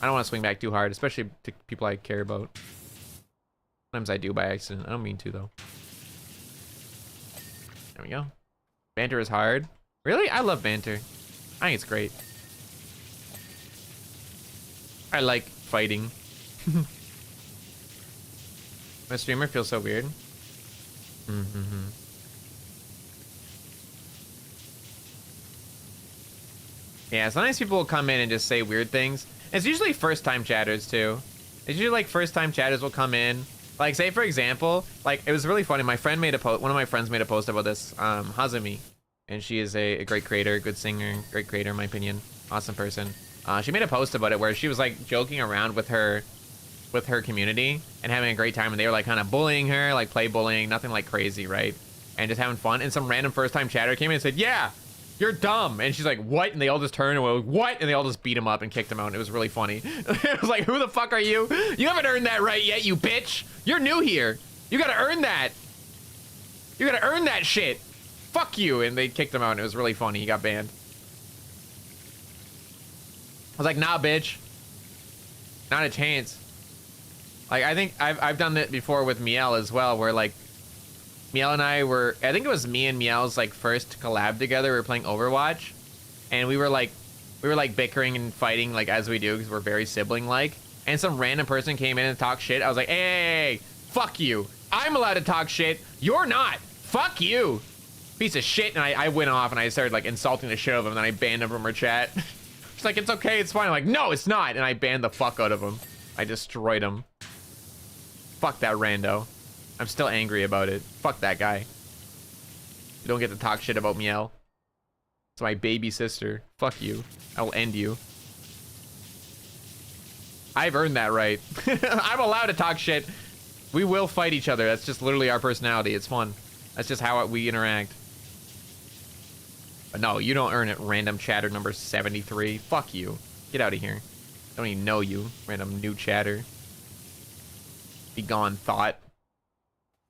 I don't want to swing back too hard, especially to people I care about. Sometimes I do by accident. I don't mean to, though. There we go. Banter is hard. Really? I love banter. I think it's great. I like fighting. My streamer feels so weird. Yeah, sometimes people will come in and just say weird things. It's usually first-time chatters, too. It's usually, like, first-time chatters will come in. Like, say, for example, like, it was really funny. My friend made a post. One of my friends made a post about this, Hazumi. And she is a great creator, good singer, great creator, in my opinion. Awesome person. She made a post about it where she was, like, joking around with her community and having a great time. And they were, like, kind of bullying her, like, play bullying, nothing, like, crazy, right? And just having fun. And some random first-time chatter came in and said, yeah, you're dumb. And she's like, what? And they all just turned and went, what? And they all just beat him up and kicked him out. And it was really funny. It was like, who the fuck are you? You haven't earned that right yet, you bitch. You're new here. You gotta earn that. You gotta earn that shit. Fuck you. And they kicked him out and it was really funny. He got banned. I was like, nah, bitch. Not a chance. Like, I think I've done that before with Miel as well, where, like, Miel and I were, I think it was me and Miel's, like, first collab together. We were playing Overwatch. And we were, like, bickering and fighting, like, as we do, because we're very sibling-like. And some random person came in and talked shit. I was like, hey, fuck you. I'm allowed to talk shit. You're not. Fuck you. Piece of shit. And I went off and I started, like, insulting the shit out of him. And then I banned him from her chat. She's like, it's okay, it's fine. I'm like, no, it's not. And I banned the fuck out of him. I destroyed him. Fuck that rando. I'm still angry about it. Fuck that guy. You don't get to talk shit about Miel. It's my baby sister. Fuck you. I will end you. I've earned that right. I'm allowed to talk shit. We will fight each other. That's just literally our personality. It's fun. That's just how we interact. But no, you don't earn it, random chatter number 73. Fuck you. Get out of here. I don't even know you, random new chatter. Be gone, thought.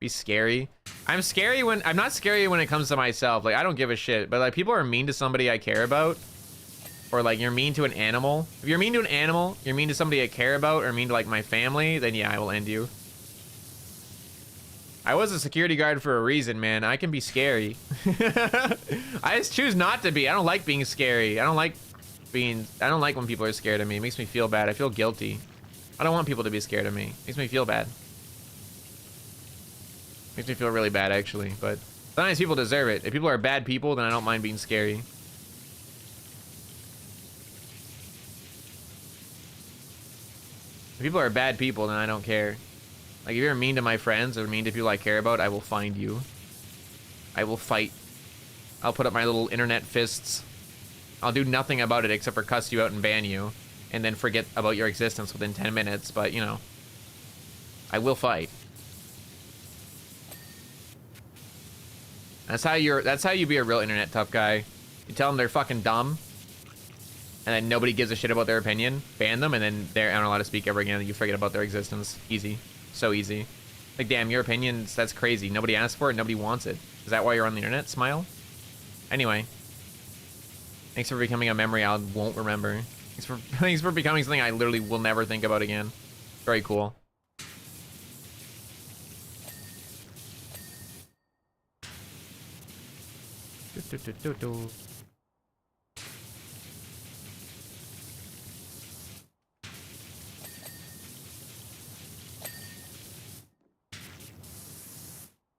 Be scary. I'm not scary when it comes to myself. Like, I don't give a shit. But, like, people are mean to somebody I care about. Or, like, you're mean to an animal. If you're mean to an animal, you're mean to somebody I care about, or mean to, like, my family, then yeah, I will end you. I was a security guard for a reason, man. I can be scary. I just choose not to be. I don't like being scary. I don't like when people are scared of me. It makes me feel bad. I feel guilty. I don't want people to be scared of me. It makes me feel bad. Makes me feel really bad, actually. But sometimes people deserve it. If people are bad people, then I don't mind being scary. If people are bad people, then I don't care. Like, if you're mean to my friends or mean to people I care about, I will find you. I will fight. I'll put up my little internet fists. I'll do nothing about it except for cuss you out and ban you. And then forget about your existence within 10 minutes. But, you know, I will fight. That's how you be a real internet tough guy. You tell them they're fucking dumb. And then nobody gives a shit about their opinion. Ban them, and then they aren't allowed to speak ever again. You forget about their existence. Easy. So easy. Like, damn, your opinions, that's crazy. Nobody asked for it, nobody wants it. Is that why you're on the internet? Smile? Anyway. Thanks for becoming a memory I won't remember. Thanks for becoming something I literally will never think about again. Very cool.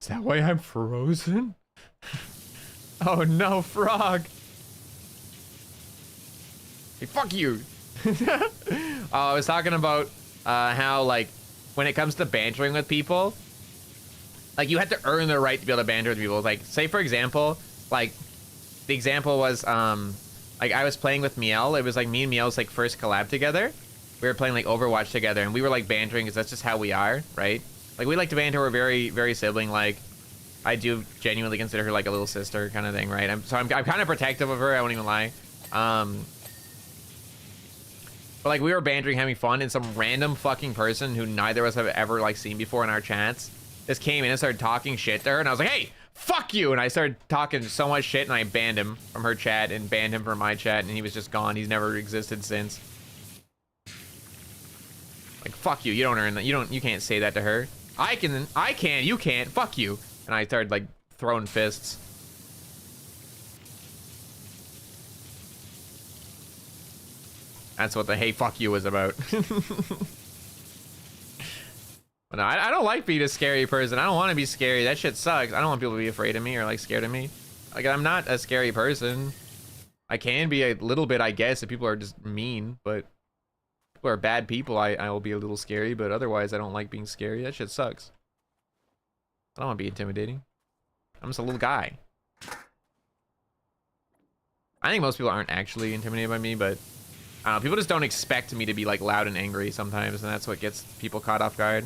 Is that why I'm frozen? Oh no, frog! Hey, fuck you! I was talking about how, like, when it comes to bantering with people, like, you have to earn the right to be able to banter with people. Like, say for example, like, the example was, like, I was playing with Miel. It was like me and Miel's, like, first collab together. We were playing, like, Overwatch together, and we were, like, bantering because that's just how we are, right? Like, we like to banter. We're very, very sibling-like. I do genuinely consider her like a little sister kind of thing, right? I'm kind of protective of her. I won't even lie. But like, we were bantering, having fun, and some random fucking person who neither of us have ever like seen before in our chats just came in and started talking shit to her, and I was like, hey, fuck you! And I started talking so much shit, and I banned him from her chat and banned him from my chat, and he was just gone. He's never existed since. Like, fuck you. You don't earn that. You can't say that to her. I can. You can't. Fuck you. And I started like throwing fists. That's what the hey fuck you was about. But no, I don't like being a scary person. I don't want to be scary. That shit sucks. I don't want people to be afraid of me or like scared of me. Like, I'm not a scary person. I can be a little bit, I guess, if people are just mean, but if people are bad people, I will be a little scary, but otherwise I don't like being scary. That shit sucks. I don't want to be intimidating. I'm just a little guy. I think most people aren't actually intimidated by me, but people just don't expect me to be like loud and angry sometimes, and that's what gets people caught off guard.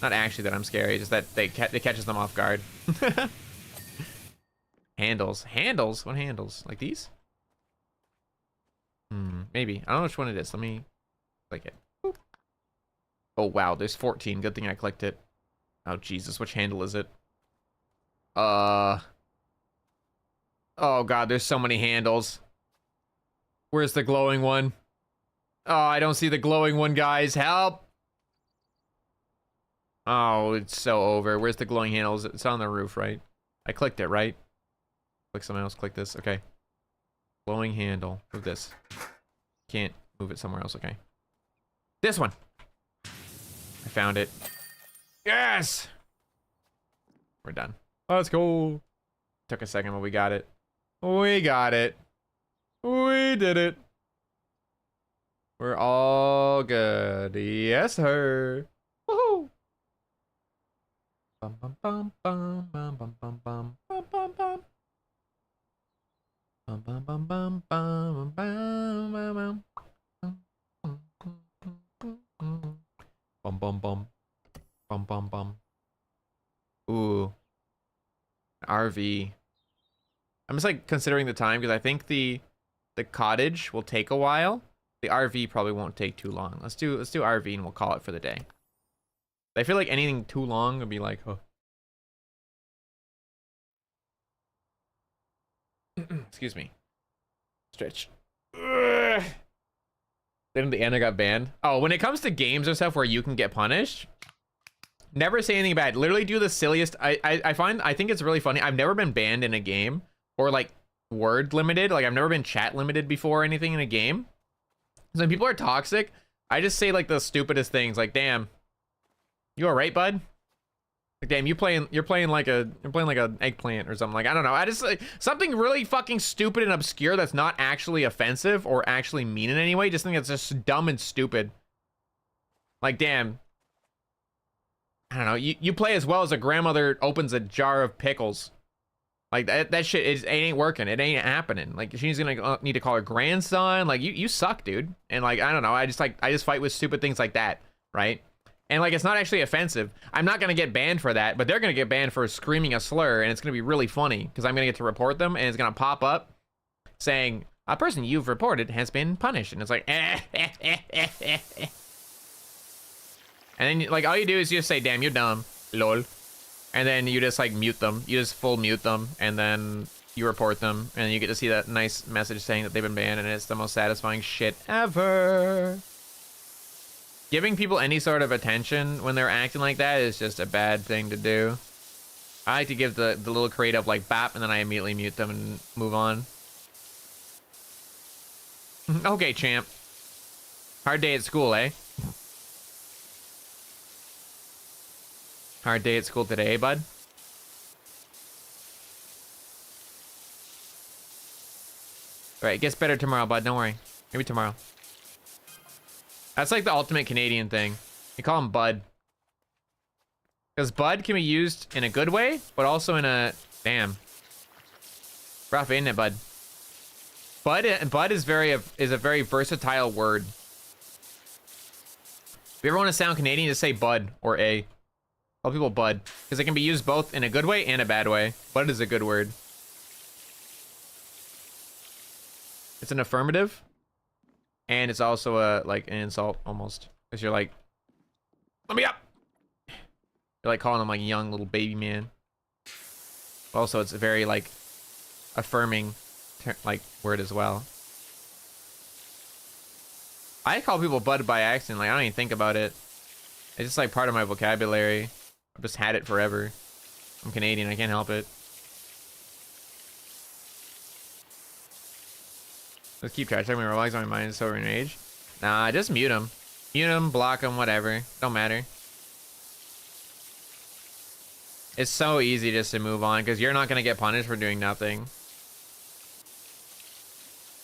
Not actually that I'm scary, just that it catches them off guard. Handles. Handles? What handles? Like these? Maybe. I don't know which one it is. Let me click it. Boop. Oh, wow. There's 14. Good thing I clicked it. Oh, Jesus. Which handle is it? Oh, God. There's so many handles. Where's the glowing one? Oh, I don't see the glowing one, guys. Help! Oh, it's so over. Where's the glowing handles? It's on the roof, right? I clicked it, right? Click something else. Click this. Okay. Glowing handle. Move this. Can't move it somewhere else. Okay. This one. I found it. Yes! We're done. Let's go. Took a second, but we got it. We got it. We did it. We're all good. Yes, sir. Woohoo! Bum bum bum bum bum bum bum bum bum bum bum. Bum bum bum bum bum bum bum bum bum bum bum bum bum. Ooh, RV. I'm just like considering the time because I think the cottage will take a while. The RV probably won't take too long. Let's do RV and we'll call it for the day. I feel like anything too long would be like, oh. Excuse me. Stretch. Then at the end I got banned. Oh, when it comes to games or stuff where you can get punished, never say anything bad. Literally do the silliest. I think it's really funny. I've never been banned in a game or like word limited. Like I've never been chat limited before or anything in a game. So when people are toxic, I just say like the stupidest things like, damn, you all right, bud? Like, damn, you're playing like an eggplant or something. Like, I don't know. I just like something really fucking stupid and obscure that's not actually offensive or actually mean in any way. Just think it's just dumb and stupid. Like, damn. I don't know. You play as well as a grandmother opens a jar of pickles. Like that shit it ain't working. It ain't happening. Like she's gonna need to call her grandson. Like you suck, dude. And like I don't know. I just fight with stupid things like that, right? And like it's not actually offensive. I'm not gonna get banned for that, but they're gonna get banned for screaming a slur, and it's gonna be really funny because I'm gonna get to report them, and it's gonna pop up saying a person you've reported has been punished, and it's like and then like all you do is you just say, damn, you're dumb, lol. And then you just like mute them. You just full mute them, and then you report them, and you get to see that nice message saying that they've been banned, and it's the most satisfying shit ever. Giving people any sort of attention when they're acting like that is just a bad thing to do. I like to give the little crate of like bap, and then I immediately mute them and move on. Okay, champ. Hard day at school, eh? Hard day at school today, bud. All right, it gets better tomorrow, bud. Don't worry. Maybe tomorrow. That's like the ultimate Canadian thing. You call him bud. Because bud can be used in a good way, but also in a... Damn. Rough, ain't it, bud? Bud is a very versatile word. If you ever want to sound Canadian, just say bud or a. Call people bud, because it can be used both in a good way and a bad way. Bud is a good word. It's an affirmative, and it's also a like an insult almost, because you're like, let me up. You're like calling them like young little baby man. Also, it's a very like affirming like word as well. I call people bud by accident. Like I don't even think about it. It's just like part of my vocabulary. I've just had it forever. I'm Canadian, I can't help it. Let's keep track. Checking my relax on my mind is so enraged. Nah, just mute them. Mute them, block them, whatever. Don't matter. It's so easy just to move on because you're not going to get punished for doing nothing.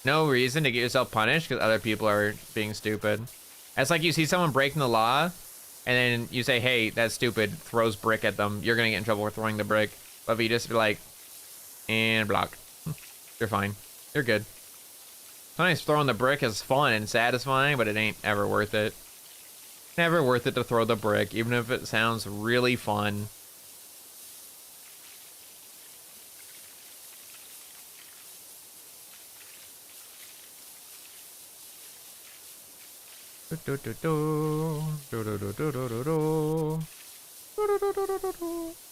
No reason to get yourself punished because other people are being stupid. It's like you see someone breaking the law and then you say, hey, that's stupid, throws brick at them. You're going to get in trouble for throwing the brick. But if you just be like, and block, you're fine. You're good. Sometimes throwing the brick is fun and satisfying, but it ain't ever worth it. Never worth it to throw the brick, even if it sounds really fun.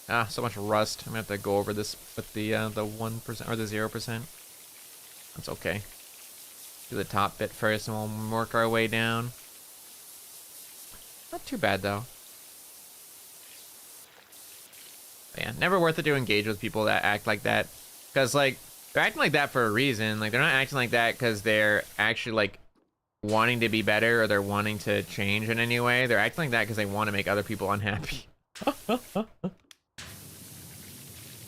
Ah, so much rust. I'm gonna have to go over this with the 1% or the 0%. That's okay. Do the top bit first, and we'll work our way down. Not too bad though. But yeah, never worth it to engage with people that act like that, because like they're acting like that for a reason. Like they're not acting like that because they're actually like wanting to be better or they're wanting to change in any way. They're acting like that because they want to make other people unhappy. Or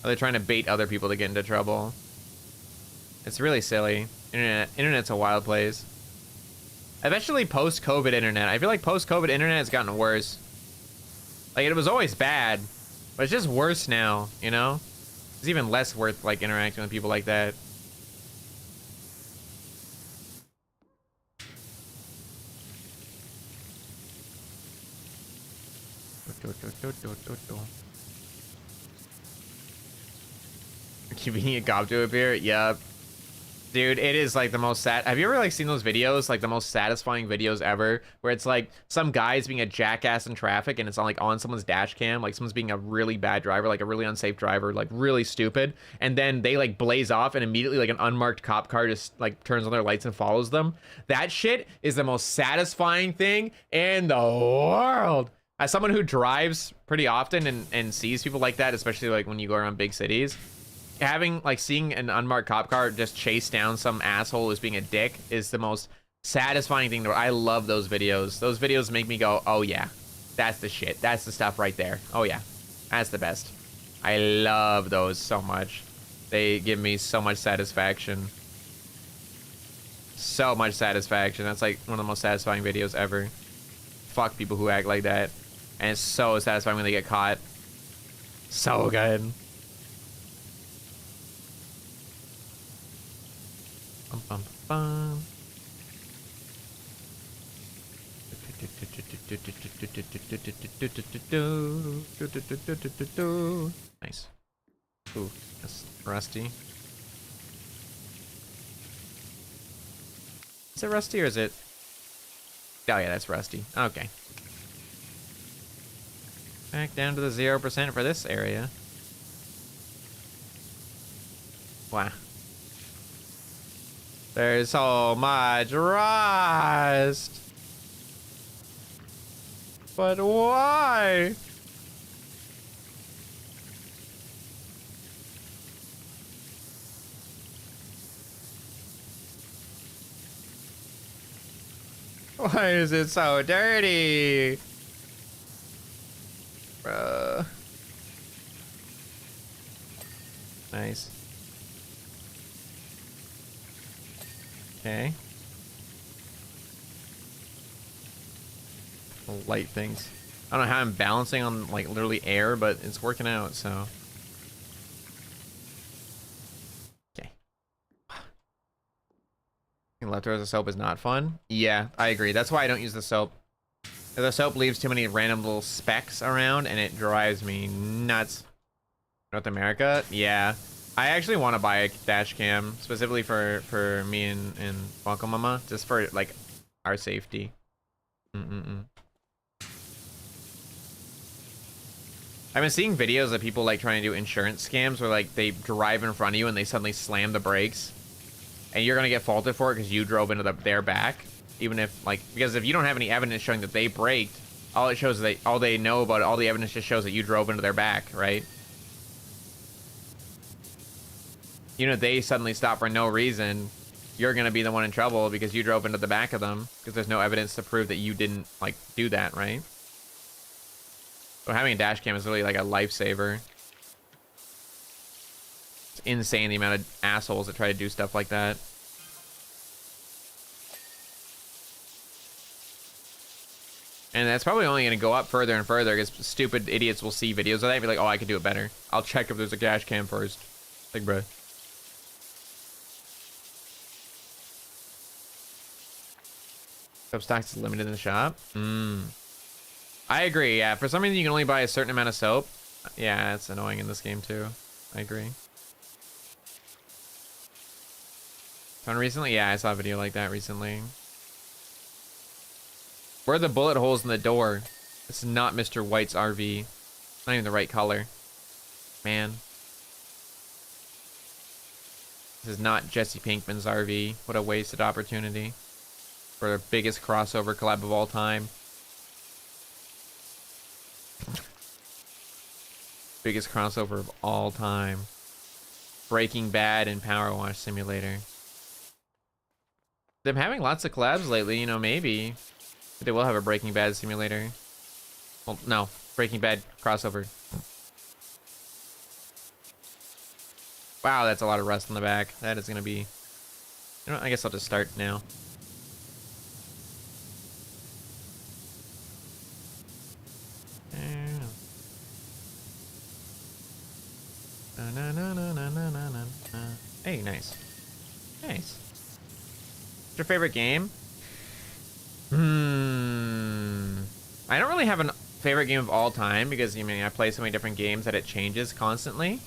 they're trying to bait other people to get into trouble. It's really silly. Internet's a wild place. Eventually post-COVID internet. I feel like post-COVID internet has gotten worse. Like it was always bad, but it's just worse now, you know? It's even less worth like interacting with people like that. Convenient gob to appear. Yep. Dude, it is like the most sad. Have you ever like seen those videos, like the most satisfying videos ever, where it's like some guy's being a jackass in traffic and it's on like on someone's dash cam, like someone's being a really bad driver, like a really unsafe driver, like really stupid, and then they like blaze off and immediately like an unmarked cop car just like turns on their lights and follows them. That shit is the most satisfying thing in the world. As someone who drives pretty often and sees people like that, especially like when you go around big cities, having like seeing an unmarked cop car just chase down some asshole who's being a dick is the most satisfying thing. I love those videos. Those videos make me go, oh yeah, that's the shit. That's the stuff right there. Oh yeah, that's the best. I love those so much. They give me so much satisfaction. So much satisfaction. That's like one of the most satisfying videos ever. Fuck people who act like that. And it's so satisfying when they get caught. So good. Bum, bum, bum. Nice. Ooh, that's rusty. Is it rusty or is it? Oh yeah, that's rusty. Okay. Back down to the 0% for this area. Wow. There's so much rust. But why? Why is it so dirty? Bruh. Nice. Okay. Light things. I don't know how I'm balancing on like literally air, but it's working out, so. Okay. Leftovers of soap is not fun. Yeah, I agree. That's why I don't use the soap. The soap leaves too many random little specks around, and it drives me nuts. North America? Yeah. I actually want to buy a dash cam, specifically for me and Funko Mama, just for, like, our safety. I've been seeing videos of people, like, trying to do insurance scams where, like, they drive in front of you and they suddenly slam the brakes. And you're going to get faulted for it because you drove into their back. Even if, like, because if you don't have any evidence showing that they braked, all it shows is all they know about it, all the evidence just shows that you drove into their back, right? You know, they suddenly stop for no reason, you're going to be the one in trouble because you drove into the back of them because there's no evidence to prove that you didn't, like, do that, right? So having a dash cam is really like a lifesaver. It's insane the amount of assholes that try to do stuff like that. And that's probably only going to go up further and further because stupid idiots will see videos of that and be like, oh, I could do it better. I'll check if there's a dash cam first. Like, bro. Soap stocks is limited in the shop. I agree, yeah. For some reason, you can only buy a certain amount of soap. Yeah, it's annoying in this game, too. I agree. Found recently? Yeah, I saw a video like that recently. Where are the bullet holes in the door? This is not Mr. White's RV. Not even the right color. Man. This is not Jesse Pinkman's RV. What a wasted opportunity. For the biggest crossover collab of all time. Biggest crossover of all time. Breaking Bad and Powerwash Simulator. They're having lots of collabs lately, you know, maybe. But they will have a Breaking Bad simulator. Well, no. Breaking Bad crossover. Wow, that's a lot of rust in the back. That is going to be... You know, I guess I'll just start now. Hey, nice. Nice. What's your favorite game? I don't really have a favorite game of all time because, I mean, I play so many different games that it changes constantly.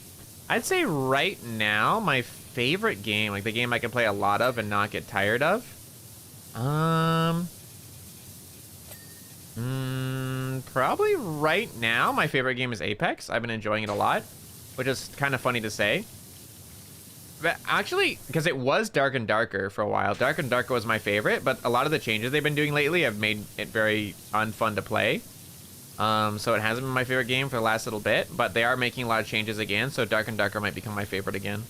I'd say right now, my favorite game, like the game I can play a lot of and not get tired of. Probably right now, my favorite game is Apex. I've been enjoying it a lot, which is kind of funny to say. But actually, because it was Dark and Darker for a while. Dark and Darker was my favorite, but a lot of the changes they've been doing lately have made it very unfun to play. So it hasn't been my favorite game for the last little bit, but they are making a lot of changes again, so Dark and Darker might become my favorite again.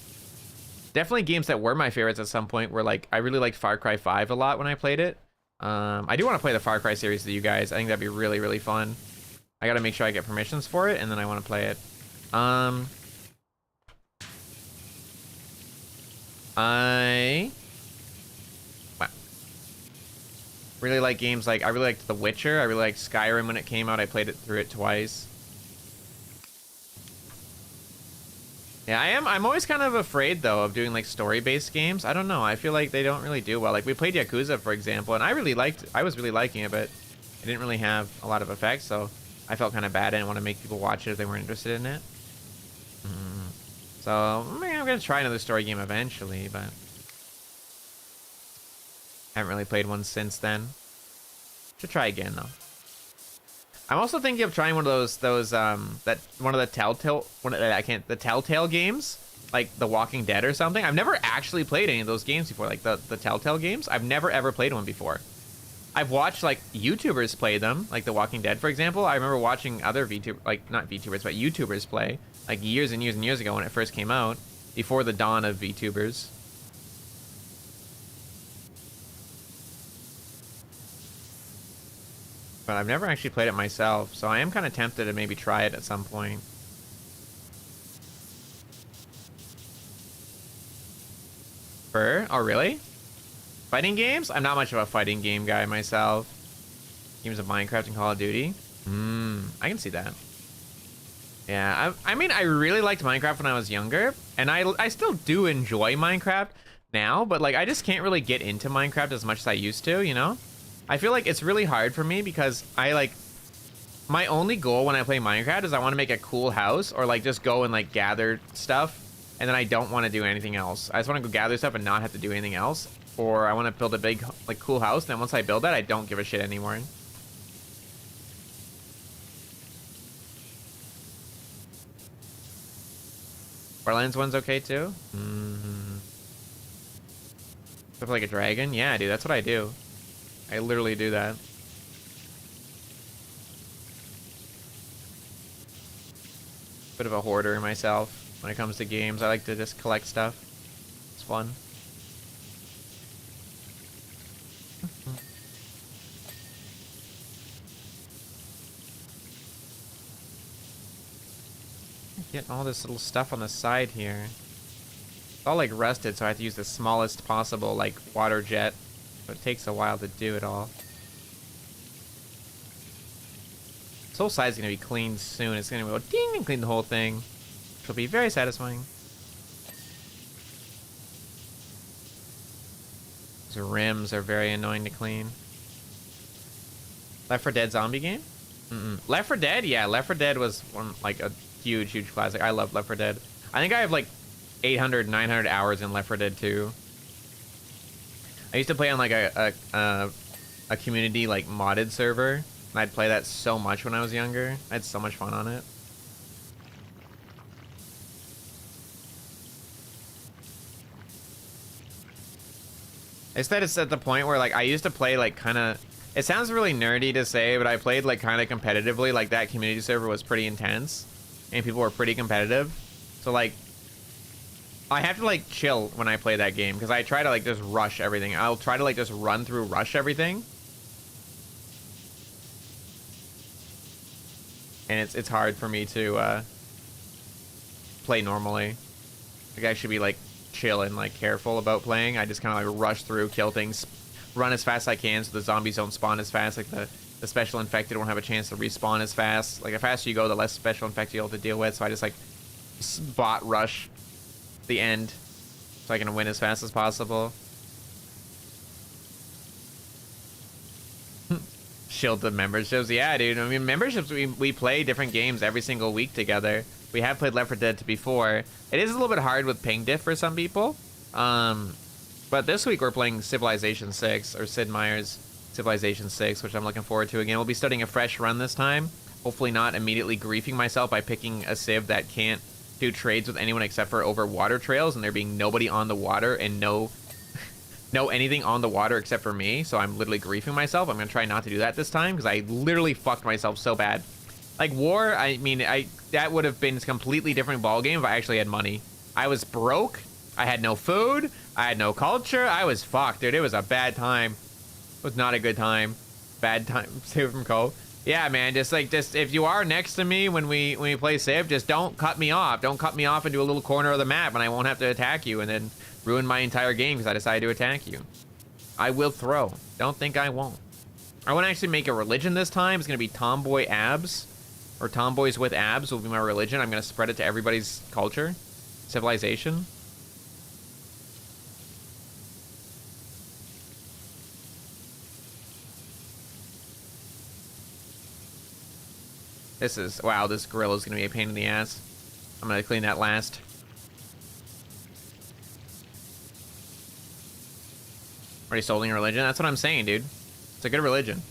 Definitely games that were my favorites at some point were like, I really liked Far Cry 5 a lot when I played it. I do want to play the Far Cry series with you guys. I think that'd be really, really fun. I gotta make sure I get permissions for it, and then I want to play it. I really like games like, I really liked The Witcher. I really liked Skyrim when it came out. I played it through it twice. Yeah, I'm always kind of afraid though of doing like story-based games. I don't know. I feel like they don't really do well. Like we played Yakuza, for example, and I was really liking it, but it didn't really have a lot of effects, so I felt kind of bad. I didn't want to make people watch it if they weren't interested in it. So, maybe I'm going to try another story game eventually, but haven't really played one since then. Should try again, though. I'm also thinking of trying one of the Telltale games, like The Walking Dead or something. I've never actually played any of those games before, like the Telltale games. I've never ever played one before. I've watched like YouTubers play them, like The Walking Dead, for example. I remember watching other not VTubers, but YouTubers play, like years and years and years ago when it first came out, before the dawn of VTubers. But I've never actually played it myself, so I am kind of tempted to maybe try it at some point. Oh, really? Fighting games? I'm not much of a fighting game guy myself. Games of Minecraft and Call of Duty? I can see that. Yeah, I mean, I really liked Minecraft when I was younger, and I still do enjoy Minecraft now, but like I just can't really get into Minecraft as much as I used to, you know? I feel like it's really hard for me because I like, my only goal when I play Minecraft is I want to make a cool house or like just go and like gather stuff. And then I don't want to do anything else. I just want to go gather stuff and not have to do anything else. Or I want to build a big, like, cool house. And then once I build that, I don't give a shit anymore. Borderlands 1's okay too? Stuff like a dragon? Yeah, dude, that's what I do. I literally do that. Bit of a hoarder myself. When it comes to games, I like to just collect stuff. It's fun. Get all this little stuff on the side here. It's all like rusted, so I have to use the smallest possible like water jet. So it takes a while to do it all. This whole side's gonna be cleaned soon. It's gonna go ding and clean the whole thing, which will be very satisfying. These rims are very annoying to clean. Left 4 Dead zombie game? Left 4 Dead? Yeah, Left 4 Dead was one like a huge classic. I love Left 4 Dead. I think I have like 800, 900 hours in Left 4 Dead 2. I used to play on like a community like modded server, and I'd play that so much when I was younger. I had so much fun on it. Instead, it's at the point where like I used to play like kind of. It sounds really nerdy to say, but I played like kind of competitively. Like that community server was pretty intense, and people were pretty competitive. So like, I have to like chill when I play that game because I try to like just rush everything. I'll try to like just rush everything, and it's hard for me to play normally. Like I should be like chill and like careful about playing. I just kind of like rush through, kill things, run as fast as I can so the zombies don't spawn as fast. Like the special infected won't have a chance to respawn as fast. Like the faster you go, the less special infected you'll have to deal with. So I just like bot rush the end so I can win as fast as possible. Shield the memberships. Yeah, dude. I mean, memberships, we play different games every single week together. We have played Left 4 Dead before. It is a little bit hard with ping diff for some people. But this week we're playing Civilization 6, or Sid Meier's Civilization 6, which I'm looking forward to again. We'll be starting a fresh run this time. Hopefully not immediately griefing myself by picking a civ that can't do trades with anyone except for over water trails, and there being nobody on the water and no anything on the water except for me. So I'm literally griefing myself. I'm gonna try not to do that this time because I literally fucked myself so bad. Like war, I mean, that would have been a completely different ballgame if I actually had money. I was broke. I had no food. I had no culture. I was fucked, dude. It was a bad time. It was not a good time. Bad time. Save from Cole. Yeah, man. Just if you are next to me when we play Civ, just don't cut me off. Don't cut me off into a little corner of the map, and I won't have to attack you and then ruin my entire game because I decided to attack you. I will throw. Don't think I won't. I want to actually make a religion this time. It's gonna be Tomboy Abs, or Tomboys with Abs will be my religion. I'm gonna spread it to everybody's culture, civilization. This is, wow, this grill is going to be a pain in the ass. I'm going to clean that last. Already sold your religion? That's what I'm saying, dude. It's a good religion.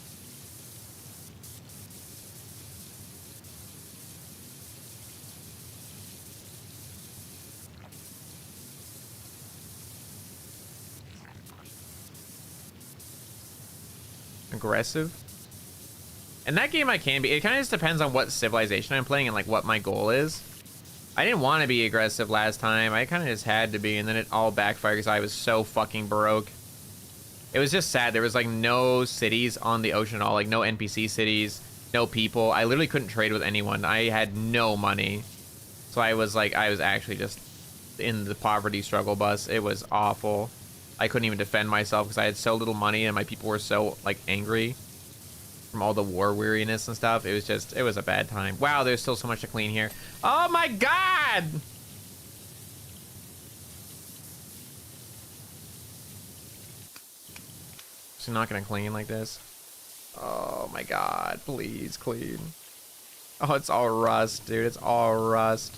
Aggressive? In that game I can be. It kind of just depends on what civilization I'm playing and like what my goal is. I didn't want to be aggressive last time. I kind of just had to be, and then it all backfired because I was so fucking broke. It was just sad. There was like no cities on the ocean at all. Like no NPC cities, no people. I literally couldn't trade with anyone. I had no money. So I was actually just in the poverty struggle bus. It was awful. I couldn't even defend myself because I had so little money and my people were so like angry from all the war weariness and stuff. It was a bad time. Wow, there's still so much to clean here. Oh my god! So not gonna clean like this. Oh my god, please clean. Oh, it's all rust, dude. It's all rust.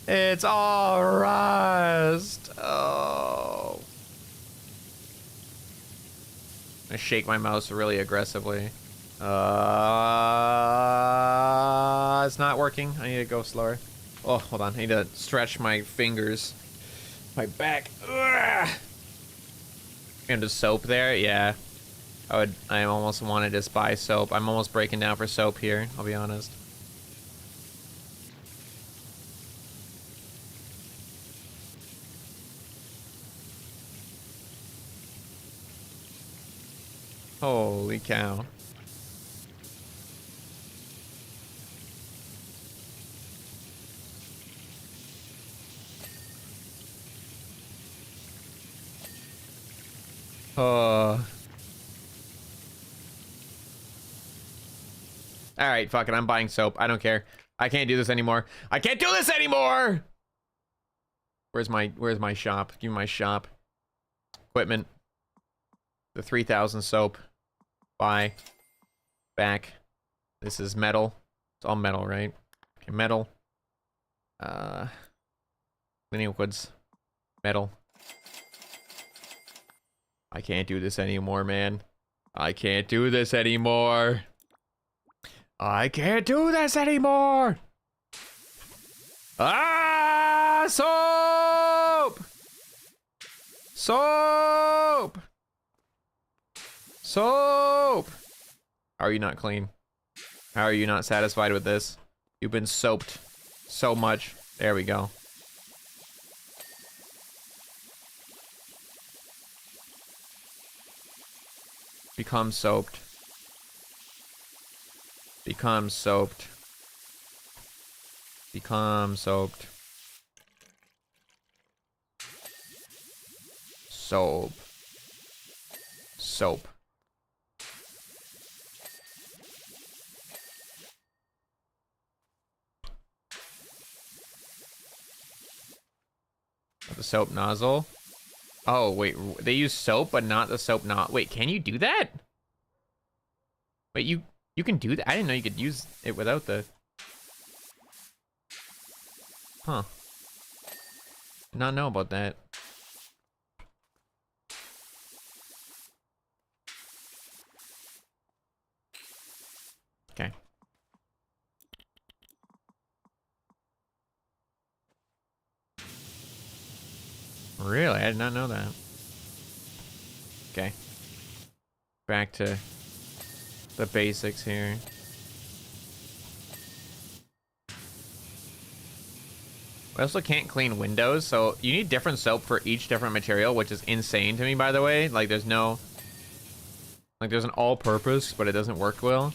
It's all rust. Oh. I'm gonna shake my mouse really aggressively. It's not working. I need to go slower. Oh, hold on. I need to stretch my fingers. My back. Ugh. And the soap there? Yeah. I almost want to just buy soap. I'm almost breaking down for soap here, I'll be honest. Holy cow. Oh. Alright, fuck it. I'm buying soap. I don't care. I can't do this anymore. I can't do this anymore! Where's my shop? Give me my shop. Equipment. The 3000 soap. Buy. Back. This is metal. It's all metal, right? Okay, metal. Liquids. Metal. I can't do this anymore, man. I can't do this anymore. I can't do this anymore. Ah, soap! Soap! Soap! How are you not clean? How are you not satisfied with this? You've been soaped so much. There we go. Become soaped. Become soaped. Become soaped. Soap. Soap. The soap nozzle. Oh, wait. They use soap, but not the soap nozzle. Wait, can you do that? Wait, you can do that? I didn't know you could use it without the... Huh. Did not know about that. Okay. Really? I did not know that. Okay. Back to the basics here. I also can't clean windows, so you need different soap for each different material, which is insane to me, by the way. Like, there's no... Like, there's an all-purpose, but it doesn't work well.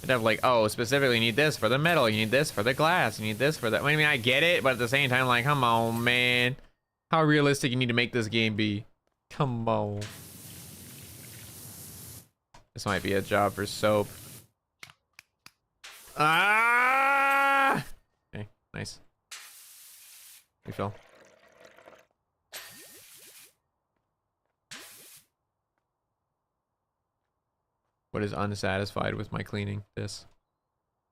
You'd have, like, oh, specifically you need this for the metal, you need this for the glass, you need this for that. I mean, I get it, but at the same time, like, come on, man. How realistic you need to make this game be? Come on. This might be a job for soap. Ah! Okay, nice. Refill. What is unsatisfied with my cleaning? This.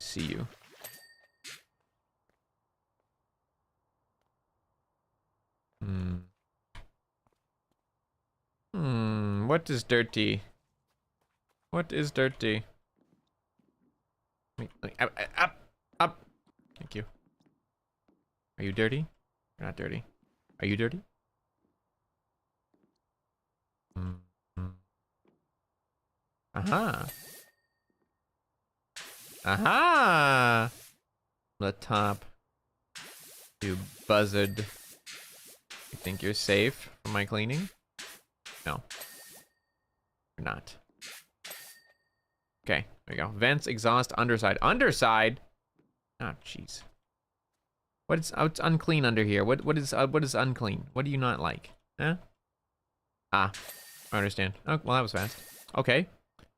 See you. What is dirty? What is dirty? Up. Thank you. Are you dirty? You're not dirty. Are you dirty? Aha. Aha. The top. You buzzard. You think you're safe from my cleaning? No. You're not. Okay, there we go. Vents, exhaust, underside. Underside? Oh, jeez. What's unclean under here? What is unclean? What do you not like? Huh? Ah, I understand. Oh, well, that was fast. Okay.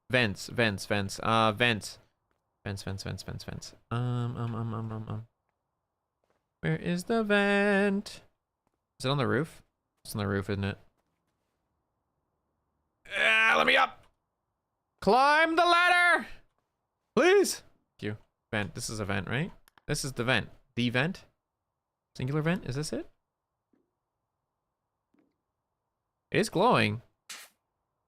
Vents. Vents. Vents. Where is the vent? Is it on the roof? It's on the roof, isn't it? Ah, let me up! Climb the ladder! Please! Thank you. Vent. This is a vent, right? This is the vent. The vent? Singular vent? Is this it? It is glowing.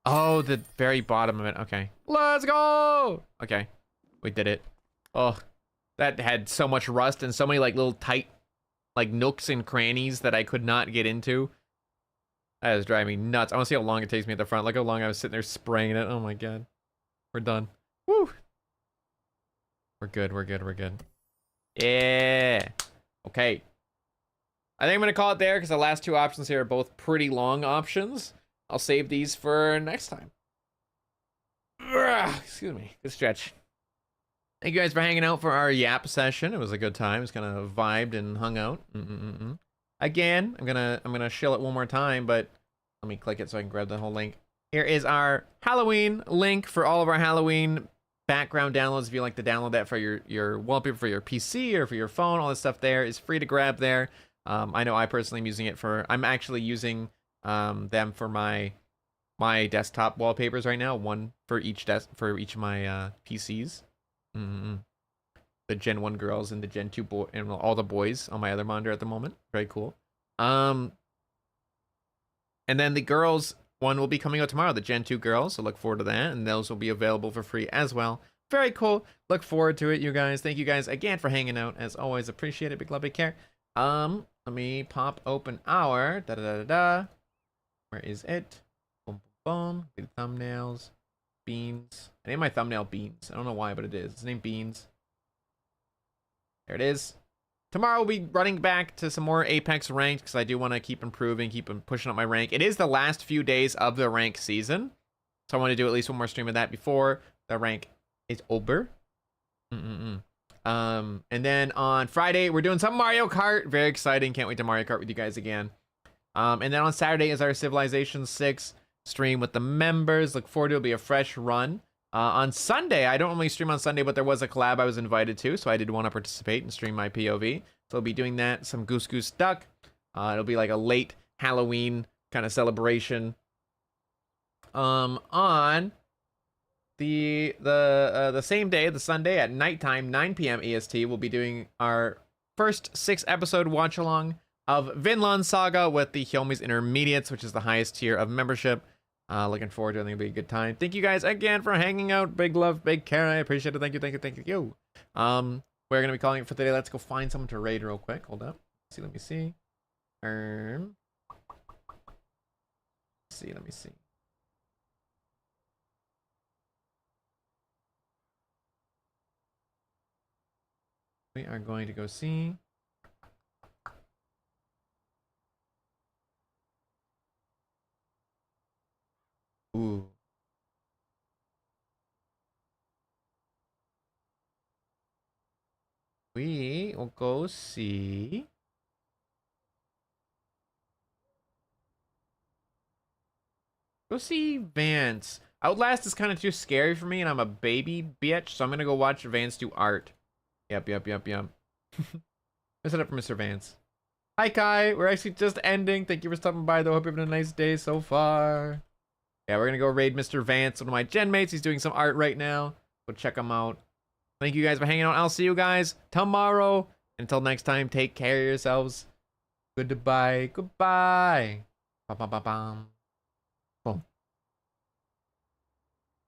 Oh, the very bottom of it. Okay. Let's go! Okay. We did it. Oh, that had so much rust and so many like little tight like nooks and crannies that I could not get into. That is driving me nuts. I want to see how long it takes me at the front. Look how long I was sitting there spraying it. Oh my god. We're done. Woo! We're good, we're good, we're good. Yeah! Okay. I think I'm going to call it there because the last two options here are both pretty long options. I'll save these for next time. Excuse me. Good stretch. Thank you guys for hanging out for our yap session. It was a good time. It's kind of vibed and hung out. Again, I'm gonna shill it one more time, but let me click it so I can grab the whole link. Here is our Halloween link for all of our Halloween background downloads. If you like to download that for your wallpaper for your PC or for your phone, all this stuff there is free to grab there. I know I personally am using it for. I'm actually using them for my desktop wallpapers right now. One for each of my PCs. The Gen 1 girls and the Gen 2 boy and all the boys on my other monitor at the moment. Very cool. And then the girls one will be coming out tomorrow, the Gen 2 girls, so look forward to that, and those will be available for free as well. Very cool. Look forward to it, you guys. Thank you guys again for hanging out. As always, appreciate it. Big love, big care. Let me pop open our Where is it? Boom, boom, boom. The thumbnails. Beans. I named my thumbnail Beans. I don't know why, but it is. It's named Beans. There it is. Tomorrow we'll be running back to some more Apex ranked because I do want to keep improving, keep pushing up my rank. It is the last few days of the rank season, so I want to do at least one more stream of that before the rank is over. And then on Friday we're doing some Mario Kart. Very exciting. Can't wait to Mario Kart with you guys again. And then on Saturday is our Civilization 6 stream with the members. Look forward to it. It'll be a fresh run. On Sunday, I don't normally stream on Sunday, but there was a collab I was invited to, so I did want to participate and stream my POV. So I'll be doing that, some Goose Goose Duck. It'll be like a late Halloween kind of celebration. On the same day, the Sunday at nighttime, 9 p.m. EST, we'll be doing our first 6-episode watch-along of Vinland Saga with the Hyouma's Intermediates, which is the highest tier of membership. Looking forward to it. I think it'll be a good time. Thank you guys again for hanging out. Big love, big care. I appreciate it. Thank you, thank you, thank you. We're gonna be calling it for today. Let's go find someone to raid real quick. Hold up. Let me see. Let me see. We are going to go see. Ooh. We will go see. Go see Vance. Outlast is kind of too scary for me, and I'm a baby bitch, so I'm gonna go watch Vance do art. Yep. Let's set up for Mr. Vance. Hi, Kai. We're actually just ending. Thank you for stopping by, though. Hope you're having a nice day so far. Yeah, we're gonna go raid Mr. Vance, one of my gen mates. He's doing some art right now. Go check him out. Thank you guys for hanging out. I'll see you guys tomorrow. Until next time, take care of yourselves. Goodbye. Goodbye. Ba-ba-ba-bam.